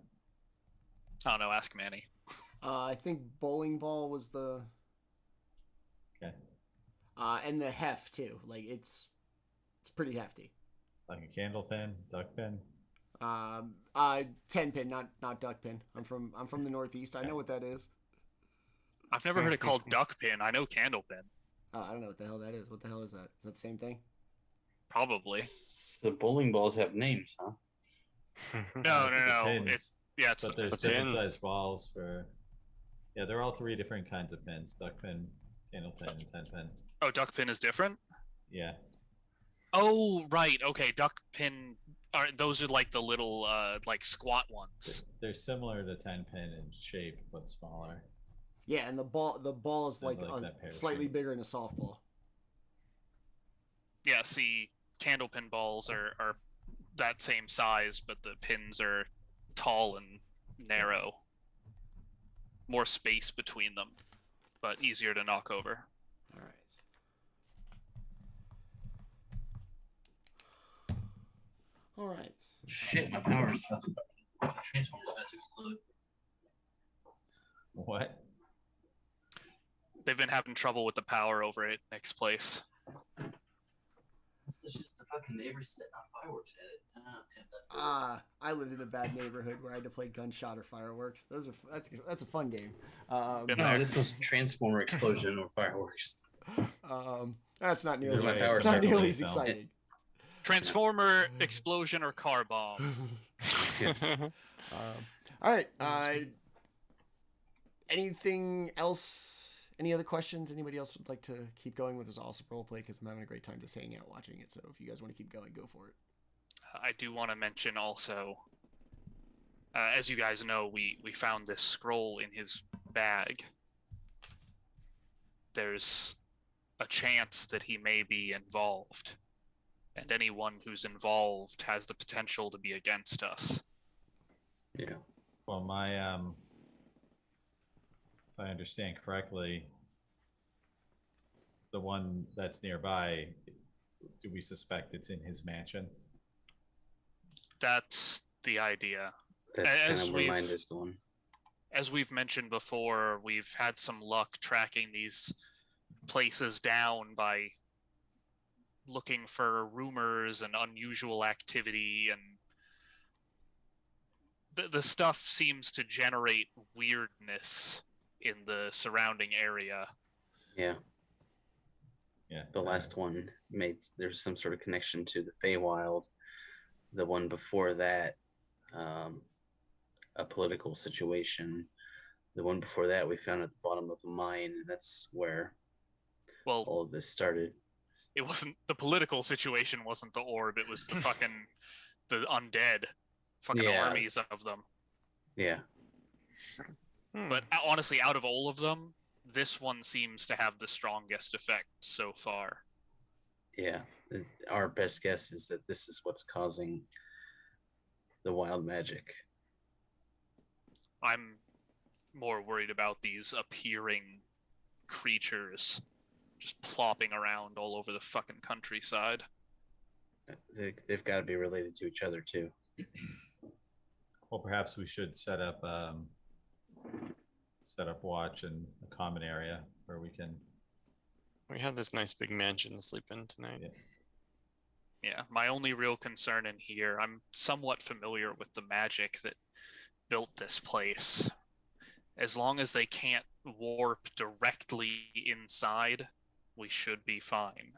I don't know, ask Manny. I think bowling ball was the... Okay. And the heft, too. Like, it's pretty hefty. Like a candle pin, duck pin? 10 pin, not duck pin. I'm from the Northeast. I know what that is. I've never heard it called duck pin. I know candle pin. I don't know what the hell that is. What the hell is that? Is that the same thing? Probably. The bowling balls have names, huh? No. It's But there's different size balls for... Yeah, they're all 3 different kinds of pins. Duck pin, candle pin, and 10 pin. Oh, duck pin is different? Yeah. Oh, right. Okay, duck pin... Those are like the little, like squat ones. They're similar to 10 pin in shape, but smaller. Yeah, and the ball is like slightly bigger than a softball. Yeah, see, candle pin balls are that same size, but the pins are tall and narrow. More space between them, but easier to knock over. All right. All right. Shit, my power's about to... Transformers about to explode. What? They've been having trouble with the power over at Nick's place. It's just the fucking neighbors setting off fireworks at it. I lived in a bad neighborhood where I had to play gunshot or fireworks. That's a fun game. No, this was Transformer explosion or fireworks. That's not nearly as exciting. Transformer explosion or car bomb. All right. Anything else? Any other questions? Anybody else would like to keep going with this awesome roleplay? Because I'm having a great time just hanging out watching it. So if you guys want to keep going, go for it. I do want to mention also, as you guys know, we found this scroll in his bag. There's a chance that he may be involved. And anyone who's involved has the potential to be against us. Yeah. Well, if I understand correctly, the one that's nearby, do we suspect it's in his mansion? That's the idea. That's kind of where mine is going. As we've mentioned before, we've had some luck tracking these places down by looking for rumors and unusual activity, and the stuff seems to generate weirdness in the surrounding area. Yeah. Yeah. The last one there's some sort of connection to the Feywild. The one before that, a political situation. The one before that, we found at the bottom of a mine, and that's where all of this started. It wasn't the political situation. Wasn't the orb? It was the fucking the undead, fucking armies of them. Yeah. But honestly, out of all of them, this one seems to have the strongest effect so far. Yeah. Our best guess is that this is what's causing the wild magic. I'm more worried about these appearing creatures just plopping around all over the fucking countryside. They've got to be related to each other too. Well, perhaps we should set up watch in a common area where we can. We have this nice big mansion to sleep in tonight. Yeah, my only real concern in here, I'm somewhat familiar with the magic that built this place. As long as they can't warp directly inside, we should be fine.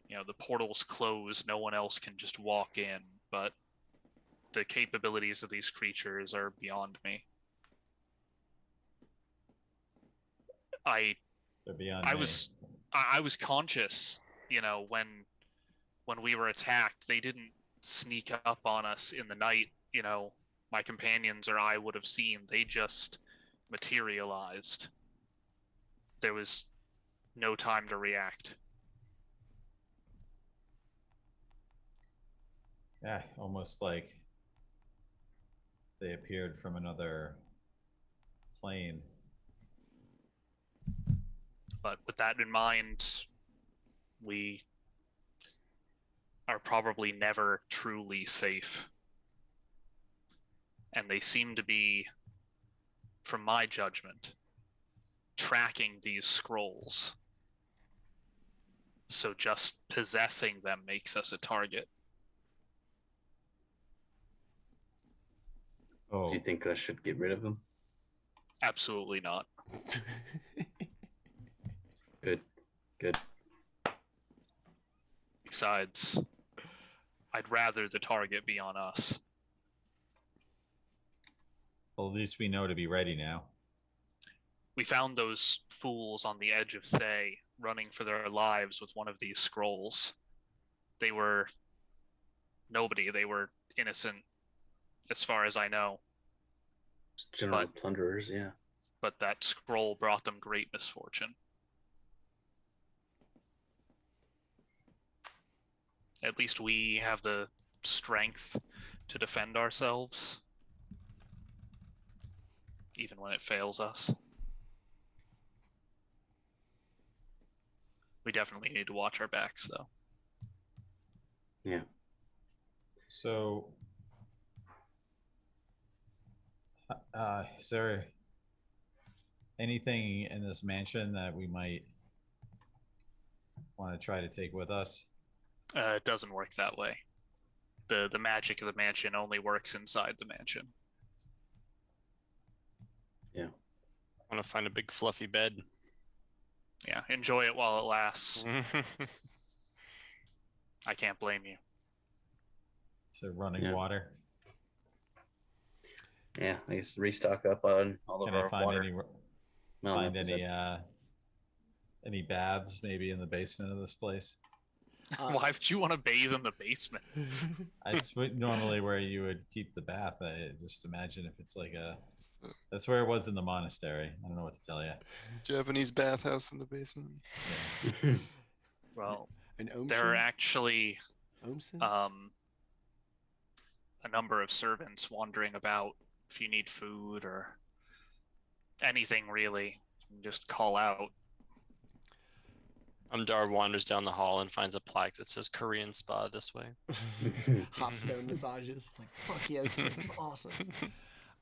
You know, the portal's closed, no one else can just walk in, but the capabilities of these creatures are beyond me. I was conscious, you know, when we were attacked. They didn't sneak up on us in the night, you know, my companions or I would have seen. They just materialized. There was no time to react. Yeah, almost like they appeared from another plane. But with that in mind, we are probably never truly safe. And they seem to be, from my judgment, tracking these scrolls. So just possessing them makes us a target. Oh. Do you think I should get rid of them? Absolutely not. Good. Besides, I'd rather the target be on us. Well, at least we know to be ready now. We found those fools on the edge of Thay running for their lives with one of these scrolls. They were nobody. They were innocent, as far as I know. General plunderers, yeah. But that scroll brought them great misfortune. At least we have the strength to defend ourselves, even when it fails us. We definitely need to watch our backs, though. Yeah. So, is there anything in this mansion that we might want to try to take with us? It doesn't work that way. The magic of the mansion only works inside the mansion. Yeah. I want to find a big fluffy bed. Yeah, enjoy it while it lasts. I can't blame you. So running water. Yeah, I guess restock up on all of our water. Any baths maybe in the basement of this place? Why would you want to bathe in the basement? It's normally where you would keep the bath. I just imagine if it's like that's where it was in the monastery. I don't know what to tell you. Japanese bathhouse in the basement. Yeah. Well, there are actually a number of servants wandering about. If you need food or anything, really, you can just call out. Umdar wanders down the hall and finds a plaque that says Korean spa this way. Hot stone massages. Like, fuck yeah, this is awesome.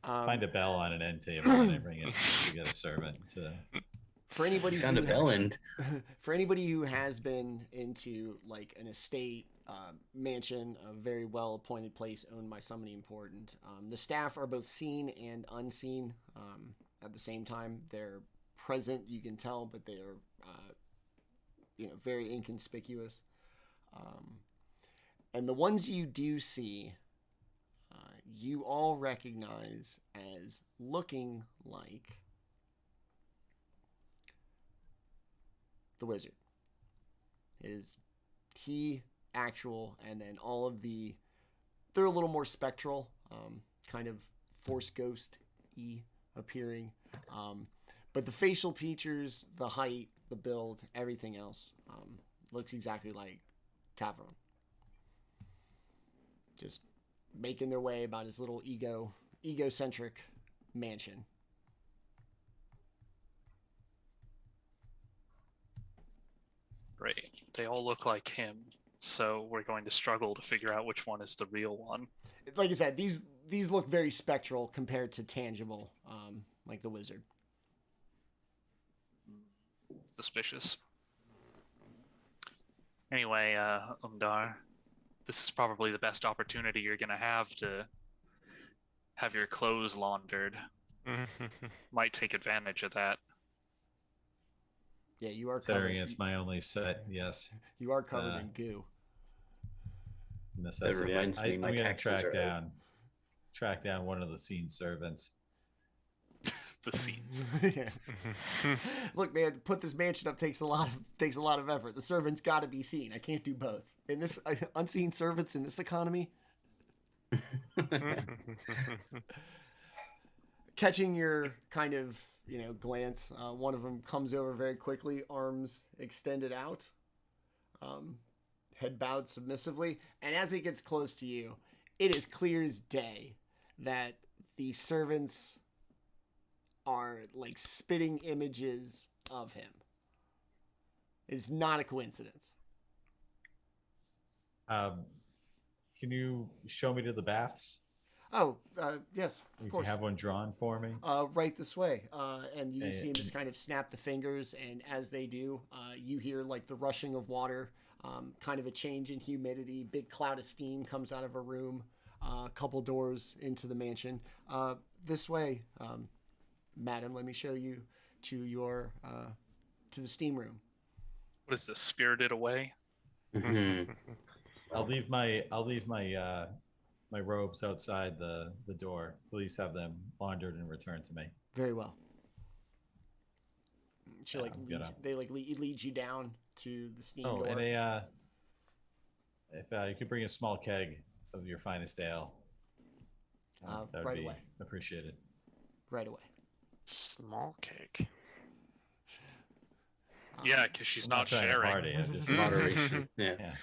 Find a bell on an end table and I bring it. You get a servant to. For anybody found a bell end. For anybody who has been into like an estate mansion, a very well appointed place owned by somebody important, the staff are both seen and unseen at the same time. They're present, you can tell, but they are very inconspicuous. And the ones you do see, you all recognize as looking like the wizard. It is he, actual, and then all of they're a little more spectral, kind of force ghost-y appearing. But the facial features, the height, the build, everything else looks exactly like Tavern. Just making their way about his little egocentric mansion. Great. They all look like him, so we're going to struggle to figure out which one is the real one. Like I said, these look very spectral compared to tangible, like the wizard. Suspicious. Anyway, Umdar, this is probably the best opportunity you're going to have your clothes laundered. Might take advantage of that. Yeah, you are considering covered. it's my only set. Yes, You are covered in goo. That reminds me, my taxes are track down one of the scene servants. The scenes. Yeah. Look, man, put this mansion up takes a lot of effort. The servants got to be seen. I can't do both. In this unseen servants in this economy. Catching your kind of glance, one of them comes over very quickly, arms extended out, head bowed submissively, and as it gets close to you, it is clear as day that the servants are like spitting images of him. It's not a coincidence. Can you show me to the baths? Oh, yes, of You course. can have one drawn for me. Right this way. And you see him just kind of snap the fingers, and as they do, you hear like the rushing of water, kind of a change in humidity, big cloud of steam comes out of a room, a couple doors into the mansion. This way, madam, let me show you to your to the steam room. What is this, Spirited Away? I'll leave my my robes outside the door. Please have them laundered and returned to me. Very well. She lead you down to the steam door. And if you could bring a small keg of your finest ale, that would right be away. appreciated. Right away. Small cake. Yeah, because she's not trying to sharing. party, I'm just moderation. Yeah.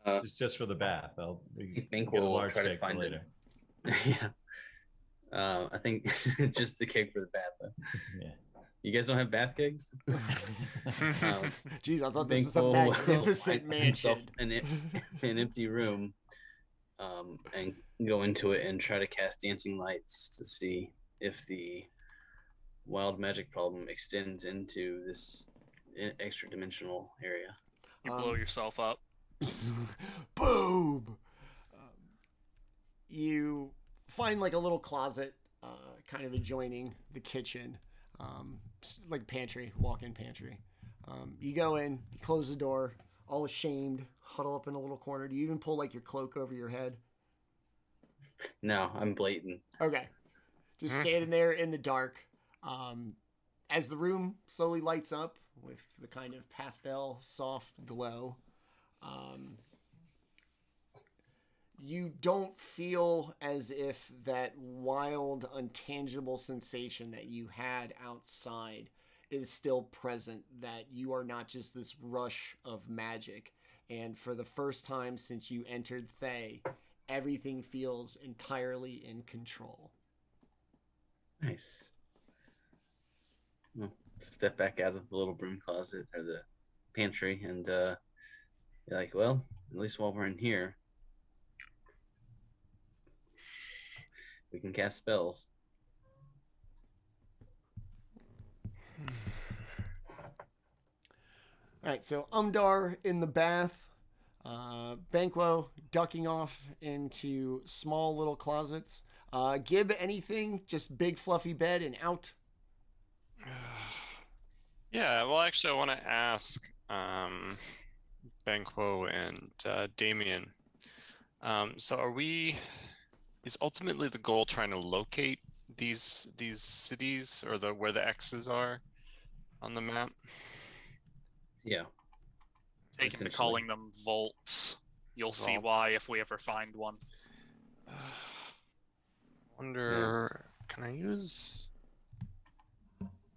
This is just for the bath. Banquo will try to find later. Yeah. I think just the keg for the bath. Though. Yeah. You guys don't have bath kegs? Jeez, I thought this was a Banquo magnificent will find himself mansion. an empty room, and go into it and try to cast dancing lights to see if the wild magic problem extends into this extra dimensional area. You blow yourself up. Boom! You find like a little closet, kind of adjoining the kitchen, like pantry, walk-in pantry. You go in, you close the door, all ashamed, huddle up in a little corner. Do you even pull like your cloak over your head? No, I'm blatant. Okay. Just standing there in the dark. As the room slowly lights up with the kind of pastel, soft glow, you don't feel as if that wild, untangible sensation that you had outside is still present, that you are not just this rush of magic. And for the first time since you entered Thay, everything feels entirely in control. Nice. Well, step back out of the little broom closet or the pantry and you're like, well, at least while we're in here, we can cast spells. All right, so Umdar in the bath, Banquo ducking off into small little closets. Gib, anything? Just big fluffy bed and out? Yeah, well, actually, I want to ask Banquo and Daemion. So is ultimately the goal trying to locate these cities or where the X's are on the map? Yeah. Taken to calling them vaults. You'll see why if we ever find one. Wonder, can I use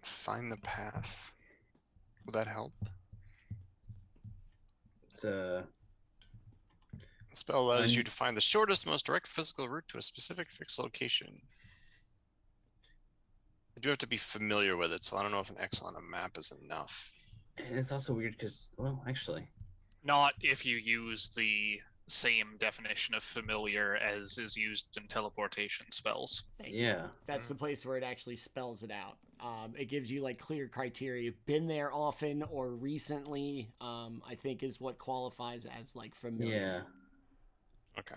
find the path? Would that help? It's a spell allows you to find the shortest, most direct physical route to a specific fixed location. I do have to be familiar with it, so I don't know if an X on a map is enough. And it's also weird because, well, actually, Not if you use the same definition of familiar as is used in teleportation spells. yeah, That's the place where it actually spells it out. It gives you like clear criteria. Been there often or recently, I think is what qualifies as like familiar. yeah. Okay.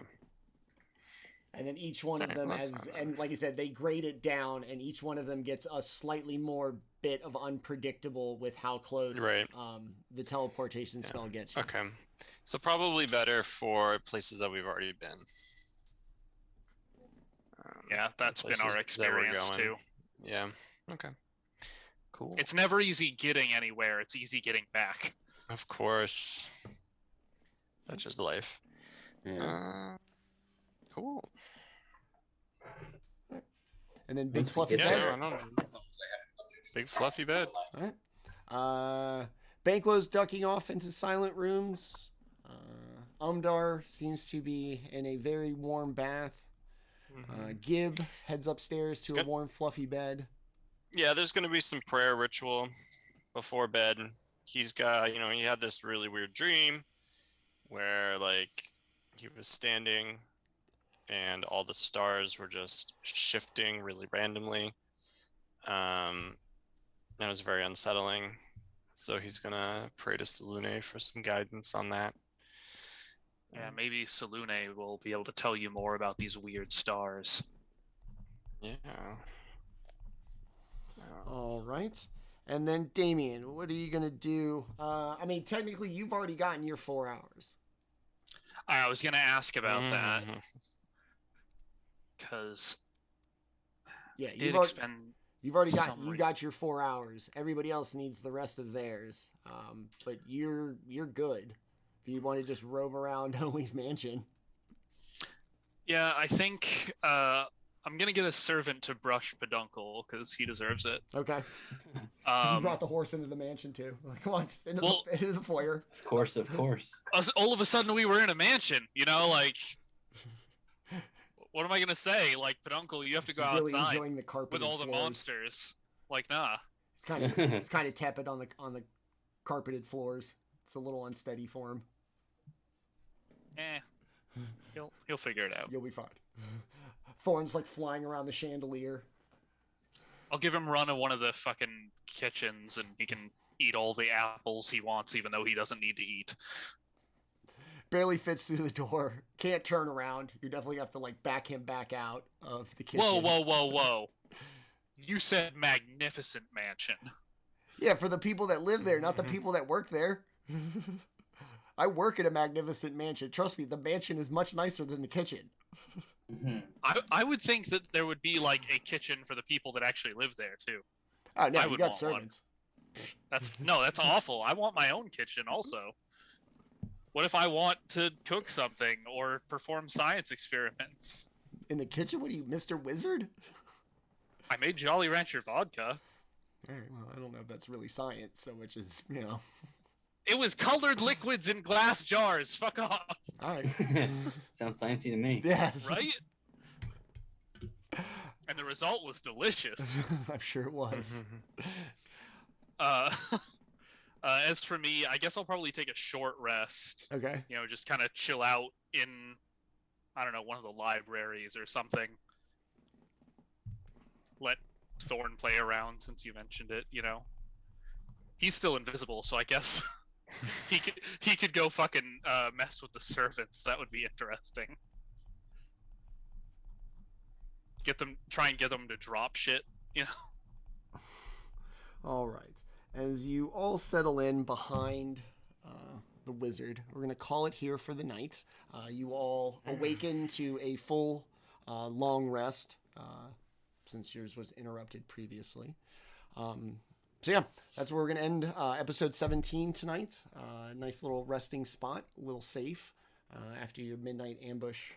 And then each one of them and like I said, they grade it down, and each one of them gets a slightly more bit of unpredictable with how close the teleportation spell gets you. Okay. So probably better for places that we've already been. Yeah, that's been our experience too. Yeah. Okay. Cool. It's never easy getting anywhere. It's easy getting back. Of course. Such is life. Yeah. Cool. And then big fluffy bed. Big fluffy bed. All right. Banquo's ducking off into silent rooms. Umdar seems to be in a very warm bath. Gib heads upstairs to a warm, fluffy bed. Yeah, there's going to be some prayer ritual before bed. He's got, he had this really weird dream where, like, he was standing and all the stars were just shifting really randomly. That was very unsettling. So he's going to pray to Selune for some guidance on that. Yeah, maybe Selune will be able to tell you more about these weird stars. Yeah. All right. And then Daemion, what are you going to do? I mean, technically, you've already gotten your 4 hours. I was going to ask about that. Because yeah, you've got your 4 hours. Everybody else needs the rest of theirs. But you're good. If you want to just roam around Noe's mansion. Yeah, I think I'm gonna get a servant to brush Peduncle because he deserves it. Okay. You brought the horse into the mansion too. Come on, into the foyer. Of course. All of a sudden, we were in a mansion. Like, what am I gonna say? Like, Peduncle, you have to go really outside enjoying the carpeted with all the floors. monsters. Like, nah. It's kind of tepid on the carpeted floors. It's a little unsteady for him. He'll figure it out. You'll be fine. Thorns like flying around the chandelier. I'll give him run of one of the fucking kitchens, and he can eat all the apples he wants, even though he doesn't need to eat. Barely fits through the door. Can't turn around. You definitely have to like back him back out of the kitchen. Whoa! You said magnificent mansion. Yeah, for the people that live there, not the people that work there. I work in a magnificent mansion. Trust me, the mansion is much nicer than the kitchen. I would think that there would be like a kitchen for the people that actually live there too. Oh no, you got servants. That's awful. I want my own kitchen also. What if I want to cook something or perform science experiments? In the kitchen? What are you, Mr. Wizard? I made Jolly Rancher vodka. All right, well, I don't know if that's really science so much as, It was colored liquids in glass jars. Fuck off. All right. Sounds sciencey to me. Yeah. Right? And the result was delicious. I'm sure it was. As for me, I guess I'll probably take a short rest. Okay. Just kind of chill out in, I don't know, one of the libraries or something. Let Thorn play around since you mentioned it, He's still invisible, so I guess he could go fucking mess with the servants. That would be interesting. Try and get them to drop shit, All right. As you all settle in behind the wizard, we're going to call it here for the night. You all awaken to a full long rest, since yours was interrupted previously. So yeah, that's where we're going to end episode 17 tonight. Nice little resting spot, a little safe after your midnight ambush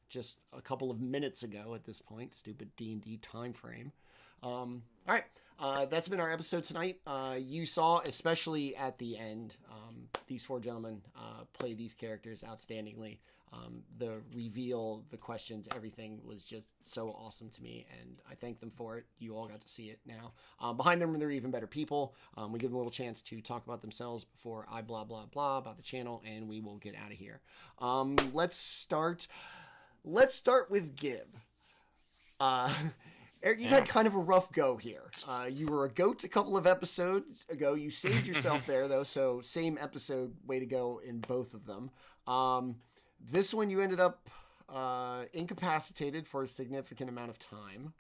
just a couple of minutes ago at this point. Stupid D&D time frame. All right, That's been our episode tonight. You saw, especially at the end, these four gentlemen play these characters outstandingly. The reveal, the questions, everything was just so awesome to me, and I thank them for it. You all got to see it now. Behind them, they're even better people. We give them a little chance to talk about themselves before I blah, blah, blah about the channel, and we will get out of here. Let's start with Gib. Eric, you've had kind of a rough go here. You were a goat a couple of episodes ago. You saved yourself there, though, so same episode, way to go in both of them. This one you ended up incapacitated for a significant amount of time.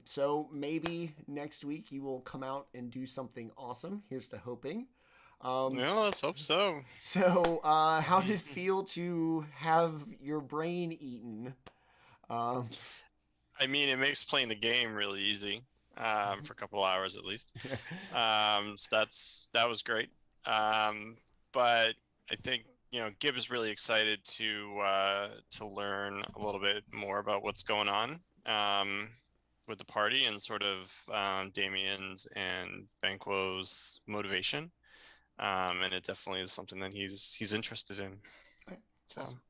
So maybe next week you will come out and do something awesome. Here's to hoping. Yeah, let's hope so. So how did it feel to have your brain eaten? I mean, it makes playing the game really easy for a couple hours at least. So that was great. But I think, Gib is really excited to learn a little bit more about what's going on with the party and sort of Daemion's and Banquo's motivation. And it definitely is something that he's interested in. So, awesome.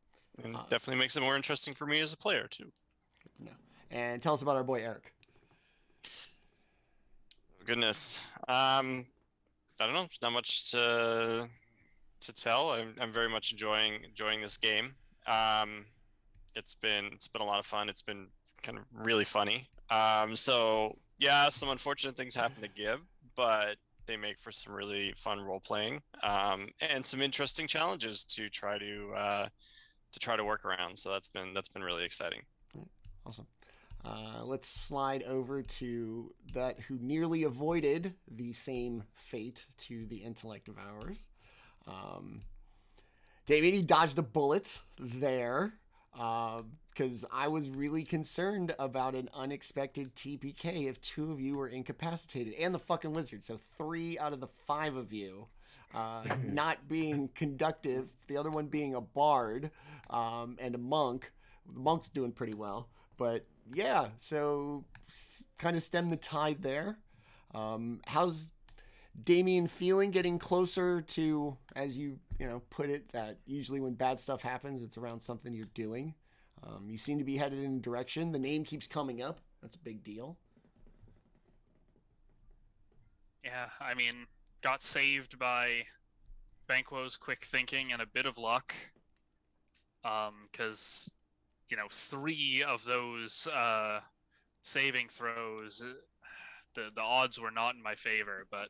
And it definitely makes it more interesting for me as a player too. Good to know. And tell us about our boy Eric. Goodness, I don't know. There's not much to tell. I'm very much enjoying this game. It's been a lot of fun. It's been kind of really funny. So yeah, some unfortunate things happen to Gib, but they make for some really fun role playing and some interesting challenges to try to work around. So that's been really exciting. Awesome. Let's slide over to that who nearly avoided the same fate to the intellect of ours. David, he dodged a bullet there because I was really concerned about an unexpected TPK if two of you were incapacitated and the fucking wizard. So 3 out of the 5 of you not being conductive, the other one being a bard and a monk. The monk's doing pretty well, but yeah, so kind of stem the tide there. How's Daemion feeling getting closer to, as you put it, that usually when bad stuff happens, it's around something you're doing. You seem to be headed in a direction. The name keeps coming up. That's a big deal. Yeah, I mean, got saved by Banquo's quick thinking and a bit of luck. Because 3 of those saving throws, the odds were not in my favor, but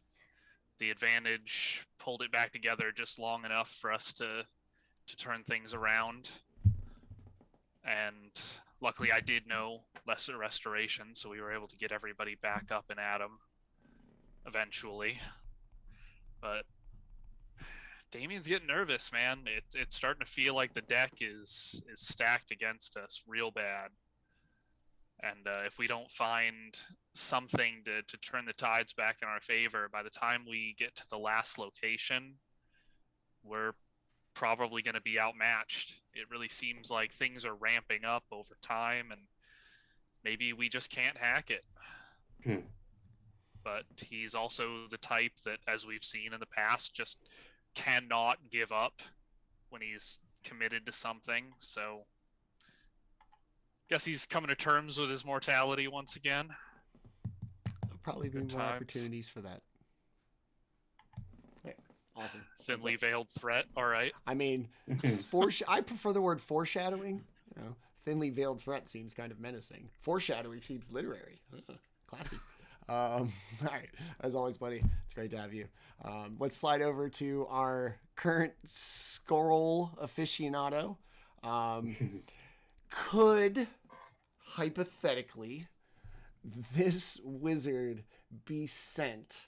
the advantage pulled it back together just long enough for us to turn things around. And luckily I did know lesser restoration, so we were able to get everybody back up and at him eventually. But Daemion's getting nervous, man. It's starting to feel like the deck is stacked against us real bad. And if we don't find something to turn the tides back in our favor, by the time we get to the last location, we're probably going to be outmatched. It really seems like things are ramping up over time, and maybe we just can't hack it. But he's also the type that, as we've seen in the past, just cannot give up when he's committed to something. So guess he's coming to terms with his mortality once again. There'll probably be more opportunities for that. Yeah, awesome. Thinly veiled threat. All right. I mean, I prefer the word foreshadowing. Thinly veiled threat seems kind of menacing. Foreshadowing seems literary. Classy. All right. As always, buddy, it's great to have you. Let's slide over to our current scroll aficionado. Could, hypothetically, this wizard be sent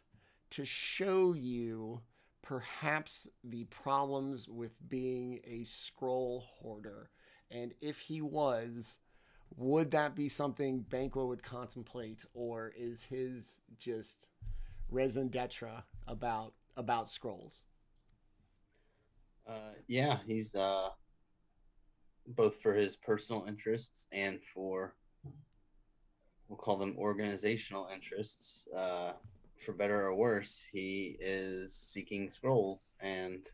to show you perhaps the problems with being a scroll hoarder? And if he was, would that be something Banquo would contemplate, or is his just raison d'etre about scrolls? Yeah, he's both for his personal interests and for we'll call them organizational interests, for better or worse, he is seeking scrolls, and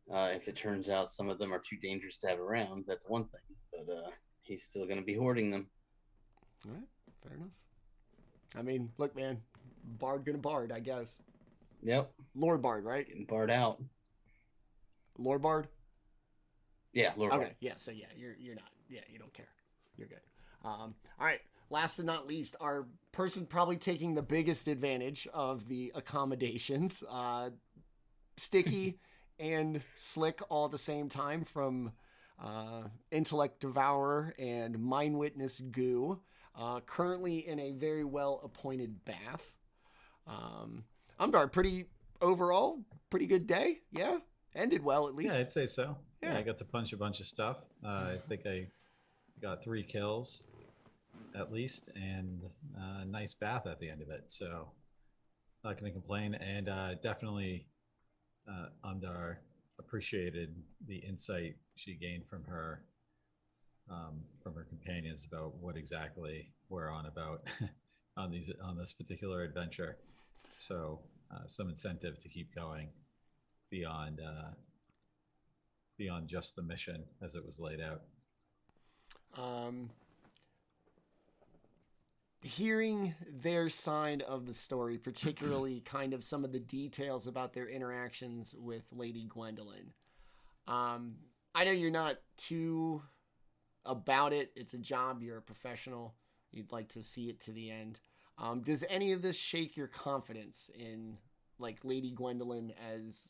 if it turns out some of them are too dangerous to have around, that's one thing, but he's still going to be hoarding them. All right, fair enough. I mean, look, man, Bard gonna Bard, I guess. Yep. Lord Bard, right? Getting Bard out. Lord Bard? Yeah, Lord Bard. Okay, yeah, so yeah, you're not, yeah, you don't care. You're good. All right, last and not least, our person probably taking the biggest advantage of the accommodations, Sticky and Slick all at the same time, from Intellect Devourer and Mind Witness Goo, currently in a very well appointed bath. Umdar, overall pretty good day. Yeah, ended well at least. Yeah, I'd say so. Yeah, I got to punch a bunch of stuff. I think I got 3 kills at least, and a nice bath at the end of it. So not going to complain, and definitely Umdar appreciated the insight she gained from her companions about what exactly we're on about on this particular adventure. So some incentive to keep going beyond just the mission as it was laid out. Hearing their side of the story, particularly kind of some of the details about their interactions with Lady Gwendolyn. I know you're not too about it. It's a job. You're a professional. You'd like to see it to the end. Does any of this shake your confidence in like Lady Gwendolyn as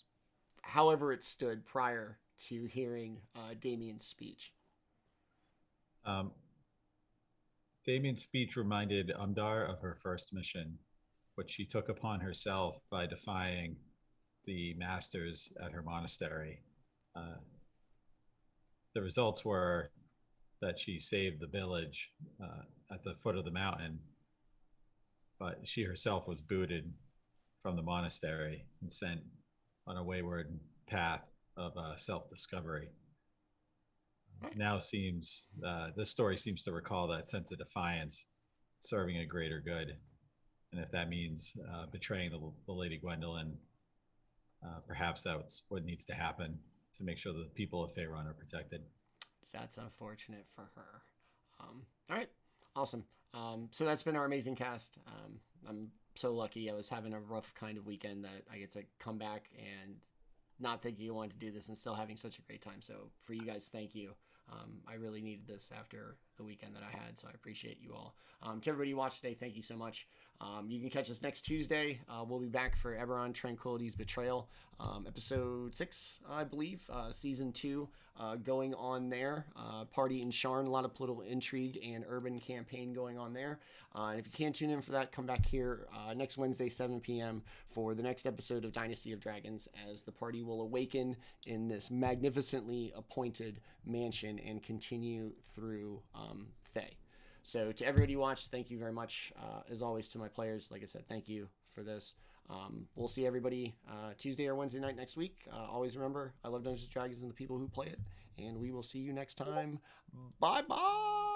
however it stood prior to hearing Daemion's speech? Daemion's speech reminded Umdar of her first mission, which she took upon herself by defying the masters at her monastery. The results were that she saved the village at the foot of the mountain, but she herself was booted from the monastery and sent on a wayward path of self-discovery. Now this story seems to recall that sense of defiance, serving a greater good. And if that means betraying the Lady Gwendolyn, perhaps that's what needs to happen to make sure the people of Faerun are protected. That's unfortunate for her. All right, awesome. So that's been our amazing cast. I'm so lucky. I was having a rough kind of weekend that I get to come back and not thinking you wanted to do this and still having such a great time. So for you guys, thank you. I really needed this after the weekend that I had, so I appreciate you all. To everybody who watched today, thank you so much. You can catch us next Tuesday. We'll be back for Eberron Tranquility's Betrayal, episode 6, I believe, season 2, going on there. Party in Sharn, a lot of political intrigue and urban campaign going on there. And if you can't tune in for that, come back here next Wednesday, 7 p.m. for the next episode of Dynasty of Dragons, as the party will awaken in this magnificently appointed mansion and continue through Thay. So to everybody who watched, thank you very much. As always, to my players, like I said, thank you for this. We'll see everybody Tuesday or Wednesday night next week. Always remember, I love Dungeons & Dragons and the people who play it. And we will see you next time. Bye-bye!